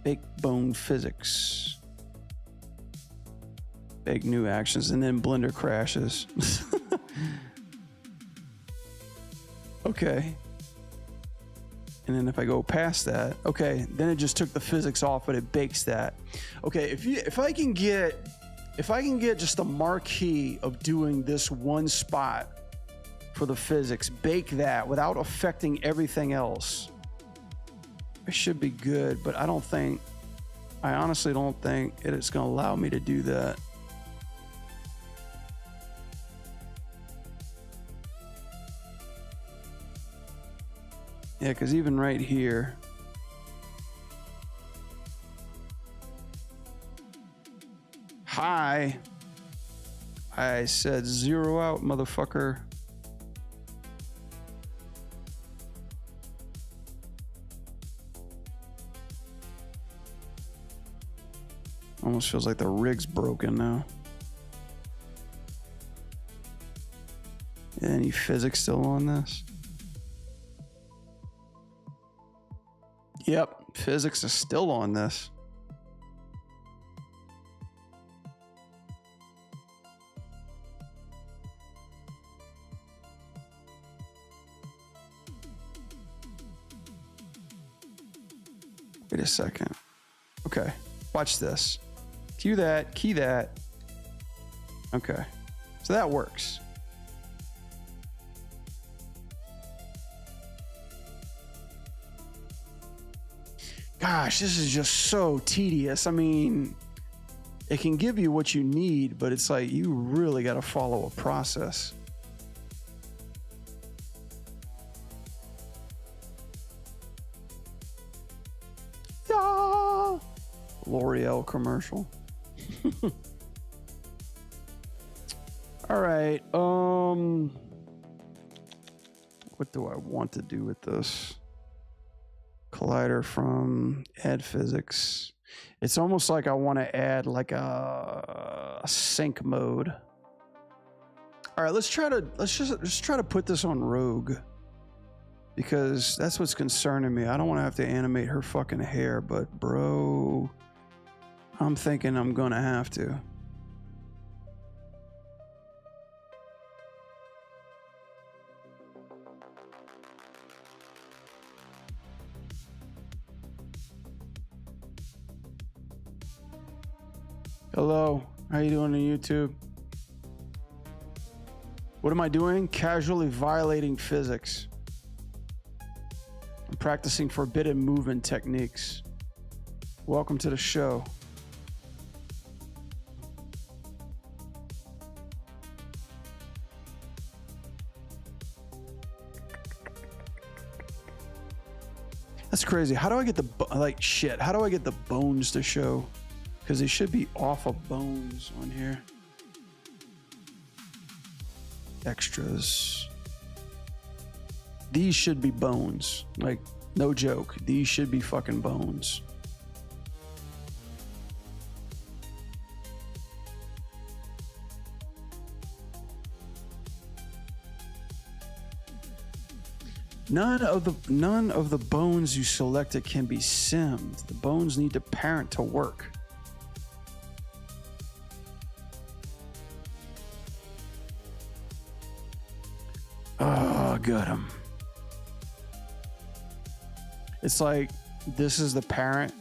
bake bone physics, bake new actions, and then Blender crashes. Okay. And then if I go past that, okay, then it just took the physics off, but it bakes that. Okay, if I can get just the marquee of doing this one spot for the physics, bake that without affecting everything else, it should be good, but I honestly don't think it's going to allow me to do that. Yeah, because even right here, hi, I said 0 out, motherfucker. Almost feels like the rig's broken now. Any physics still on this? Yep, physics is still on this. Wait a second. Okay, watch this. Cue that, key that. Okay, so that works. Gosh, this is just so tedious. I mean, it can give you what you need, but it's like you really got to follow a process. Yeah. L'Oreal commercial. All right. What do I want to do with this? Collider from add physics. It's almost like I want to add like a sync mode. All right, let's just try to put this on Rogue, because that's what's concerning me. I don't want to have to animate her fucking hair, but bro, I'm thinking I'm gonna have to. Hello, how you doing on YouTube? What am I doing? Casually violating physics. I'm practicing forbidden movement techniques. Welcome to the show. That's crazy. How do I get how do I get the bones to show? Because they should be off of bones on here. Extras. These should be bones. Like, no joke. These should be fucking bones. None of the bones you selected can be simmed. The bones need to parent to work. Oh, got him. It's like this is the parent.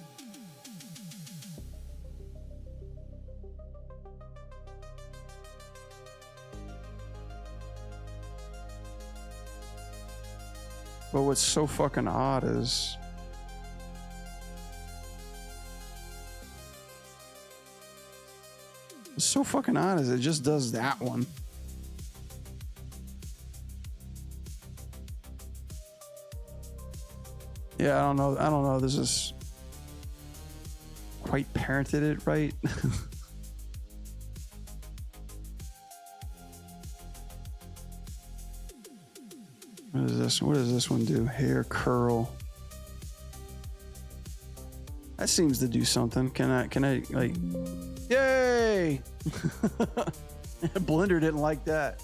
But what's so fucking odd is It's so fucking honest. It just does that one. Yeah, I don't know. I don't know. This is quite parented it right. What is this? What does this one do? Hair curl. That seems to do something. Can I like, yay! Blender didn't like that.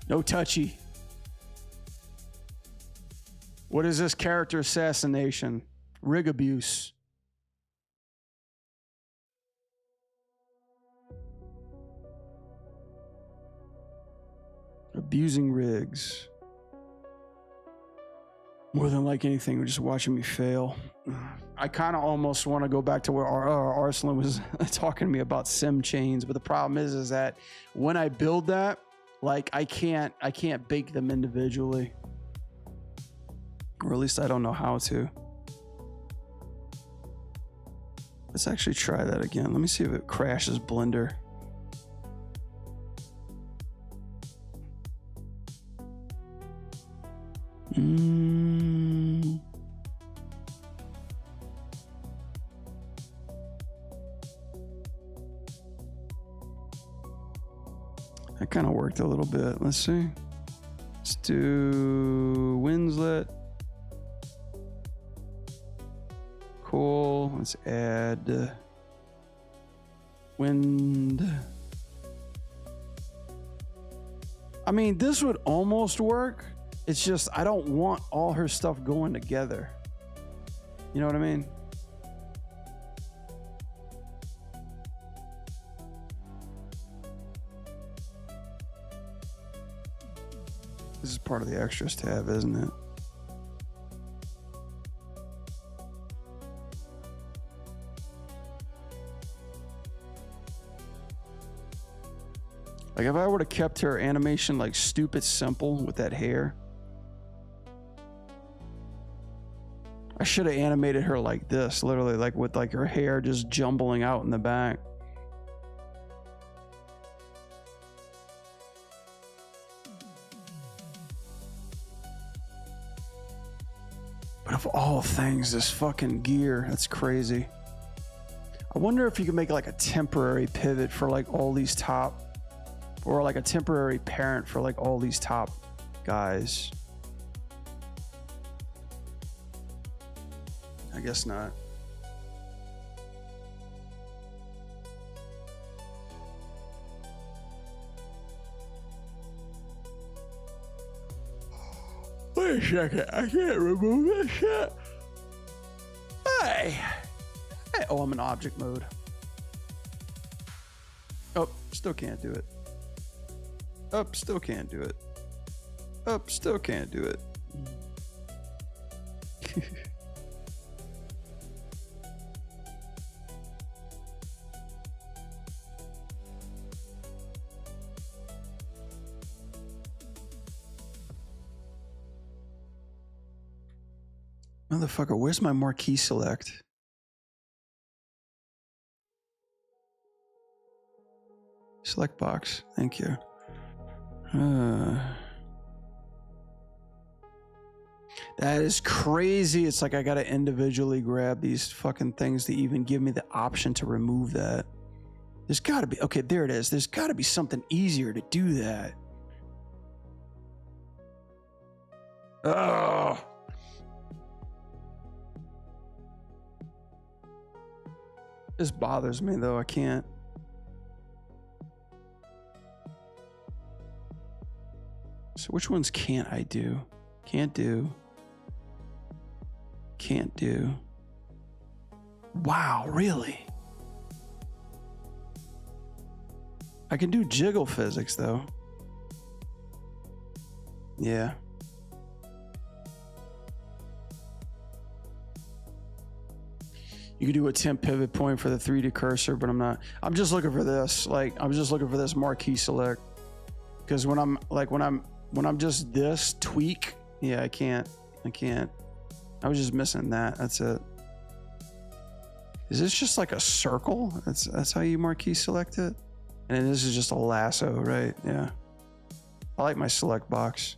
No touchy. What is this? Character assassination. Rig abuse. Abusing rigs. More than like anything, just watching me fail. I kind of almost want to go back to where Arslan was talking to me about sim chains, but the problem is that when I build that, like I can't bake them individually, or at least I don't know how to. Let's actually try that again. Let me see if it crashes Blender. That kind of worked a little bit. Let's see. Let's do Winslet. Cool. Let's add wind. I mean, this would almost work. It's just I don't want all her stuff going together. You know what I mean? This is part of the extras tab, isn't it? Like if I would have kept her animation like stupid simple with that hair, I should have animated her like this, literally, like with like her hair just jumbling out in the back. But of all things, this fucking gear, that's crazy. I wonder if you could make like a temporary pivot for like all these top, or like a temporary parent for like all these top guys. I guess not. Wait a second, I can't remove this shit. Hey. Oh, I'm in object mode. Oh, still can't do it. Up, still can't do it. Up, still can't do it. Motherfucker, where's my marquee select? Select box, thank you. That is crazy. It's like I gotta individually grab these fucking things to even give me the option to remove that. There's gotta be, okay, there it is. There's gotta be something easier to do that. Oh. This bothers me though, I can't. So which ones can't I do? Can't do. Can't do. Wow, really? I can do jiggle physics though. Yeah. You can do a temp pivot point for the 3D cursor, but I'm not. I'm just looking for this. Like, I'm just looking for this marquee select. Because when I'm just this tweak, yeah, I can't. I was just missing that. That's it. Is this just like a circle? That's how you marquee select it? And then this is just a lasso, right? Yeah. I like my select box.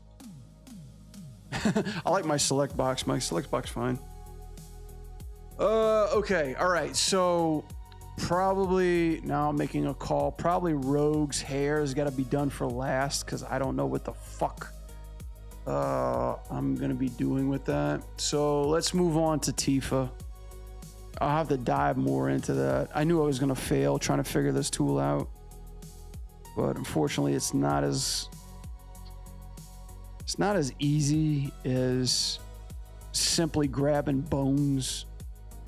I like my select box. My select box fine. Okay. All right. So probably now I'm making a call. Probably Rogue's hair has got to be done for last because I don't know what the fuck I'm going to be doing with that. So let's move on to Tifa. I'll have to dive more into that. I knew I was going to fail trying to figure this tool out, but unfortunately it's not as easy as simply grabbing bones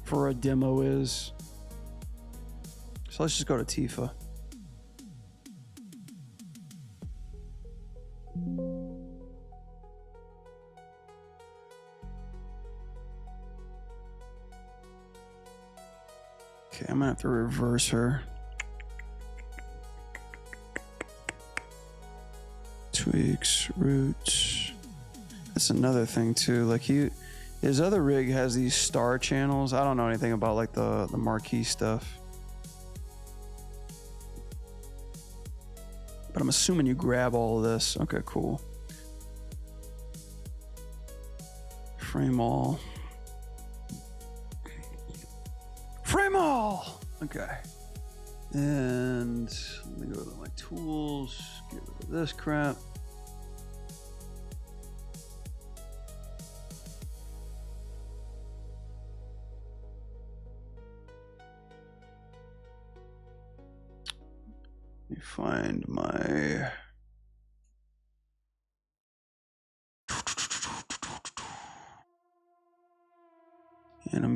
for a demo is. So let's just go to Tifa. Okay, I'm gonna have to reverse her. Tweaks, roots. That's another thing too. Like his other rig has these star channels. I don't know anything about like the marquee stuff. But I'm assuming you grab all of this. Okay, cool. Frame all. Frame all! Okay. And let me go to my tools. Get rid of this crap. Let me find my...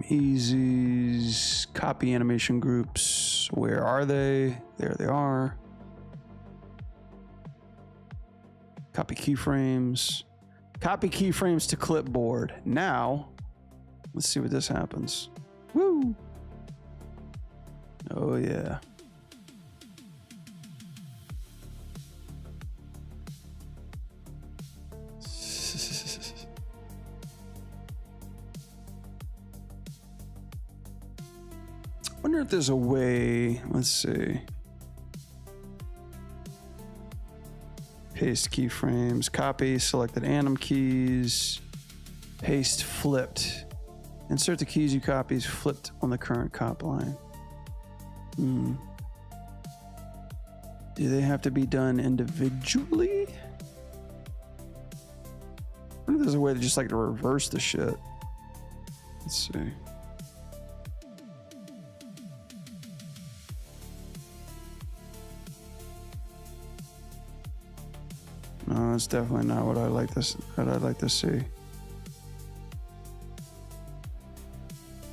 Easy's copy animation groups. Where are they? There they are. Copy keyframes. Copy keyframes to clipboard. Now, let's see what this happens. Woo! Oh yeah. Wonder if there's a way, let's see. Paste keyframes, copy selected anim keys, paste flipped. Insert the keys you copied flipped on the current cop line. Do they have to be done individually? I wonder if there's a way to just like to reverse the shit. Let's see. No, that's definitely not what I'd like to see.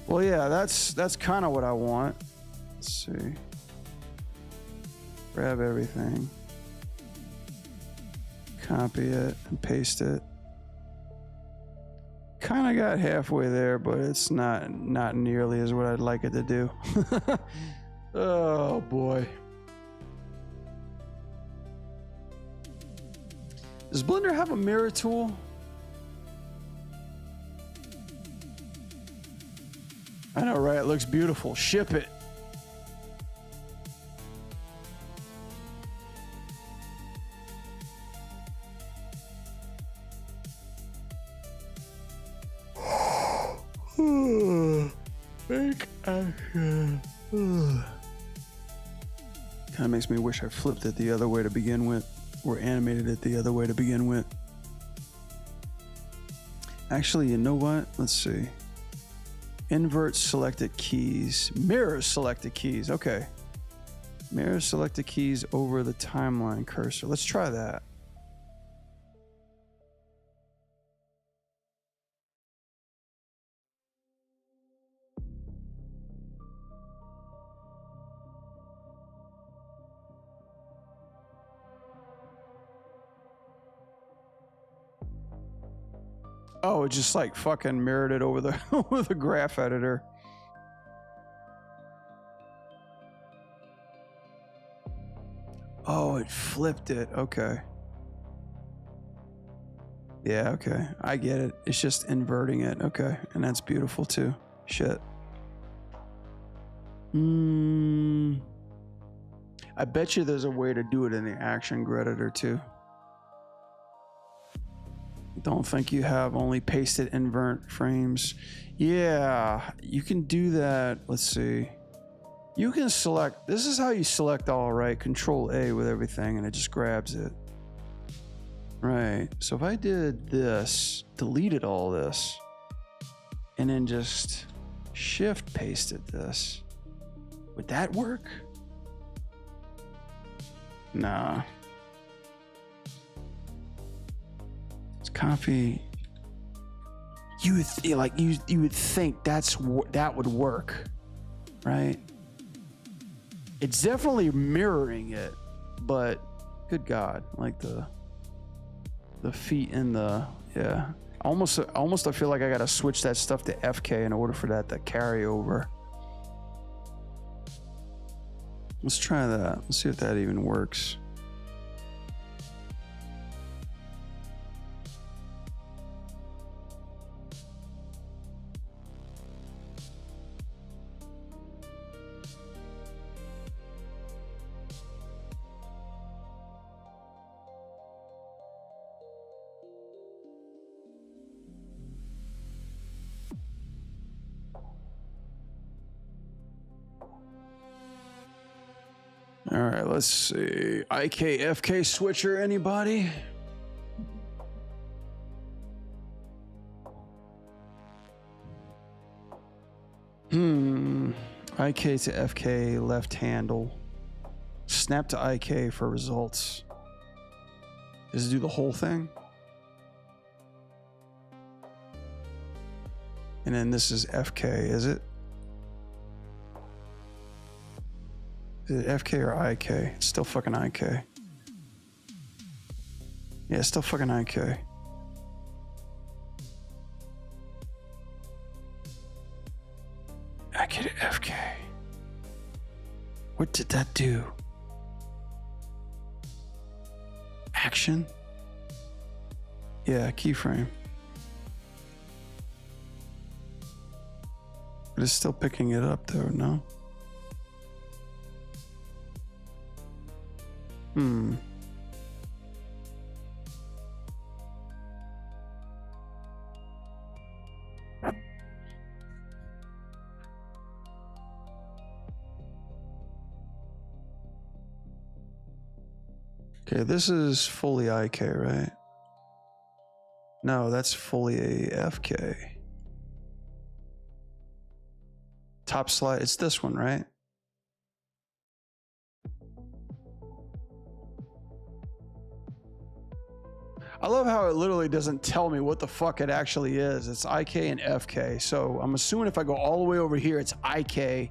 Well, yeah, that's kind of what I want. Let's see. Grab everything. Copy it and paste it. Kind of got halfway there, but it's not nearly as what I'd like it to do. Oh boy. Does Blender have a mirror tool? I know, right? It looks beautiful. Ship it. Fake action. Kind of makes me wish I flipped it the other way to begin with. Or animated it the other way to begin with. Actually, you know what? Let's see. Invert selected keys. Mirror selected keys. Okay. Mirror selected keys over the timeline cursor. Let's try that. Oh, it just like fucking mirrored it over the over the graph editor. Oh, it flipped it. Okay. Yeah, okay. I get it. It's just inverting it. Okay. And that's beautiful too. Shit. I bet you there's a way to do it in the action grid editor too. Don't think you have only pasted invert frames. Yeah, you can do that. Let's see. You can select, this is how you select all, right? Control A with everything and it just grabs it. Right, so if I did this, deleted all this, and then just shift pasted this, would that work? Nah. Let's copy. You would you would think that would work, right? It's definitely mirroring it, but good God, like the feet in the, yeah. Almost I feel like I gotta switch that stuff to FK in order for that to carry over. Let's try that. Let's see if that even works. All right, let's see. IK, FK switcher, anybody? IK to FK, left handle. Snap to IK for results. Does it do the whole thing? And then this is FK, is it? Is it FK or IK? It's still fucking IK. Yeah, it's still fucking IK. IK to FK. What did that do? Action? Yeah, keyframe. But it's still picking it up though, no? Okay, this is fully IK, right? No, that's fully AFK. Top slide, it's this one, right? I love how it literally doesn't tell me what the fuck it actually is. It's IK and FK. So I'm assuming if I go all the way over here, it's IK,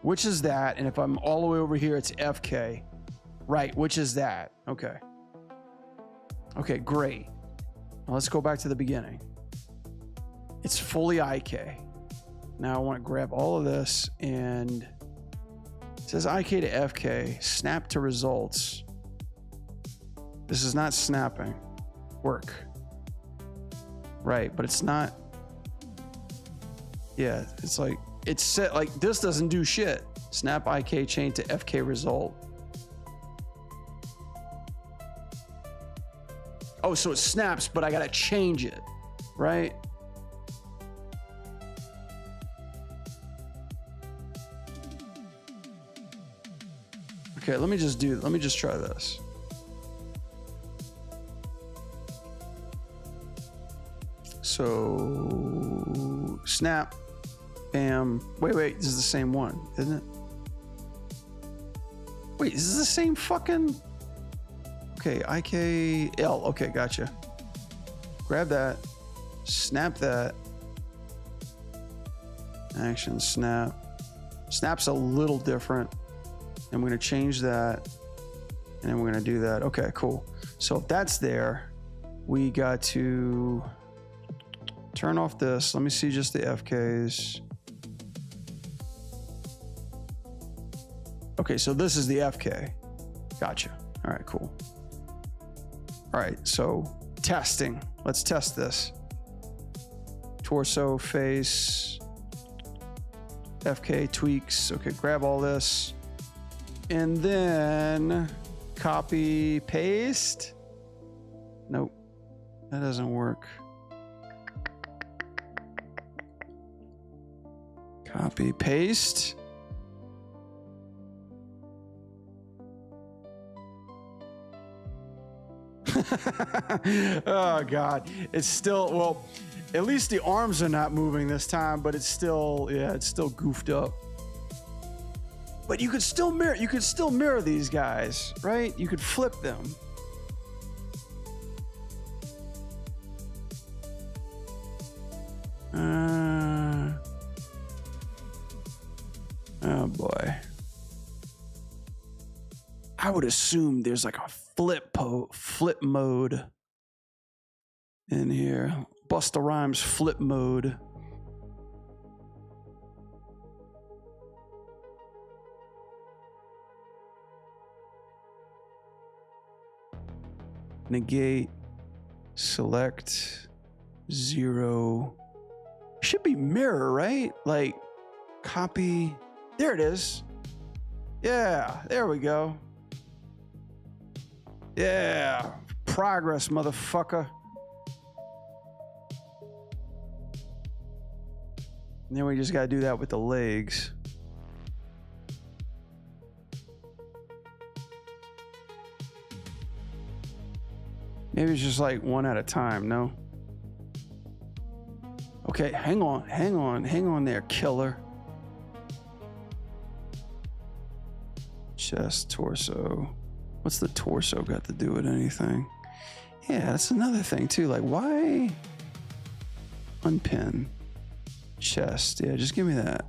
which is that. And if I'm all the way over here, it's FK. Right, which is that. Okay. Okay, great. Now let's go back to the beginning. It's fully IK. Now I want to grab all of this and it says IK to FK, snap to results. This is not snapping. Work. Right, but it's not. Yeah, it's like, it's set like this doesn't do shit. Snap IK chain to FK result. Oh, so it snaps, but I gotta change it, right? Okay, let me just try this. So snap, bam. Wait, this is the same one, isn't it? Wait, is this the same fucking? Okay, IKL. Okay, gotcha. Grab that, snap that. Action snap. Snap's a little different. And we're gonna change that. And then we're gonna do that. Okay, cool. So if that's there, we got to turn off this. Let me see just the FKs. Okay, so this is the FK. Gotcha. All right, cool. All right, so testing. Let's test this. Torso, face. FK tweaks. Okay, grab all this. And then copy, paste. Nope, that doesn't work. Copy, paste. Oh God, it's still, well, at least the arms are not moving this time, but it's still, yeah, it's still goofed up. But you could still mirror these guys, right? You could flip them. Oh boy. I would assume there's like a flip mode in here. Busta Rhymes flip mode. Negate, select, 0. Should be mirror, right? Like copy. There it is. Yeah, there we go. Yeah, progress, motherfucker. And then we just gotta do that with the legs. Maybe it's just like one at a time, no? Okay, hang on there, killer. Chest, torso. What's the torso got to do with anything? Yeah, that's another thing too. Like, why unpin? Chest, yeah, just give me that.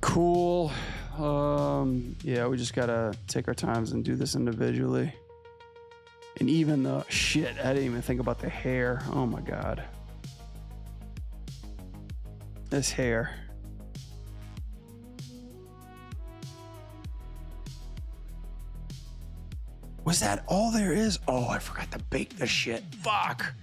Cool. Yeah, we just gotta take our times and do this individually. And even the shit, I didn't even think about the hair. Oh my God. This hair. Was that all there is? Oh, I forgot to bake the shit. Fuck.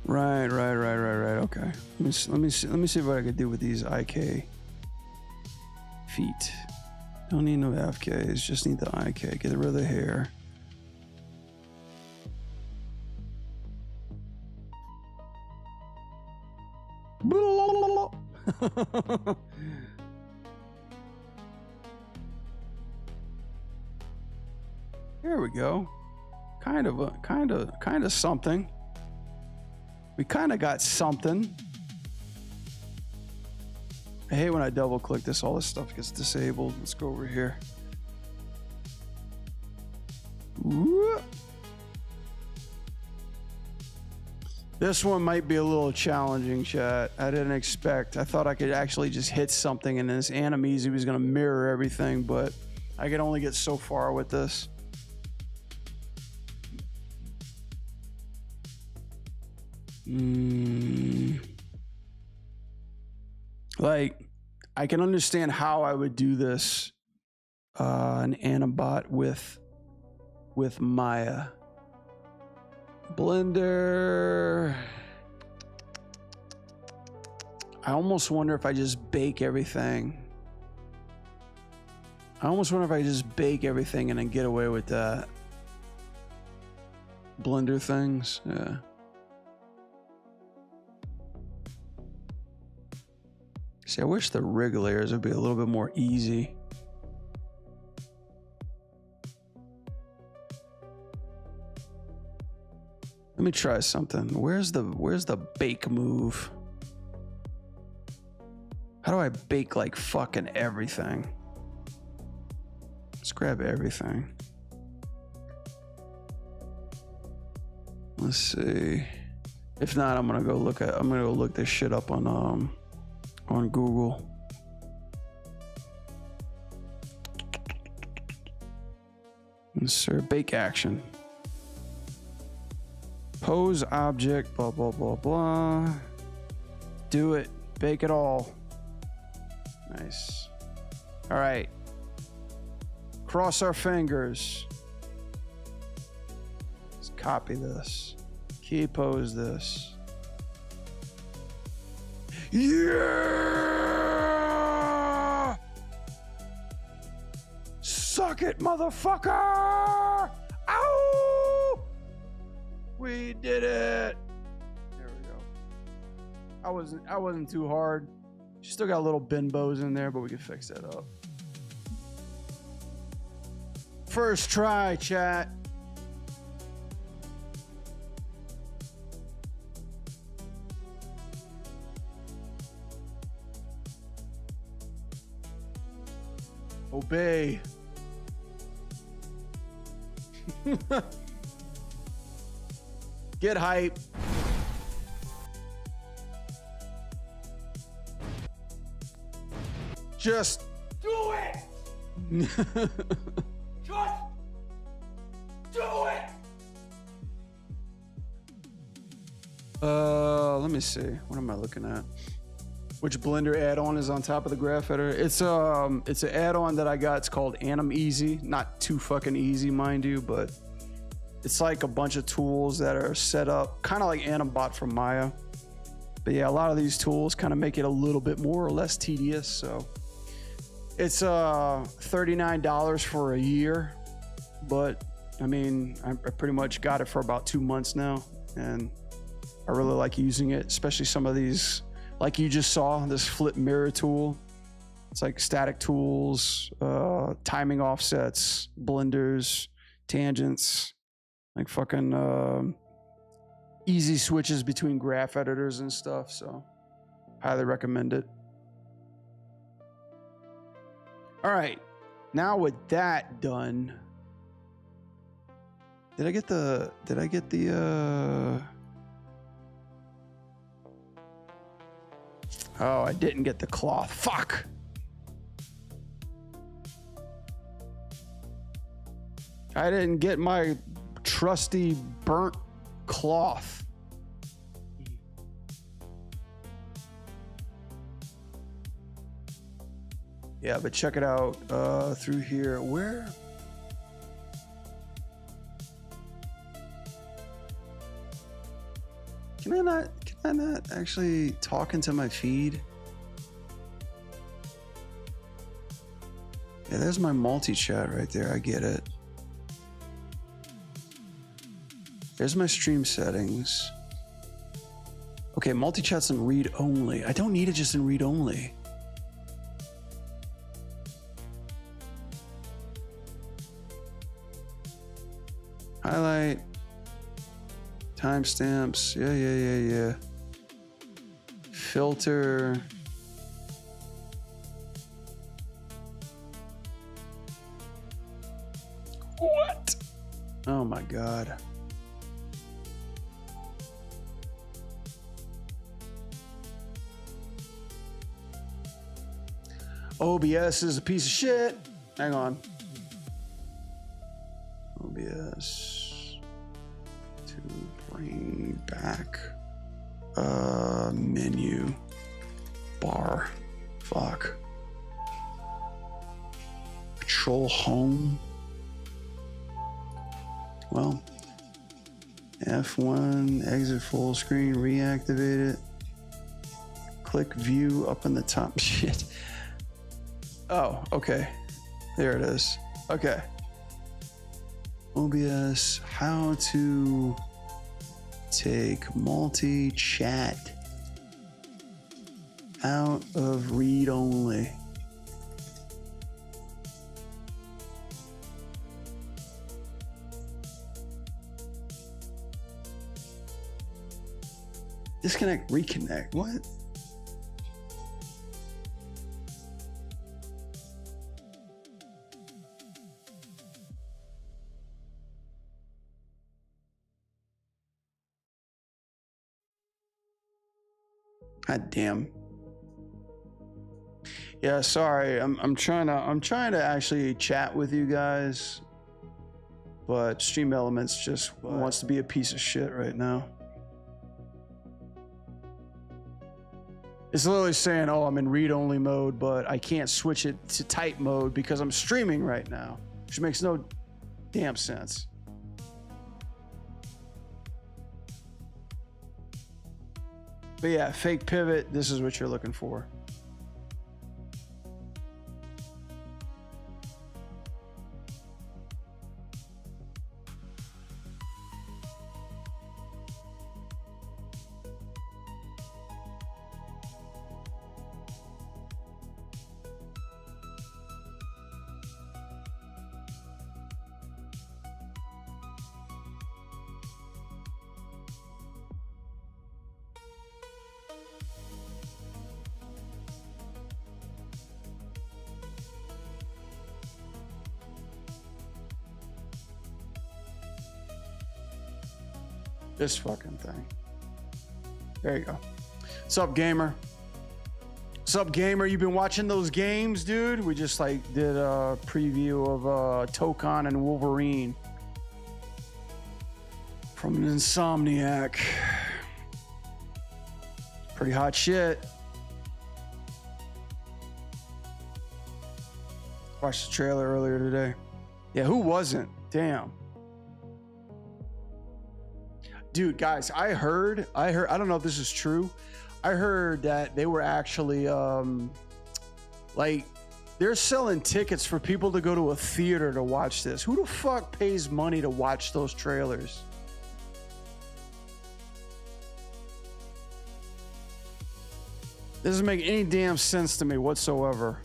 Right. Okay. Let me see what I could do with these IK feet. Don't need no FKs, just need the IK. Get rid of the hair. There we go. Kind of something. We kind of got something. I hate when I double click this, all this stuff gets disabled. Let's go over here. Whoop. This one might be a little challenging, chat. I didn't expect. I thought I could actually just hit something and this Animeasy was going to mirror everything, but I could only get so far with this. Like, I can understand how I would do this, an Anibot with Maya. Blender. I almost wonder if I just bake everything. And then get away with that. Blender things, yeah. See, I wish the rig layers would be a little bit more easy. Let me try something. Where's the bake move? How do I bake like fucking everything? Let's grab everything. Let's see. If not, I'm gonna go look this shit up on Google. Insert bake action. Pose object, blah, blah, blah, blah. Do it. Bake it all. Nice. All right. Cross our fingers. Let's copy this. Key pose this. Yeah! Suck it, motherfucker! Ow! We did it. There we go. I wasn't too hard. She still got little bimbos in there, but we can fix that up. First try, chat. Obey. Get hype. Just do it. Just do it. Let me see. What am I looking at? Which Blender add-on is on top of the graph editor? It's an add-on that I got. It's called Easy. Not too fucking easy, mind you, but it's like a bunch of tools that are set up kind of like Animbot from Maya. But yeah, a lot of these tools kind of make it a little bit more or less tedious. So it's $39 for a year, but I mean, I pretty much got it for about 2 months now, and I really like using it, especially some of these, like you just saw, this flip mirror tool. It's like static tools, timing offsets, blenders, tangents, like fucking easy switches between graph editors and stuff. So highly recommend it. All right, now with that done, did I get the oh, I didn't get the cloth. Fuck. I didn't get my trusty burnt cloth. Yeah, but check it out through here. Where? Can I not actually talk into my feed? Yeah, there's my multi-chat right there. I get it. There's my stream settings. Okay, multi-chat's in read only. I don't need it just in read only. Highlight. Timestamps. Yeah. Filter. What? Oh my God. OBS is a piece of shit. Hang on. OBS to bring back menu bar. Fuck. Control home. Well, F1, exit full screen, reactivate it. Click view up in the top. Shit. Oh, okay. There it is. Okay. OBS, how to take multi-chat out of read only. Disconnect, reconnect. What? God damn. Yeah, sorry. I'm trying to actually chat with you guys, but Stream Elements just wants to be a piece of shit right now. It's literally saying, "Oh, I'm in read-only mode, but I can't switch it to type mode because I'm streaming right now," which makes no damn sense. But yeah, fake pivot. This is what you're looking for. This fucking thing. There you go. What's up, gamer? What's up, gamer? You been watching those games, dude? We just like did a preview of Tokon and Wolverine from an Insomniac. Pretty hot shit. Watched the trailer earlier today. Yeah, who wasn't? Damn. Dude, guys, I heard, I don't know if this is true. I heard that they were actually, like, they're selling tickets for people to go to a theater to watch this. Who the fuck pays money to watch those trailers? Doesn't make any damn sense to me whatsoever.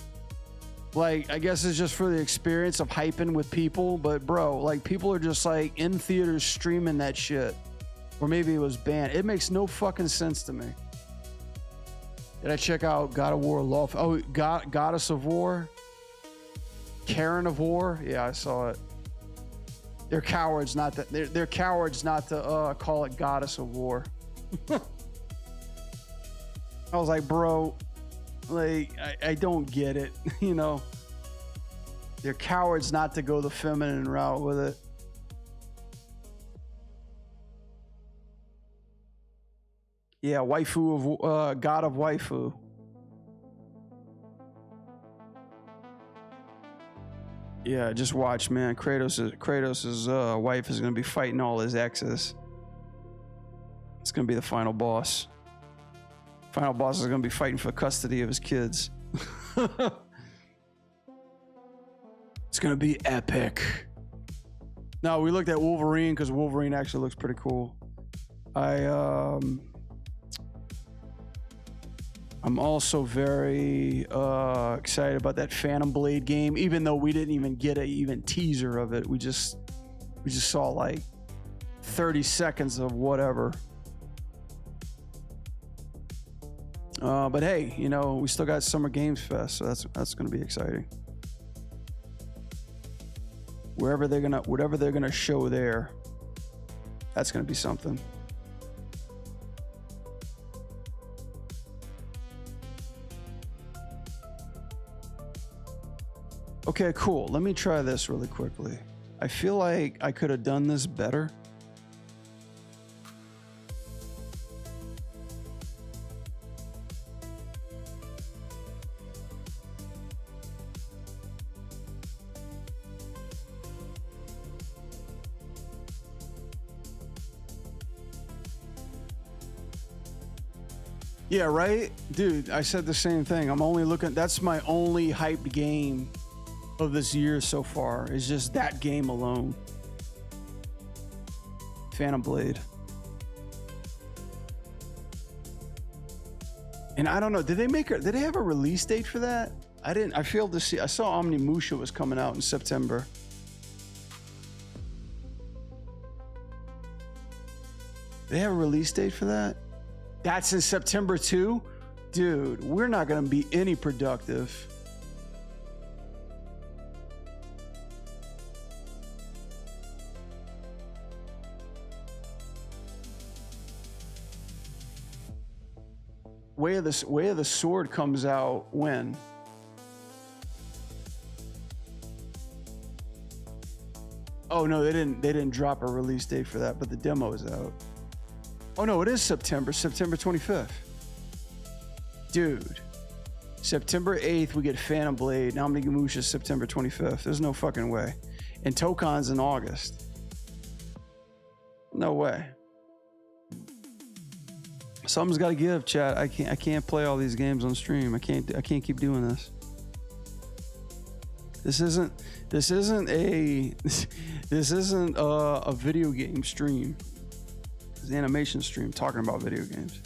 Like, I guess it's just for the experience of hyping with people, but bro, like, people are just like in theaters streaming that shit. Or maybe it was banned. It makes no fucking sense to me. Did I check out God of War Love? Oh, Goddess of War? Karen of War? Yeah, I saw it. They're cowards not to, they're cowards not to call it Goddess of War. I was like, bro, like, I don't get it, you know? They're cowards not to go the feminine route with it. Yeah, waifu of God of waifu. Yeah, just watch, man. Kratos' wife is gonna be fighting all his exes. It's gonna be the final boss. Final boss is gonna be fighting for custody of his kids. It's gonna be epic. No, we looked at Wolverine because Wolverine actually looks pretty cool. I'm also very excited about that Phantom Blade game, even though we didn't even get a even teaser of it. We just saw like 30 seconds of whatever. But hey, you know, we still got Summer Games Fest, so that's going to be exciting. Whatever they're gonna show there, that's going to be something. Okay, cool. Let me try this really quickly. I feel like I could have done this better. Yeah, right? Dude, I said the same thing. I'm only looking, that's my only hyped game of this year so far, is just that game alone. Phantom Blade. And I don't know, did they have a release date for that? I failed to see. I saw Omnimusha was coming out in September. They have a release date for that? That's in September too? Dude, we're not gonna be any productive. Way of the Sword comes out when? Oh no, they didn't drop a release date for that, but the demo is out. Oh no, it is September 25th. Dude. September 8th, we get Phantom Blade. Naomimusha September 25th. There's no fucking way. And Tokon's in August. No way. Something's got to give, chat. I can't play all these games on stream. I can't keep doing this. This isn't a video game stream. It's an animation stream talking about video games.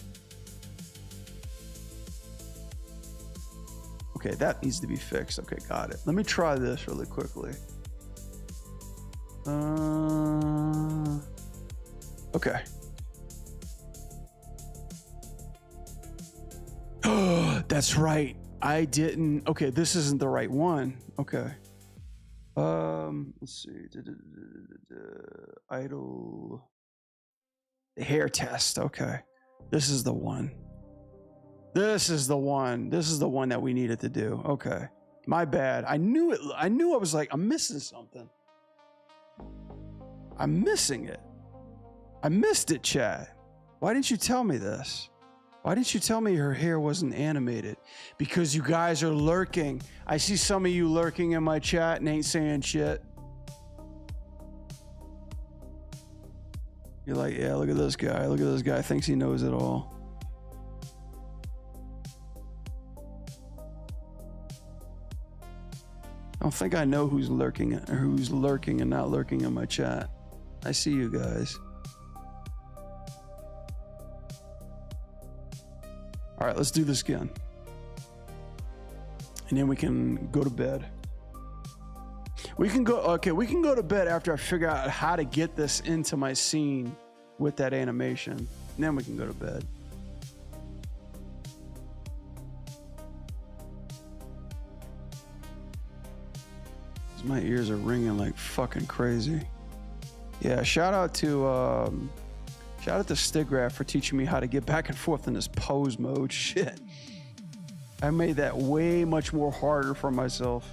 Okay, that needs to be fixed. Okay, got it. Let me try this really quickly. Okay. That's right. I didn't. Okay, this isn't the right one. Okay. Let's see. Idle. The hair test. Okay. This is the one. This is the one. This is the one that we needed to do. Okay. My bad. I knew it. I was like, I'm missing something. I'm missing it. I missed it, Chad. Why didn't you tell me this? Why didn't you tell me her hair wasn't animated? Because you guys are lurking. I see some of you lurking in my chat and ain't saying shit. You're like, yeah, look at this guy. Look at this guy. Thinks he knows it all. I don't think I know who's lurking and not lurking in my chat. I see you guys. All right, let's do this again. And then we can go to bed. We can go to bed after I figure out how to get this into my scene with that animation. And then we can go to bed. My ears are ringing like fucking crazy. Yeah, shout out to Stigraph for teaching me how to get back and forth in this pose mode. Shit. I made that way much more harder for myself.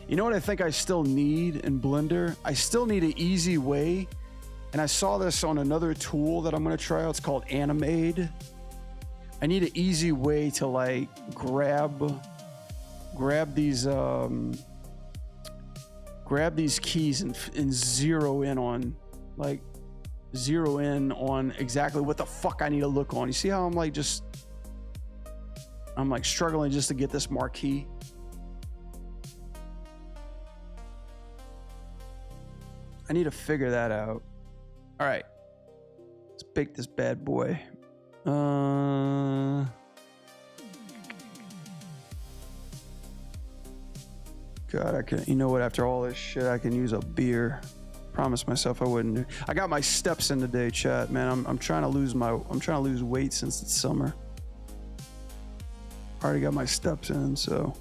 You know what I think I still need in Blender? I still need an easy way. And I saw this on another tool that I'm going to try out. It's called Animate. I need an easy way to like grab these keys and zero in on exactly what the fuck I need to look on. You see how I'm like struggling just to get this marquee. I need to figure that out. All right, let's bake this bad boy. God, you know what? After all this shit, I can use a beer. Promised myself I wouldn't. I got my steps in today, chat. Man, I'm trying to lose weight since it's summer. I already got my steps in, so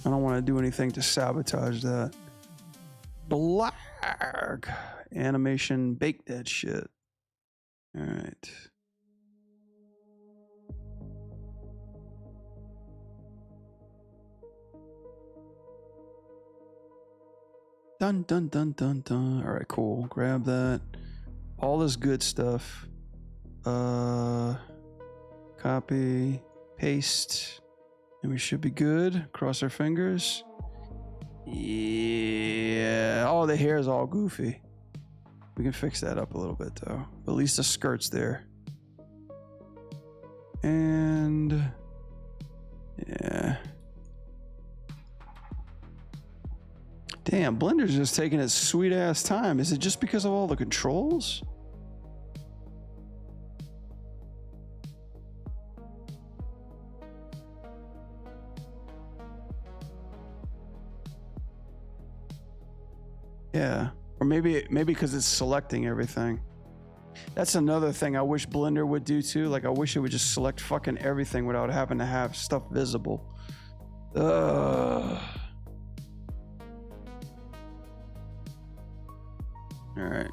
I don't want to do anything to sabotage that. Black animation, bake that shit. All right. Dun, dun, dun, dun, dun. All right, cool. Grab that. All this good stuff. Copy, paste, and we should be good. Cross our fingers. Yeah. Oh, the hair is all goofy. We can fix that up a little bit, though. At least the skirt's there. And yeah. Damn, Blender's just taking its sweet ass time. Is it just because of all the controls? Yeah, or maybe because it's selecting everything. That's another thing I wish Blender would do too. Like I wish it would just select fucking everything without having to have stuff visible. Ugh. All right.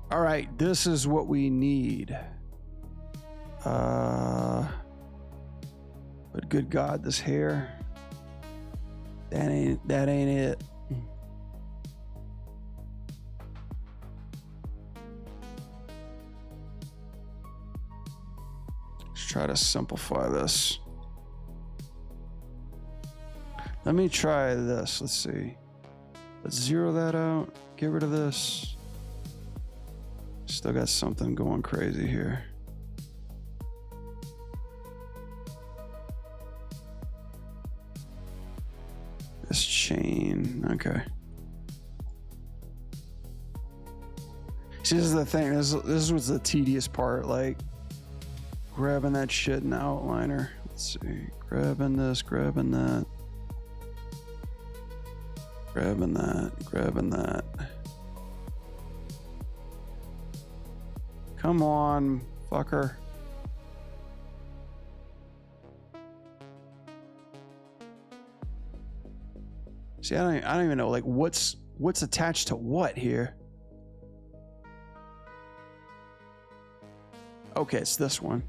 All right, this is what we need. But good God, this hair. That ain't it. Let's try to simplify this. Let me try this. Let's see. Let's zero that out. Get rid of this. Still got something going crazy here. This chain. Okay. See, this is the thing. This was the tedious part. Like, grabbing that shit in the outliner. Let's see. Grabbing this, grabbing that. Grabbing that, grabbing that. Come on, fucker. See, I don't even know, like, what's attached to what here. Okay, it's this one.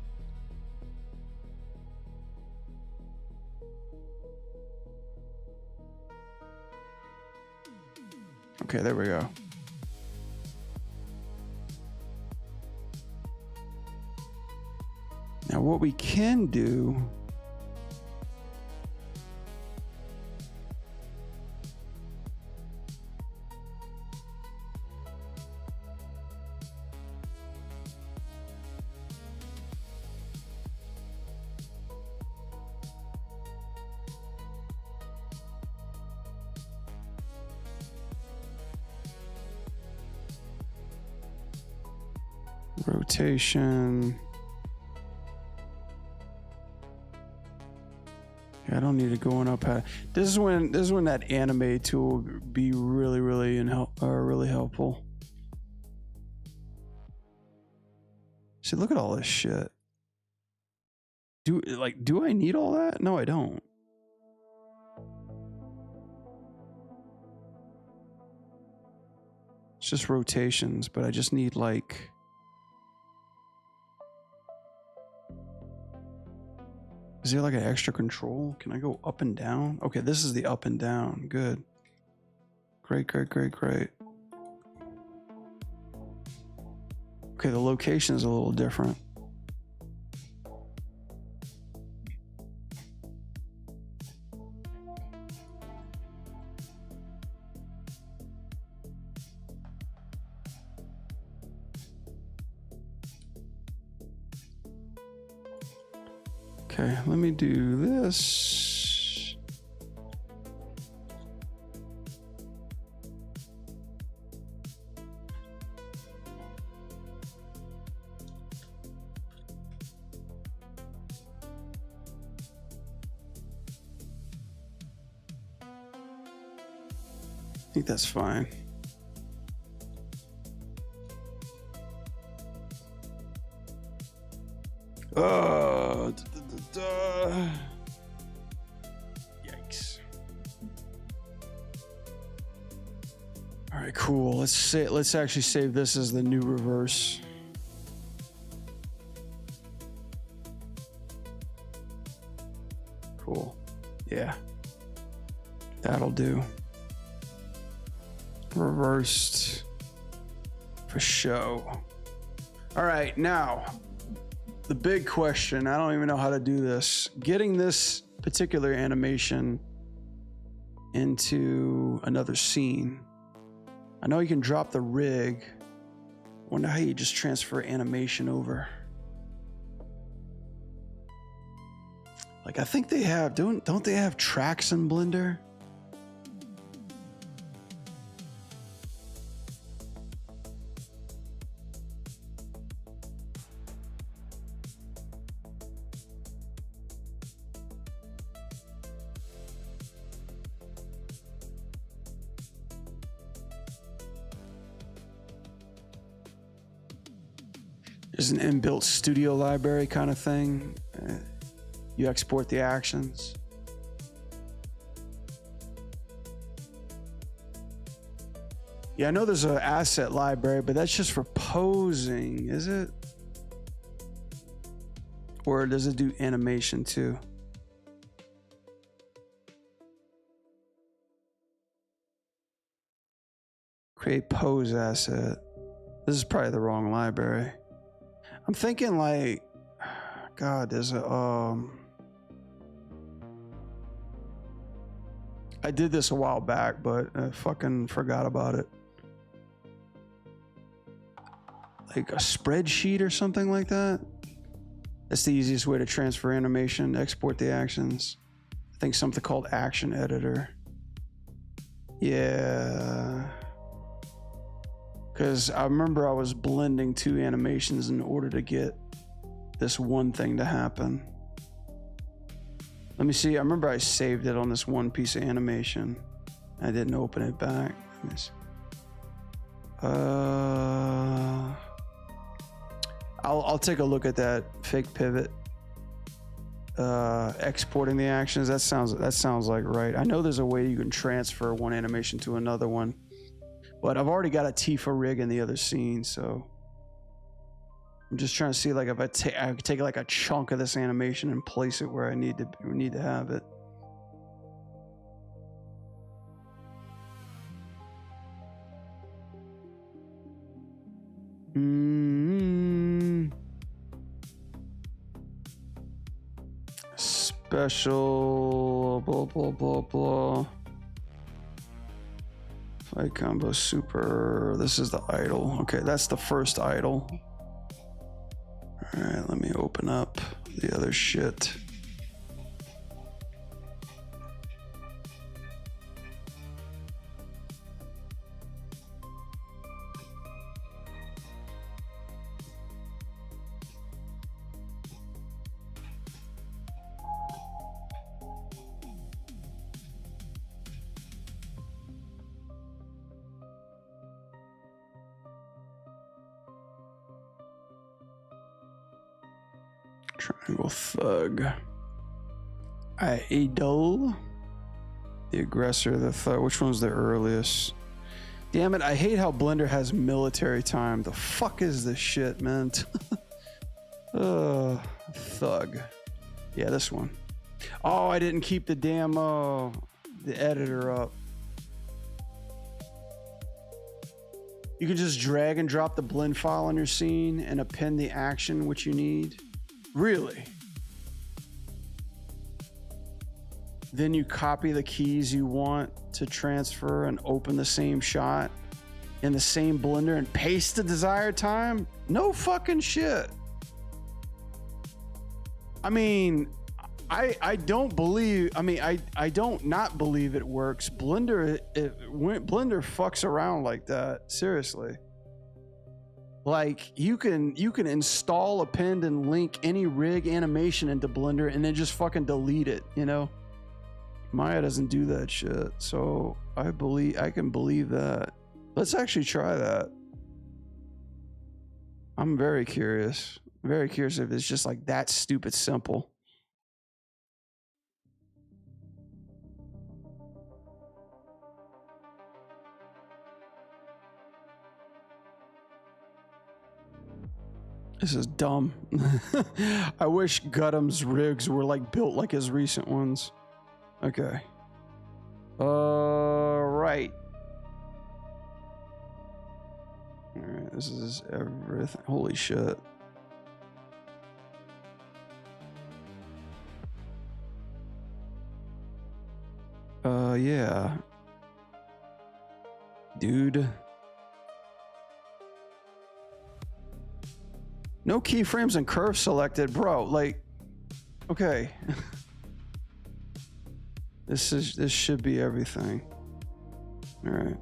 Okay, there we go. Now what we can do rotation. Yeah, I don't need it going up high. This is when that anime tool will be really helpful. See, look at all this shit. Do I need all that? No, I don't. It's just rotations, but I just need like. Is there like an extra control? Can I go up and down? Okay, this is the up and down. Good. Great, great, great, great. Okay, the location is a little different. Okay, let me do this. I think that's fine. Yikes. All right, cool. Let's actually save this as the new reverse. Cool. Yeah. That'll do. Reversed for show. All right, now the big question, I don't even know how to do this. Getting this particular animation into another scene. I know you can drop the rig. Wonder how you just transfer animation over. Like, I think they have, don't they have tracks in Blender? There's an inbuilt studio library kind of thing. You export the actions. Yeah, I know there's an asset library, but that's just for posing, is it? Or does it do animation too? Create pose asset. This is probably the wrong library. I'm thinking like, God, there's a I did this a while back, but I fucking forgot about it. Like a spreadsheet or something like that. That's the easiest way to transfer animation, export the actions. I think something called Action Editor. Yeah. Because I remember I was blending two animations in order to get this one thing to happen. Let me see. I remember I saved it on this one piece of animation. I didn't open it back. Let me see. I'll take a look at that fake pivot. Exporting the actions. That sounds like right. I know there's a way you can transfer one animation to another one, but I've already got a Tifa rig in the other scene, so I'm just trying to see like if I take like a chunk of this animation and place it where I need to have it. Special blah blah blah blah. Fight combo super. This is the idol. Okay, that's the first idol. All right, let me open up the other shit. Triangle thug. Idol. The aggressor, the thug. Which one's the earliest? Damn it, I hate how Blender has military time. The fuck is this shit, man? Thug. Yeah, this one. Oh, I didn't keep the damn the editor up. You can just drag and drop the blend file on your scene and append the action which you need. Really? Then you copy the keys you want to transfer and open the same shot in the same blender and paste the desired time? No fucking shit. I mean, I don't believe, I don't not believe it works. Blender fucks around like that. Seriously. Like you can install, append, and link any rig animation into Blender and then just fucking delete it, you know? Maya doesn't do that shit, so I can believe that. Let's actually try that. I'm very curious. Very curious if it's just like that stupid simple. This is dumb. I wish Gundam's rigs were like built like his recent ones. Okay. Right. All right, this is everything. Holy shit. Yeah. Dude. No keyframes and curves selected, bro. Like, okay. This should be everything. All right.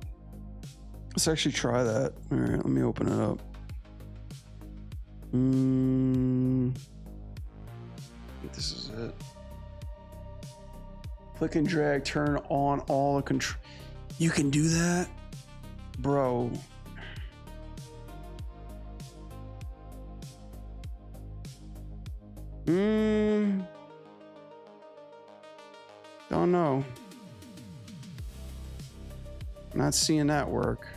Let's actually try that. All right, let me open it up. I think this is it. Click and drag, turn on all the control. You can do that? Bro. Don't know. Not seeing that work.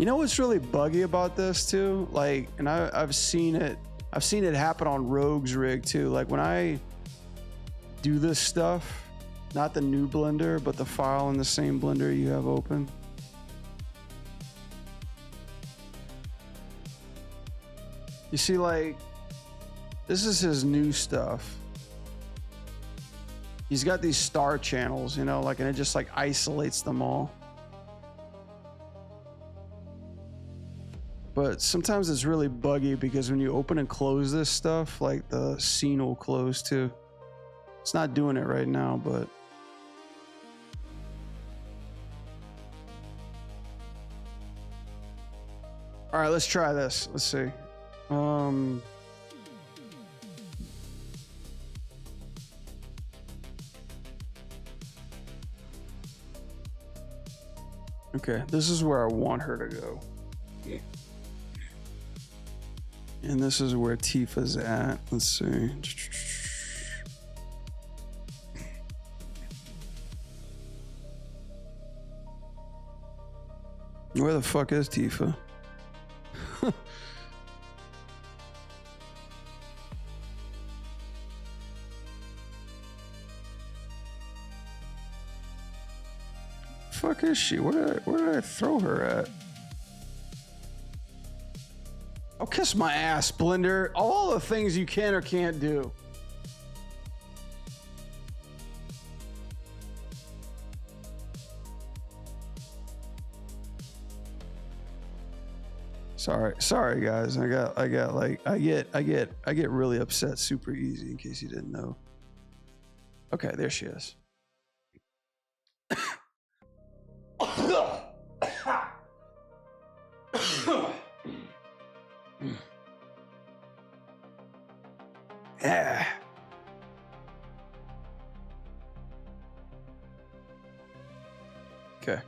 You know what's really buggy about this too? Like, and I've seen it happen on Rogue's rig too. Like when I do this stuff, not the new blender, but the file in the same blender you have open. You see, like, this is his new stuff. He's got these star channels, you know, like, and it just like isolates them all. But sometimes it's really buggy because when you open and close this stuff, like the scene will close too. It's not doing it right now, but. All right, let's try this. Let's see. Okay, this is where I want her to go. And this is where Tifa's at. Let's see. Where the fuck is Tifa? Fuck is she? Where did I throw her at? Oh, kiss my ass, Blender. All the things you can or can't do. Sorry guys. I get really upset super easy in case you didn't know. Okay, there she is. Yeah. Okay.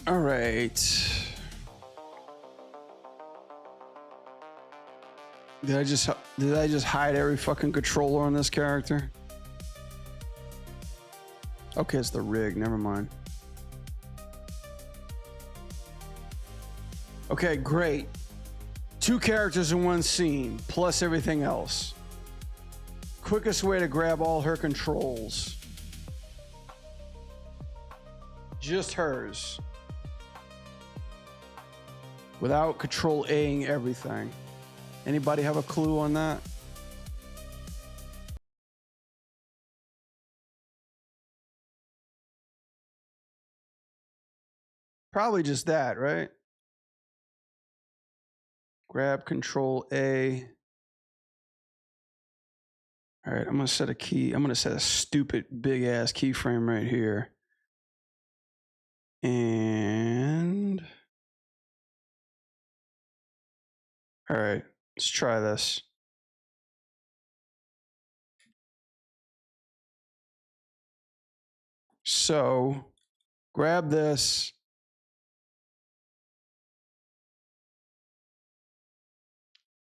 All right. Did I just hide every fucking controller on this character? Okay, it's the rig. Never mind. Okay, great. 2 characters in one scene, plus everything else. Quickest way to grab all her controls. Just hers. Without control A-ing everything. Anybody have a clue on that? Probably just that, right? Grab control A. All right, I'm gonna set a key. I'm gonna set a stupid big ass keyframe right here. And all right, let's try this. So grab this.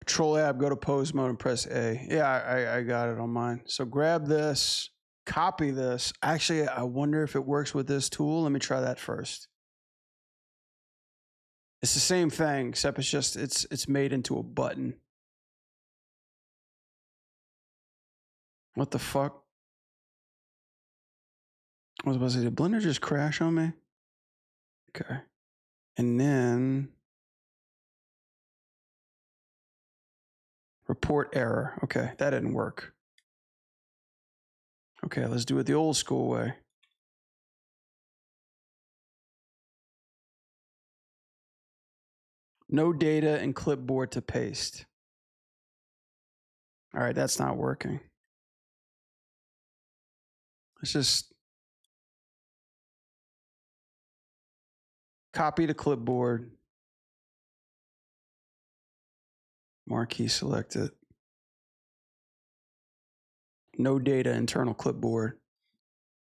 Control Ab, go to pose mode and press A. Yeah, I got it on mine. So grab this, copy this. Actually, I wonder if it works with this tool. Let me try that first. It's the same thing, except it's just it's made into a button. What the fuck? I was about to say, did Blender just crash on me? Okay. And then report error. Okay, that didn't work. Okay, let's do it the old school way. No data and clipboard to paste. All right, that's not working. Let's just copy to clipboard. Marquee selected. No data, internal clipboard.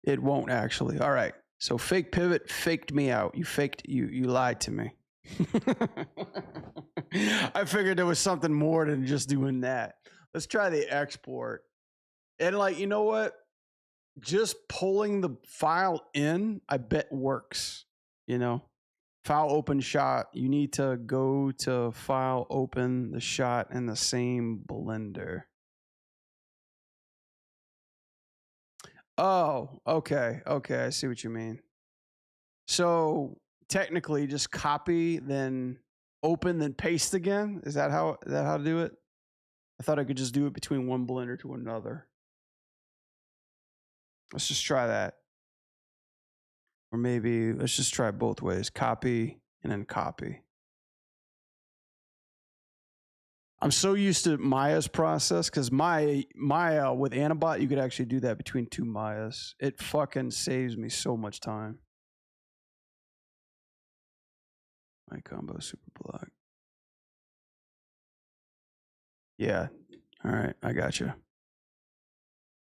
It won't actually. All right. So fake pivot faked me out. You lied to me. I figured there was something more than just doing that. Let's try the export. And like, you know what? Just pulling the file in, I bet works. You know, file open shot. You need to go to file open the shot in the same blender. Oh, okay. Okay, I see what you mean. So technically just copy, then open, then paste again. Is that how to do it? I thought I could just do it between one blender to another. Let's just try that. Or maybe let's just try it both ways. Copy and then copy. I'm so used to Maya's process because Maya with Anibot, you could actually do that between two Mayas. It fucking saves me so much time. My combo super block. Yeah. All right. I got you.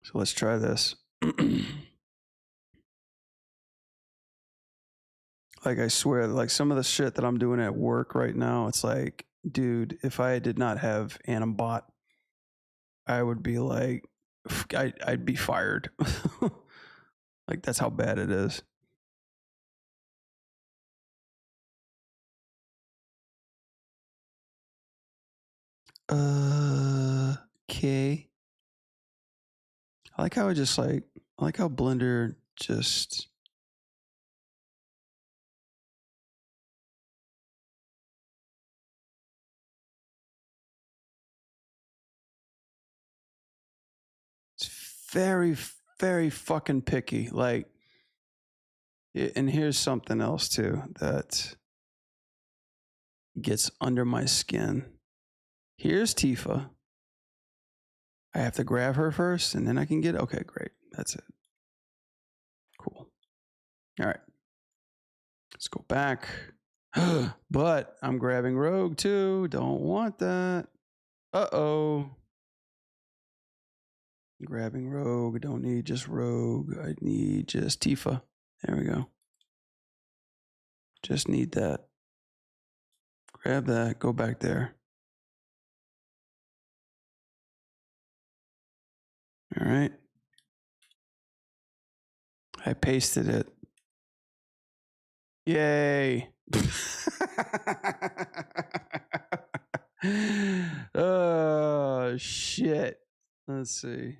So let's try this. Like, I swear, like some of the shit that I'm doing at work right now, it's like, dude, if I did not have Animbot, I would be like, I'd be fired. Like, that's how bad it is. Okay. I like how I like how Blender just. It's very, very fucking picky. Like, and here's something else too that gets under my skin. Here's Tifa. I have to grab her first and then I can get, okay, great. That's it. Cool. All right. Let's go back. But I'm grabbing Rogue too. Don't want that. Uh-oh. Grabbing Rogue. Don't need just Rogue. I need just Tifa. There we go. Just need that. Grab that. Go back there. All right. I pasted it. Yay. Oh, shit. Let's see.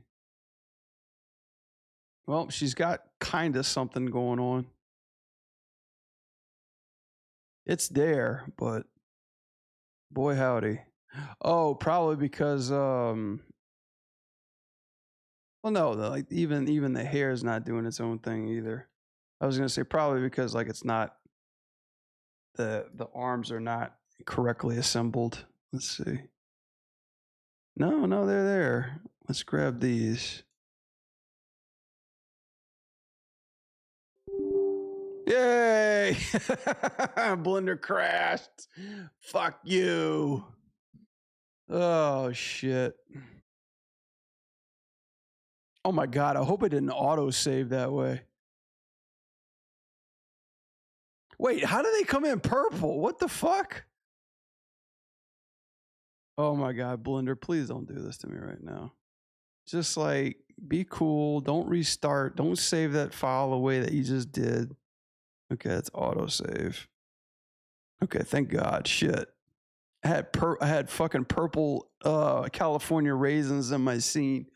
Well, she's got kind of something going on. It's there, but boy howdy. Oh, probably because well, no, like even the hair is not doing its own thing either. I was gonna say probably because like it's not the arms are not correctly assembled. Let's see. No, they're there. Let's grab these. Yay! Blender crashed. Fuck you. Oh shit. Oh my god, I hope it didn't auto save that way. Wait, how do they come in purple? What the fuck? Oh my god, Blender, please don't do this to me right now. Just like be cool, don't restart, don't save that file away that you just did. Okay, it's auto save. Okay, thank God. Shit. I had fucking purple California raisins in my scene.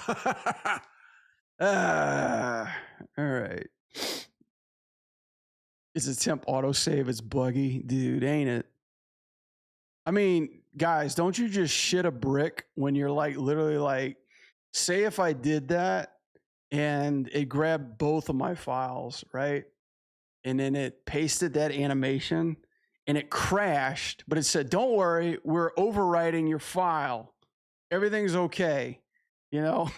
All right. It's a temp autosave. It's buggy, dude, ain't it? I mean, guys, don't you just shit a brick when you're like literally like, say if I did that and it grabbed both of my files, right? And then it pasted that animation and it crashed, but it said, don't worry, we're overwriting your file. Everything's okay. You know,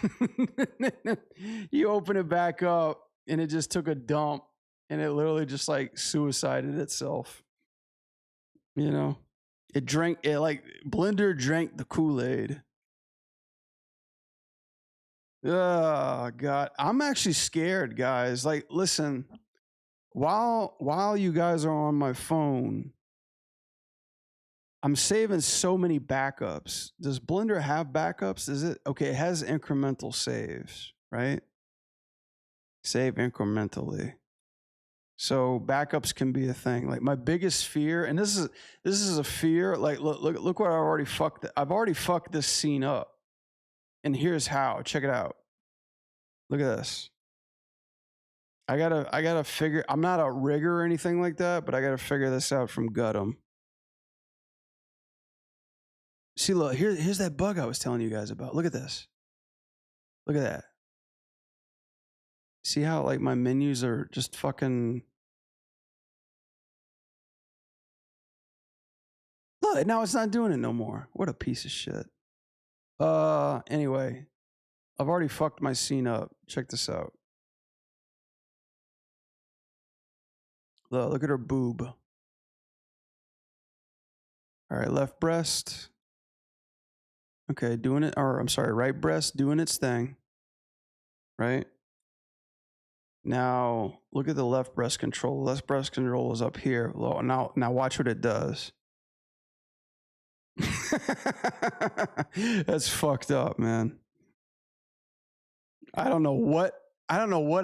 you open it back up and it just took a dump and it literally just like suicided itself. You know, it like Blender drank the Kool-Aid. Oh God, I'm actually scared, guys. Like, listen, while you guys are on my phone, I'm saving so many backups. Does Blender have backups? Is it okay? It has incremental saves, right? Save incrementally. So backups can be a thing. Like my biggest fear, and this is a fear. Like look what I've already fucked this scene up. And here's how. Check it out. Look at this. I gotta figure. I'm not a rigger or anything like that, but I gotta figure this out from Gut'em. See, look, here's that bug I was telling you guys about. Look at this. Look at that. See how like my menus are just fucking. Look, now it's not doing it no more. What a piece of shit. Anyway, I've already fucked my scene up. Check this out. Look at her boob. All right, left breast. Okay, doing it, or I'm sorry, right breast doing its thing. Right? Now, look at the left breast control. Left breast control is up here. Now watch what it does. That's fucked up, man. I don't know what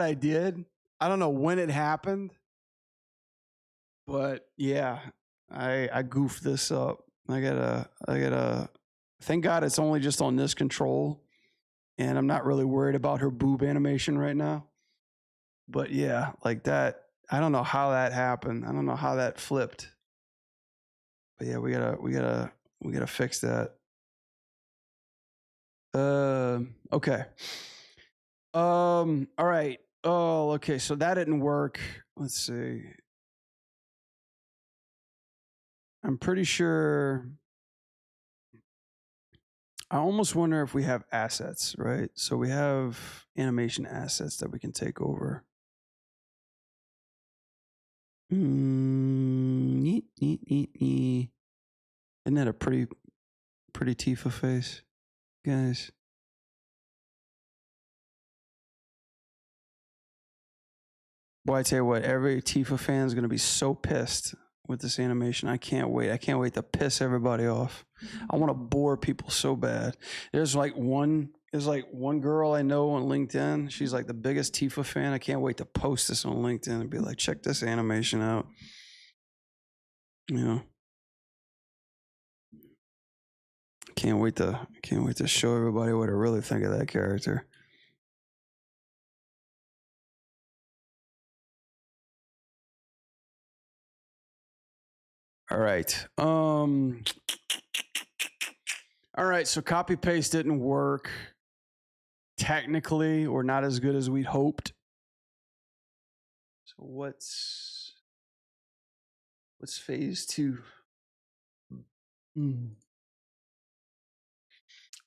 I did. I don't know when it happened. But yeah, I goofed this up. I gotta thank God it's only just on this control. And I'm not really worried about her boob animation right now. But yeah, like that. I don't know how that happened. I don't know how that flipped. But yeah, we gotta fix that. Okay. All right. Oh, okay. So that didn't work. Let's see. I'm pretty sure. I almost wonder if we have assets, right? So we have animation assets that we can take over. Neat. Isn't that a pretty Tifa face, guys? Boy, I tell you what, every Tifa fan is going to be so pissed with this animation. I can't wait. I can't wait to piss everybody off. I want to bore people so bad. There's like one girl I know on LinkedIn. She's like the biggest Tifa fan. I can't wait to post this on LinkedIn and be like, check this animation out. You know. Can't wait to show everybody what I really think of that character. All right. All right, so copy paste didn't work technically, or not as good as we'd hoped. So what's phase 2?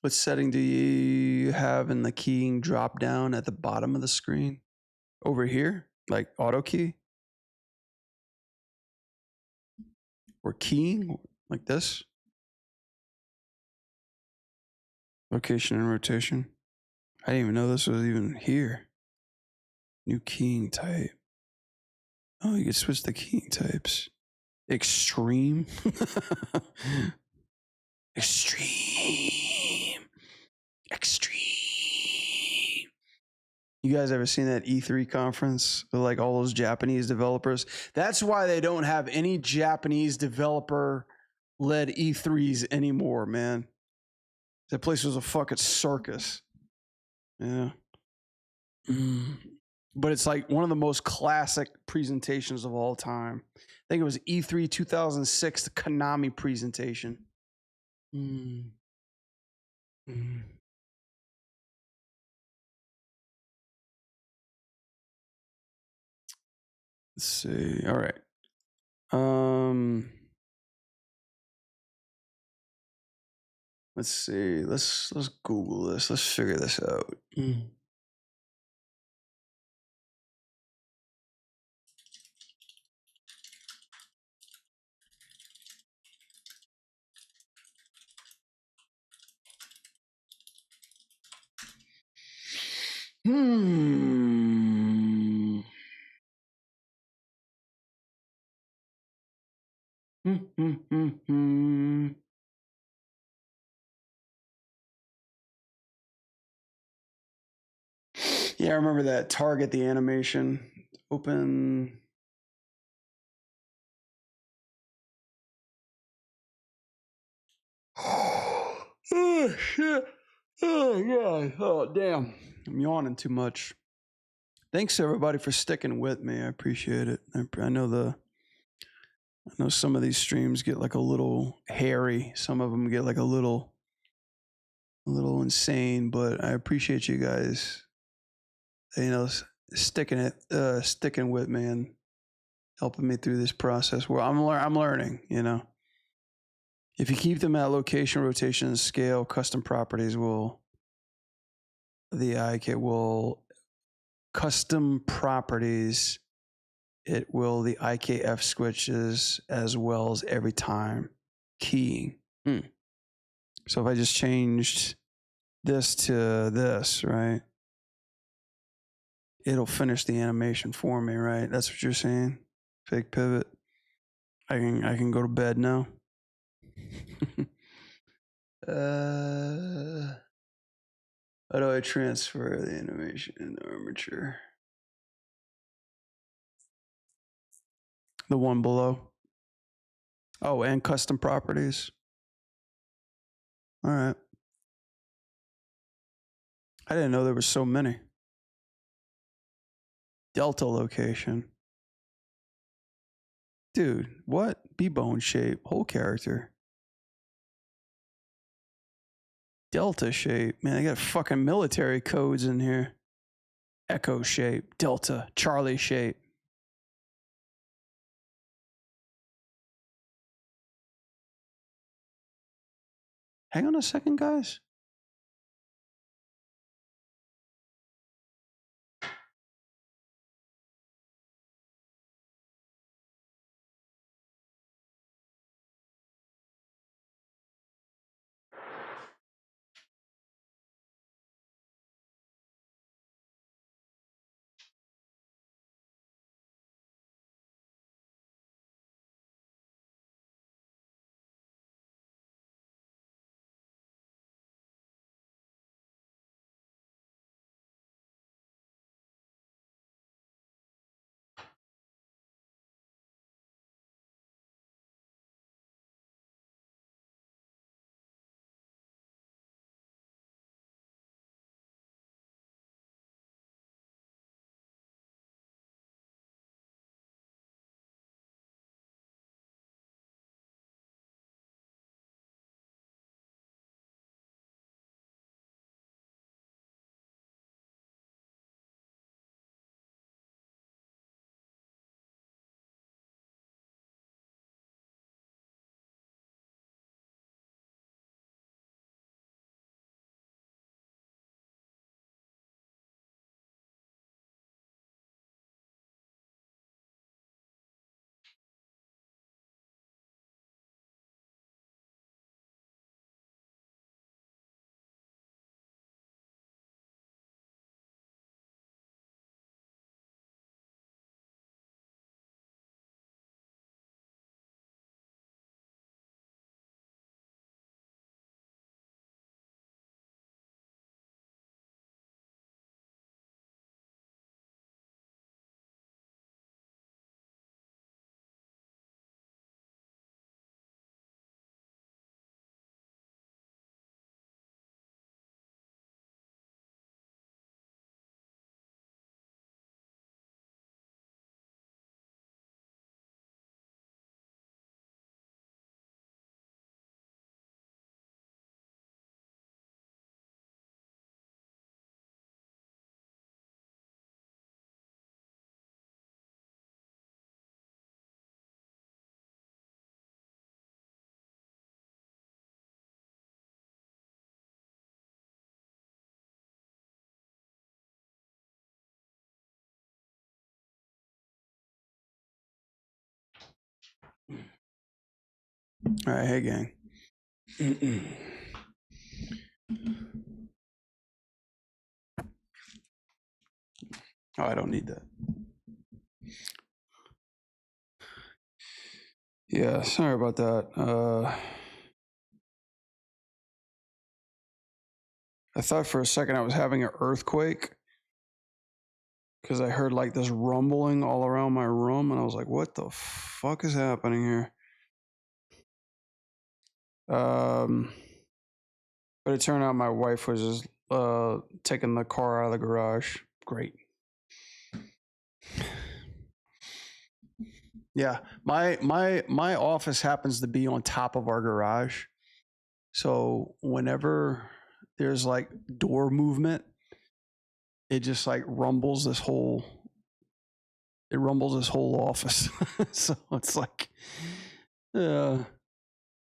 What setting do you have in the keying drop down at the bottom of the screen? Over here? Like auto key? Or keying? Like this? Location and rotation. I didn't even know this was even here. New keying type. Oh, you can switch the keying types. Extreme. Extreme. You guys ever seen that E3 conference with like all those Japanese developers? That's why they don't have any Japanese developer led E3s anymore, man. That place was a fucking circus. Yeah. But it's like one of the most classic presentations of all time. I think it was E3 2006, the Konami presentation. Let's see. All right. Let's see. Let's Google this. Let's figure this out. Hmm. Yeah, I remember that. Target the animation. Open. Oh shit. Oh yeah. Oh damn. I'm yawning too much. Thanks everybody for sticking with me. I appreciate it. I know some of these streams get like a little hairy. Some of them get like a little insane, but I appreciate you guys, sticking with me and helping me through this process where I'm learning, If you keep them at location, rotation, and scale, custom properties will custom properties, it will the IKF switches as well as every time keying. So if I just changed this to this, right? It'll finish the animation for me, right? That's what you're saying? Fake pivot. I can go to bed now. How do I transfer the animation in the armature? The one below. Oh, and custom properties. All right. I didn't know there were so many. Delta location. Dude, what? B-bone shape, whole character. Delta shape. Man, I got fucking military codes in here. Echo shape, Delta, Charlie shape. Hang on a second, guys. All right, hey gang. Oh, I don't need that. Yeah, sorry about that. I thought for a second I was having an earthquake because I heard like this rumbling all around my room, and I was like, what the fuck is happening here? But it turned out my wife was just taking the car out of the garage. Great. Yeah, my office happens to be on top of our garage. So whenever there's like door movement, it just like rumbles this whole office. So it's like I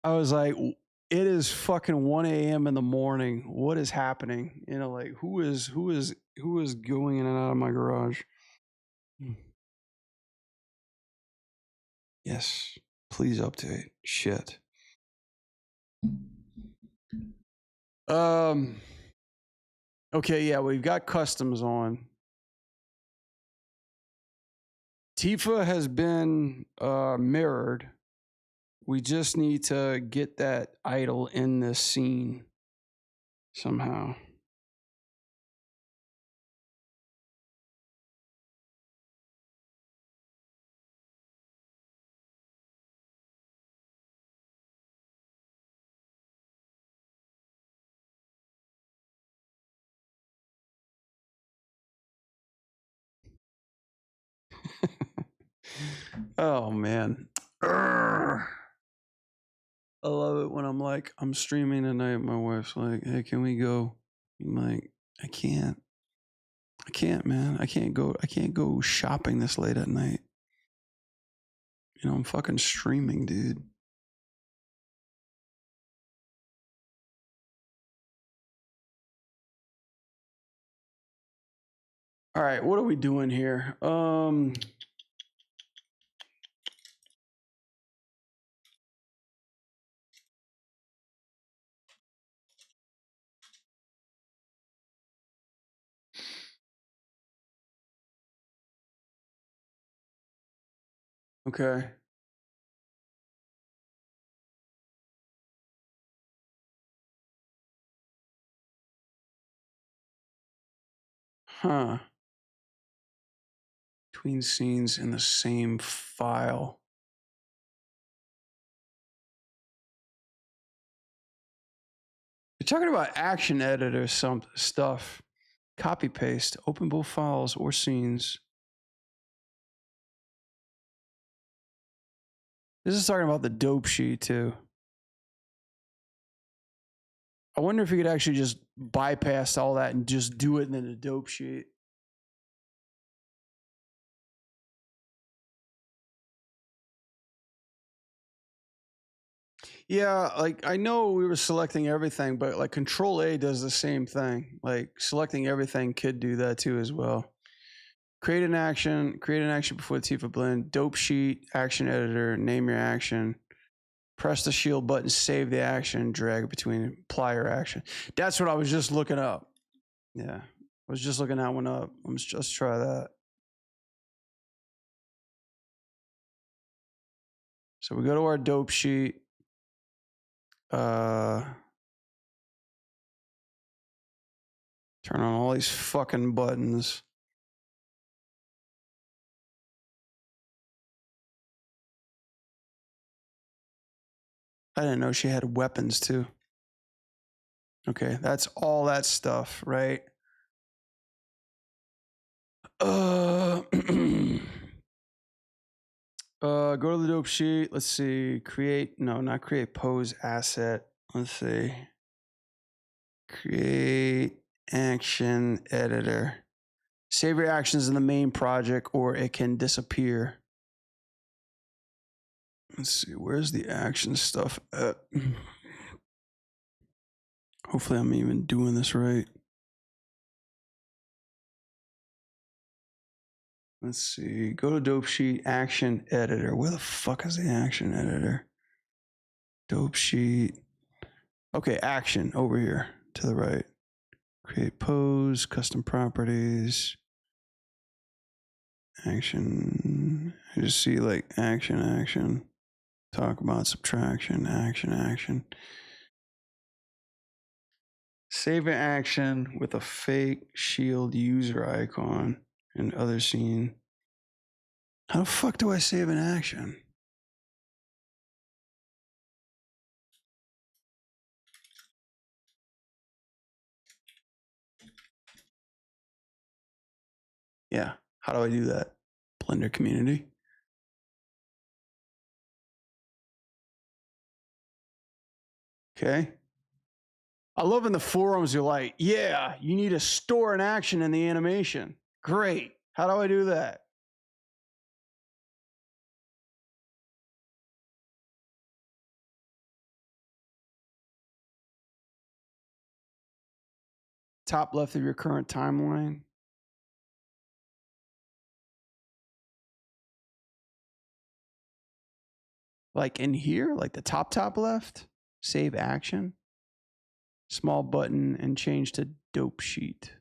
was like, it is fucking 1 a.m. in the morning. What is happening? You know, like who is going in and out of my garage? Yes, please update. Shit. Okay, yeah, we've got customs on. Tifa has been mirrored. We just need to get that idol in this scene somehow. Oh man. Urgh. I love it when I'm streaming tonight. My wife's like, hey, can we go? I'm like, I can't, man. I can't go shopping this late at night. You know, I'm fucking streaming, dude. All right, what are we doing here? Okay. Huh. Between scenes in the same file. You're talking about action editor stuff. Copy paste, open both files or scenes. This is talking about the dope sheet too. I wonder if you could actually just bypass all that and just do it in the dope sheet. Yeah, like I know we were selecting everything, but like Control A does the same thing. Like selecting everything could do that too as well. Create an action before the Tifa blend, dope sheet, action editor, name your action, press the shield button, save the action, drag it between, apply your action. That's what I was just looking up. Yeah, I was just looking that one up. Let's just try that. So we go to our dope sheet. Turn on all these fucking buttons. I didn't know she had weapons too. Okay, that's all that stuff, right? Go to the dope sheet. Let's see. Not create pose asset. Let's see. Create action editor. Save your actions in the main project or it can disappear. Let's see. Where's the action stuff at? Hopefully I'm even doing this right. Let's see. Go to dope sheet, action editor. Where the fuck is the action editor? Dope sheet. Okay, action over here to the right. Create pose, custom properties. Action. I just see like action, action. Talk about subtraction, action, action. Save an action with a fake shield user icon and other scene. How the fuck do I save an action? Yeah, how do I do that? Blender community. Okay. I love in the forums, you're like, yeah, you need to store an action in the animation. Great. How do I do that? Top left of your current timeline. Like in here, like the top left, save action, small button, and change to dope sheet.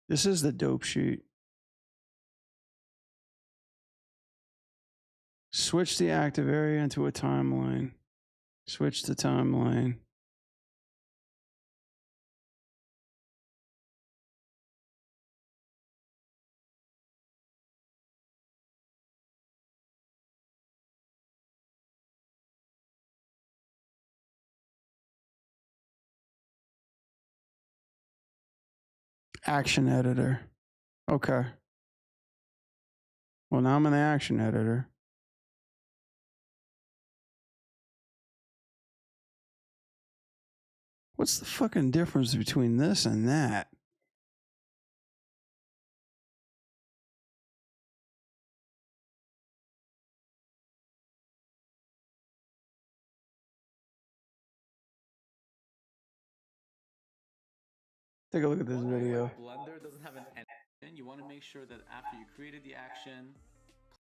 This is the dope sheet. Switch the active area into a timeline. Switch the timeline. Action editor. Okay. Well, now I'm in the action editor. What's the fucking difference between this and that? Take a look at this video. Blender doesn't have an animation. You want to make sure that after you created the action,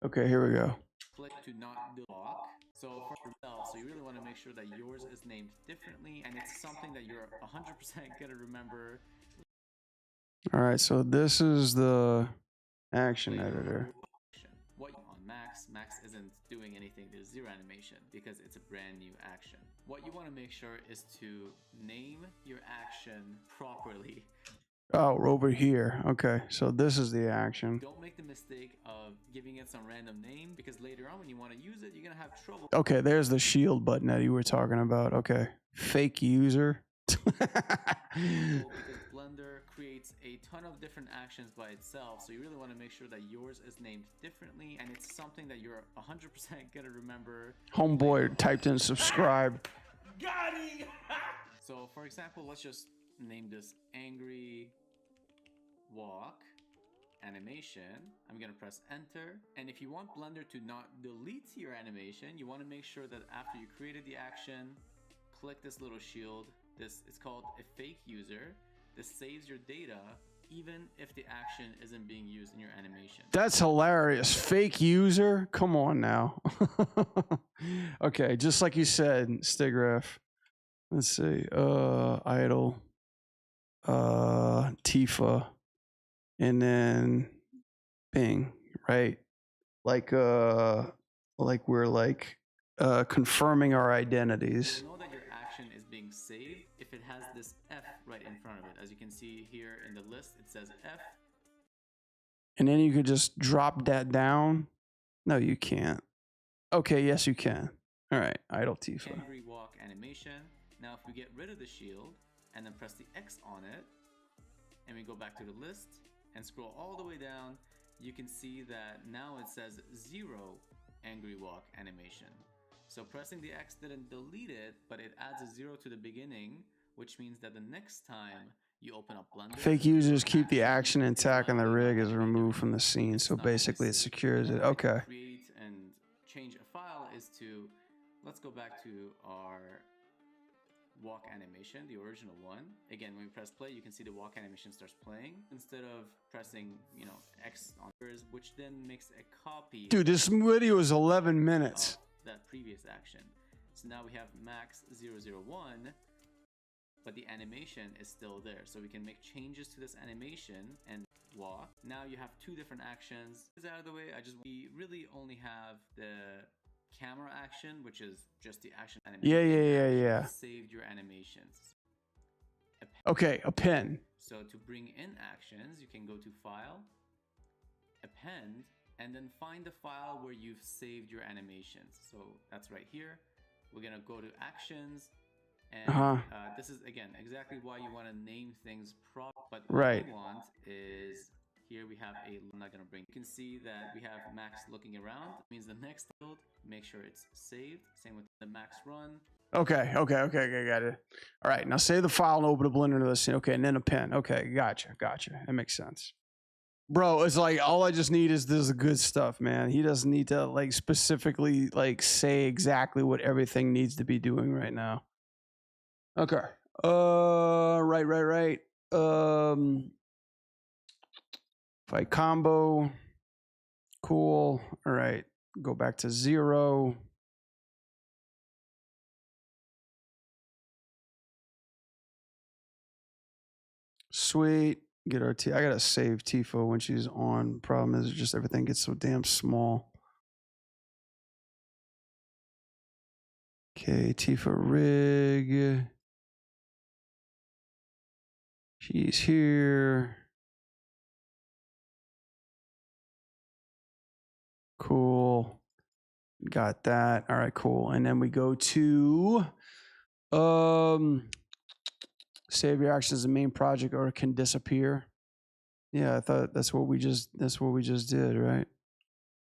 Okay, here we go. click to not do lock. So for yourself, so you really want to make sure that yours is named differently and it's something that you're 100% gonna remember. All right, so this is the action editor. What on Max isn't doing anything. There's zero animation because it's a brand new action. What you want to make sure is to name your action properly. Oh, we're over here. Okay, so this is the action. Don't make the mistake of giving it some random name because later on when you want to use it, you're gonna have trouble. Okay, there's the shield button that you were talking about. Okay, fake user. Because Blender creates a ton of different actions by itself, so you really want to make sure that yours is named differently and it's something that you're 100% gonna remember. Homeboy typed in subscribe. Got it! So for example, let's just name this angry walk animation. I'm gonna press enter, and if you want Blender to not delete your animation, you want to make sure that after you created the action, click this little shield. This is called a fake user. This saves your data even if the action isn't being used in your animation. That's hilarious. Fake user? Come on now. Okay, just like you said, Stigraph. Let's see. Idle. Tifa. And then Bing, right? Like we're like confirming our identities. You'll know that your action is being saved if it has this F right in front of it. As you can see here in the list, it says F. And then you could just drop that down. No, you can't. Okay, yes, you can. All right, idle Tifa. Angry walk animation. Now, if we get rid of the shield and then press the X on it, and we go back to the list and scroll all the way down, you can see that now it says 0 angry walk animation. So pressing the X didn't delete it, but it adds a 0 to the beginning, which means that the next time you open up Blender, Fake users keep the action intact and the rig is removed from the scene. So basically it secures it. Okay. Create and change a file is to, let's go back to our walk animation, the original one. Again, when we press play, you can see the walk animation starts playing instead of pressing, X on yours, which then makes a copy. Dude, this video is 11 minutes. That previous action. So now we have max 001, but the animation is still there. So we can make changes to this animation and walk. Now you have two different actions. This out of the way, we really only have the camera action, which is just the action animation. Yeah. Saved your animations. Okay, a pen. So to bring in actions, you can go to File, Append, and then find the file where you've saved your animations. So that's right here. We're gonna go to Actions, and this is again exactly why you want to name things but what we want is here we have I'm not gonna bring. You can see that we have Max looking around. It means the next build, make sure it's saved. Same with the Max run. Okay, got it. All right, now save the file and open a Blender to the scene. Okay, and then a pen. Okay, gotcha. That makes sense. Bro, it's like all I just need is this good stuff, man. He doesn't need to like specifically like say exactly what everything needs to be doing right now. Okay. Right. Fight combo. Cool. All right. Go back to 0. Sweet. Get our I gotta save Tifa when she's on. Problem is just everything gets so damn small. Okay, Tifa rig. She's here. Cool. Got that. All right, cool. And then we go to save your actions as a main project or it can disappear. Yeah, I thought that's what we just did, right?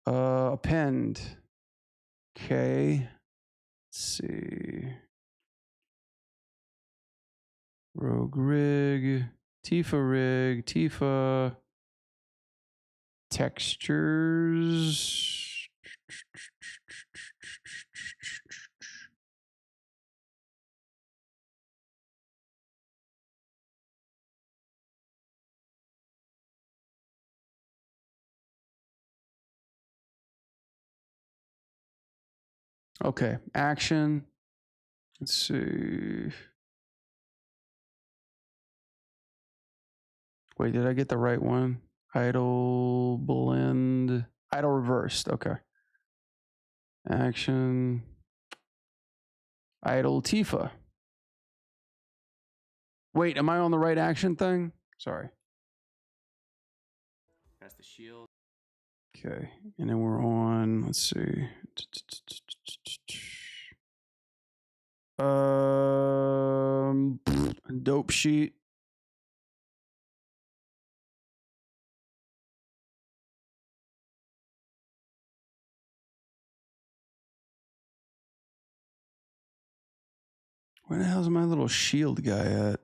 Append. Okay. Let's see. Rogue rig. Tifa. Textures. Okay, action. Let's see. Wait, did I get the right one? Idle blend. Idle reversed. Okay. Action. Idle Tifa. Wait, am I on the right action thing? Sorry. Press the shield. Okay, and then we're on, let's see. Dope sheet. Where the hell's my little shield guy at?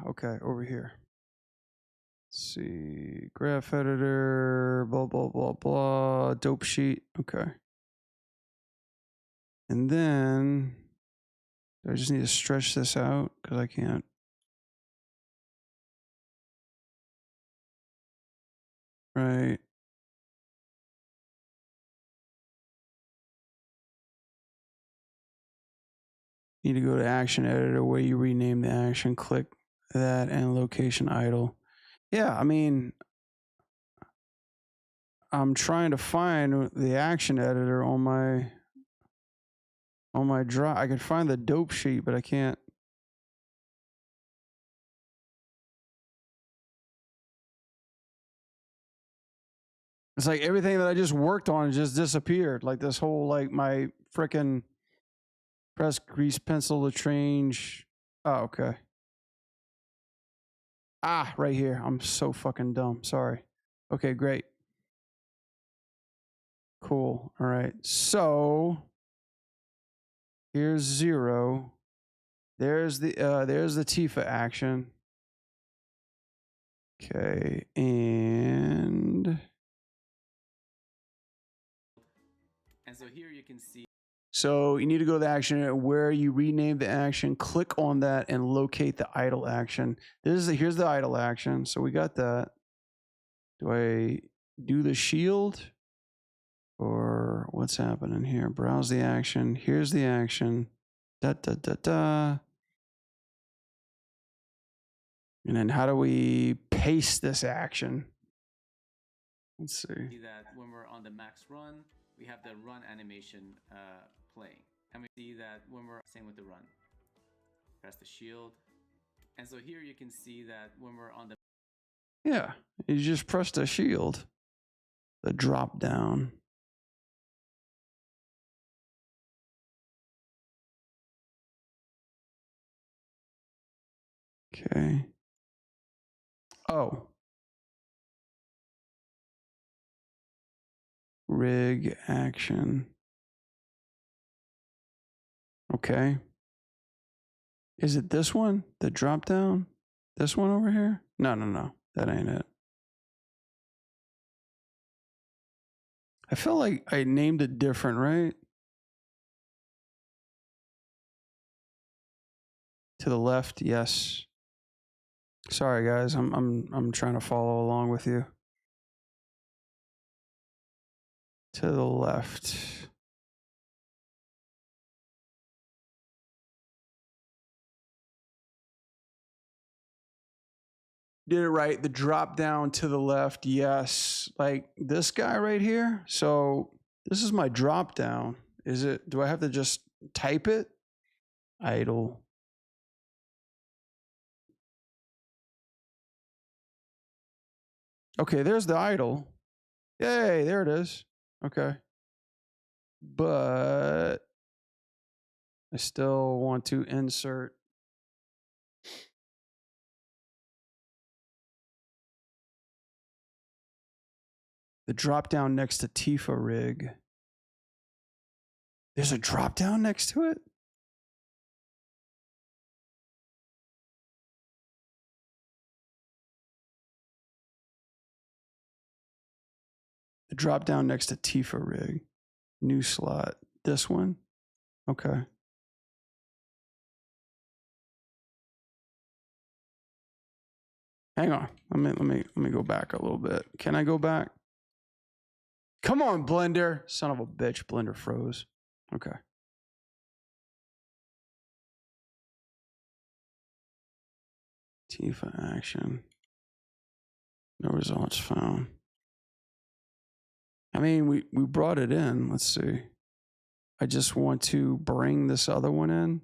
Okay, over here. Let's see, graph editor, blah, dope sheet. Okay. And then I just need to stretch this out because I can't. Right. Need to go to action editor where you rename the action, click that and location idle. Yeah, I mean, I'm trying to find the action editor on my drive. I could find the dope sheet, but I can't. It's like everything that I just worked on just disappeared. Like this whole, like my frickin' press grease pencil to change. Oh, okay. Right here. I'm so fucking dumb. Sorry. Okay, great. Cool. All right. So here's 0. There's the Tifa action. Okay, and so here you can see. So you need to go to the action where you rename the action, click on that and locate the idle action. Here's the idle action. So we got that. Do I do the shield or what's happening here? Browse the action. Here's the action. Da da da da. And then how do we paste this action? Let's see. That when we're on the max run, we have the run animation playing. And we see that when we're same with the run. Press the shield. And so here you can see that when we're on the Yeah, you just press the shield. The drop down. Okay. Oh. Rig action. Okay. Is it this one? The drop down? This one over here? No, no, no. That ain't it. I feel like I named it different, right? To the left, yes. Sorry guys, I'm trying to follow along with you. To the left. Did it right. The drop down to the left, yes. Like this guy right here. So this is my drop down. Is it? Do I have to just type it? Idle. Okay, there's the idle. Yay, there it is. Okay. But I still want to insert. The drop down next to Tifa rig. There's a drop down next to it? The drop down next to Tifa rig. New slot. This one? Okay. Hang on. Let me go back a little bit. Can I go back? Come on, Blender. Son of a bitch. Blender froze. Okay. Tifa action. No results found. I mean, we brought it in. Let's see. I just want to bring this other one in.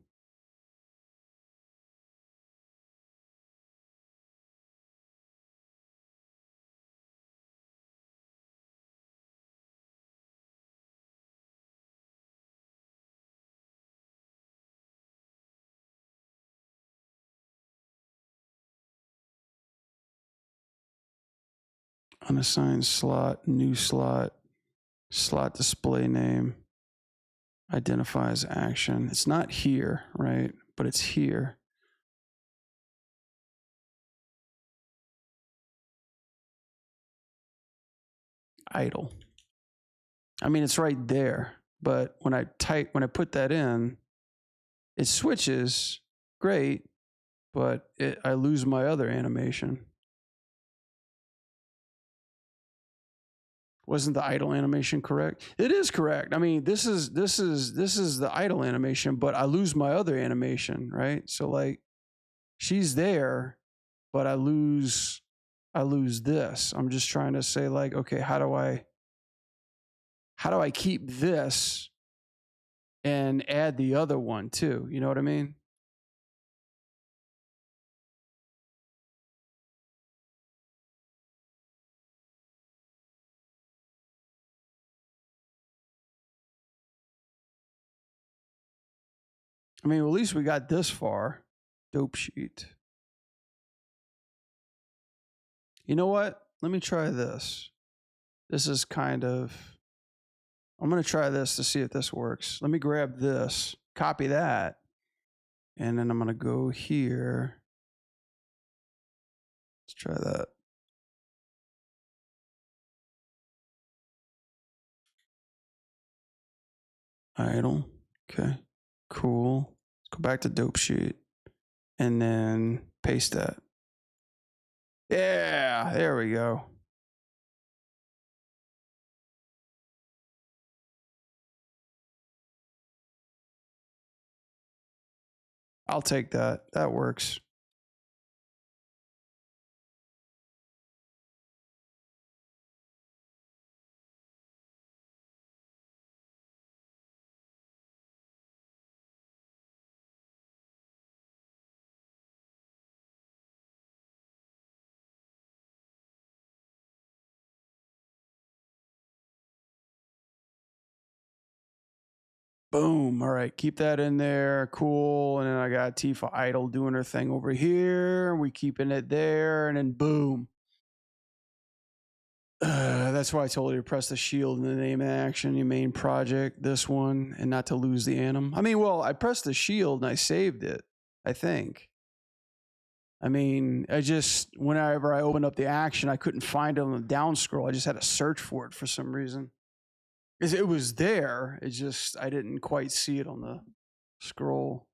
Unassigned slot, new slot, slot display name, identifies action. It's not here, right? But it's here. Idle. I mean, it's right there, but when I put that in, it switches, great, but I lose my other animation. Wasn't the idle animation correct? It is correct. I mean, this is the idle animation, but I lose my other animation, right? So like, she's there, but I lose this. I'm just trying to say like, okay, how do I keep this and add the other one too? You know what I mean? I mean, at least we got this far. Dope sheet. You know what? Let me try this. This is kind of, I'm going to try this to see if this works. Let me grab this, copy that, And then I'm going to go here. Let's try that. Idle. Okay. Cool. Let's go back to dope sheet. And then paste that. Yeah, there we go. I'll take that. That works. Boom. All right. Keep that in there. Cool. And then I got Tifa Idle doing her thing over here. We keeping it there. And then boom. That's why I told you to press the shield in the name of action, your main project, this one, and not to lose the anim. I mean, well, I pressed the shield and I saved it, I think. I mean, whenever I opened up the action, I couldn't find it on the down scroll. I just had to search for it for some reason. It was there. It just, I didn't quite see it on the scroll.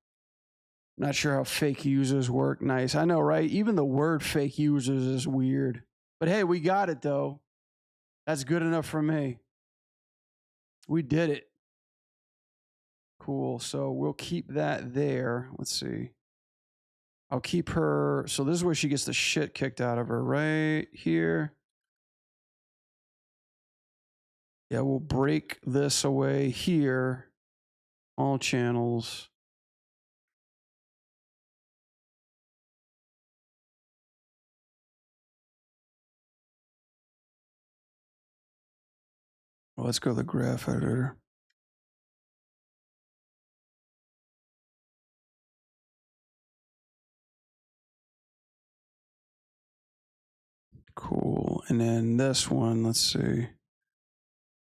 Not sure how fake users work. Nice. I know, right? Even the word fake users is weird. But hey, we got it though. That's good enough for me. We did it. Cool. So we'll keep that there. Let's see. I'll keep her. So this is where she gets the shit kicked out of her, right here. Yeah, we'll break this away here. All channels. Well, let's go to the graph editor. Cool. And then this one, let's see.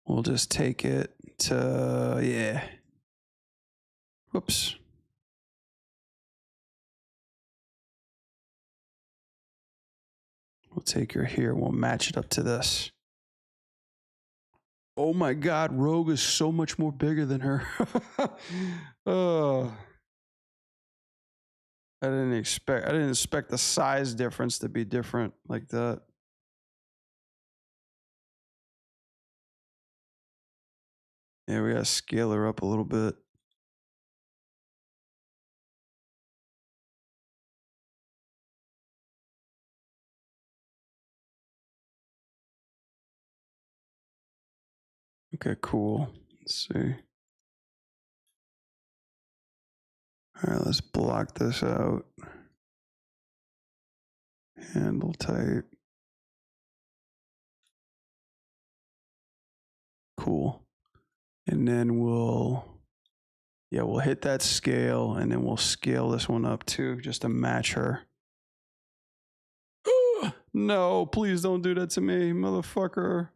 We'll just take it to, yeah. Whoops. We'll take her here. We'll match it up to this. Oh my God, Rogue is so much more bigger than her. Oh. I didn't expect the size difference to be different like that. Yeah, we gotta scale her up a little bit. Okay, cool. Let's see. All right, let's block this out. Handle type. Cool. And then we'll hit that scale, and then we'll scale this one up too, just to match her. No, please don't do that to me, motherfucker.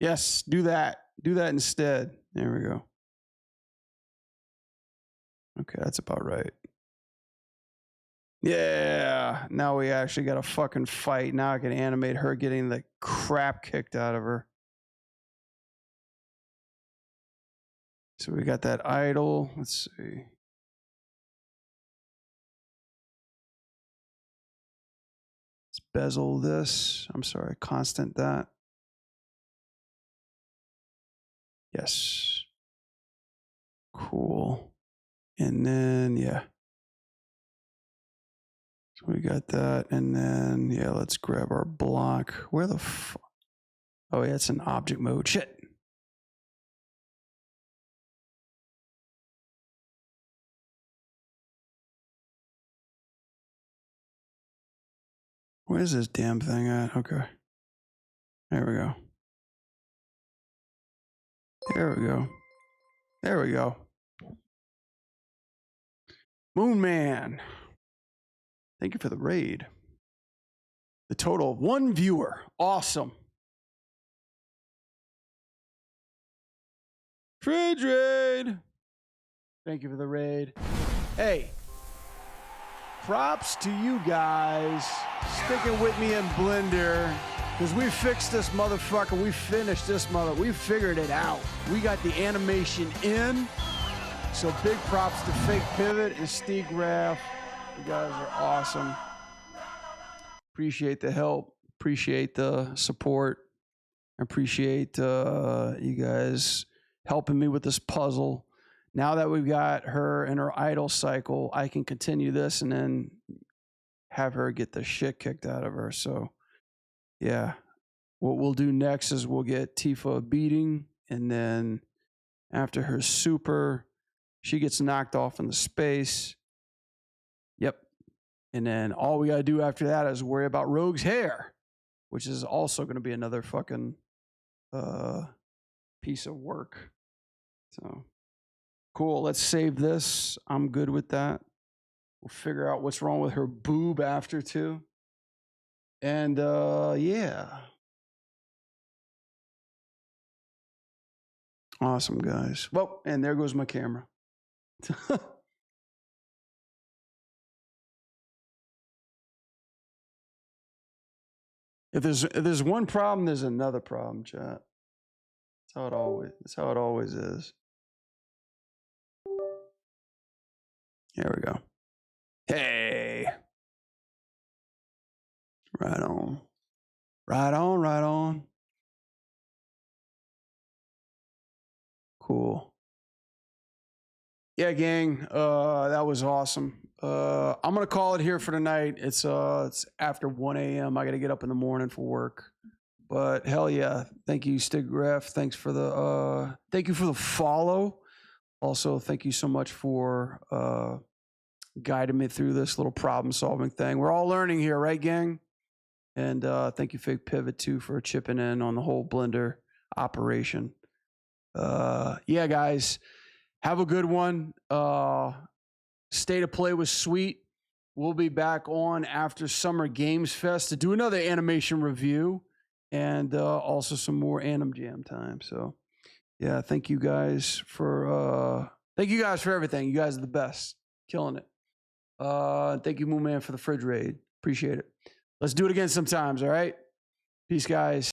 Yes, do that. Do that instead. There we go. Okay, that's about right. Yeah, now we actually got a fucking fight. Now I can animate her getting the crap kicked out of her. So we got that idle. Let's see. Let's bezel this. I'm sorry, constant that. Yes. Cool. And then, yeah. So we got that. And then, yeah, let's grab our block. Where the fuck? Oh, yeah, it's in object mode. Shit. Where's this damn thing at? Okay. There we go. There we go. There we go. Moon Man. Thank you for the raid. The total of 1 viewer. Awesome. Fridge raid. Thank you for the raid. Hey, props to you guys sticking with me in Blender, because we fixed this motherfucker. We finished this we figured it out. We got the animation in. So big props to Fake Pivot and Steve Graff. You guys are awesome. Appreciate the help. Appreciate the support. Appreciate you guys helping me with this puzzle. Now that we've got her in her idle cycle, I can continue this and then have her get the shit kicked out of her. So, yeah. What we'll do next is we'll get Tifa a beating, and then after her super, she gets knocked off into space. Yep. And then all we got to do after that is worry about Rogue's hair, which is also going to be another fucking piece of work. So, cool. Let's save this. I'm good with that. We'll figure out what's wrong with her boob after too. And yeah. Awesome, guys. Well, and there goes my camera. If there's one problem, there's another problem, chat. That's how it always is. Here we go. Hey. Right on. Right on, right on. Cool. Yeah, gang. That was awesome. I'm gonna call it here for tonight. It's after 1 a.m. I gotta get up in the morning for work. But hell yeah. Thank you, Stigraph. Thank you for the follow. Also, thank you so much for guiding me through this little problem solving thing. We're all learning here, right, gang? And thank you, Fake Pivot, too, for chipping in on the whole Blender operation. Yeah, guys, have a good one. State of Play was sweet. We'll be back on after Summer Games Fest to do another animation review and also some more Anim Jam time. So, yeah, thank you guys for everything. You guys are the best. Killing it. Thank you, Moon Man, for the fridge raid. Appreciate it. Let's do it again sometimes, all right? Peace, guys.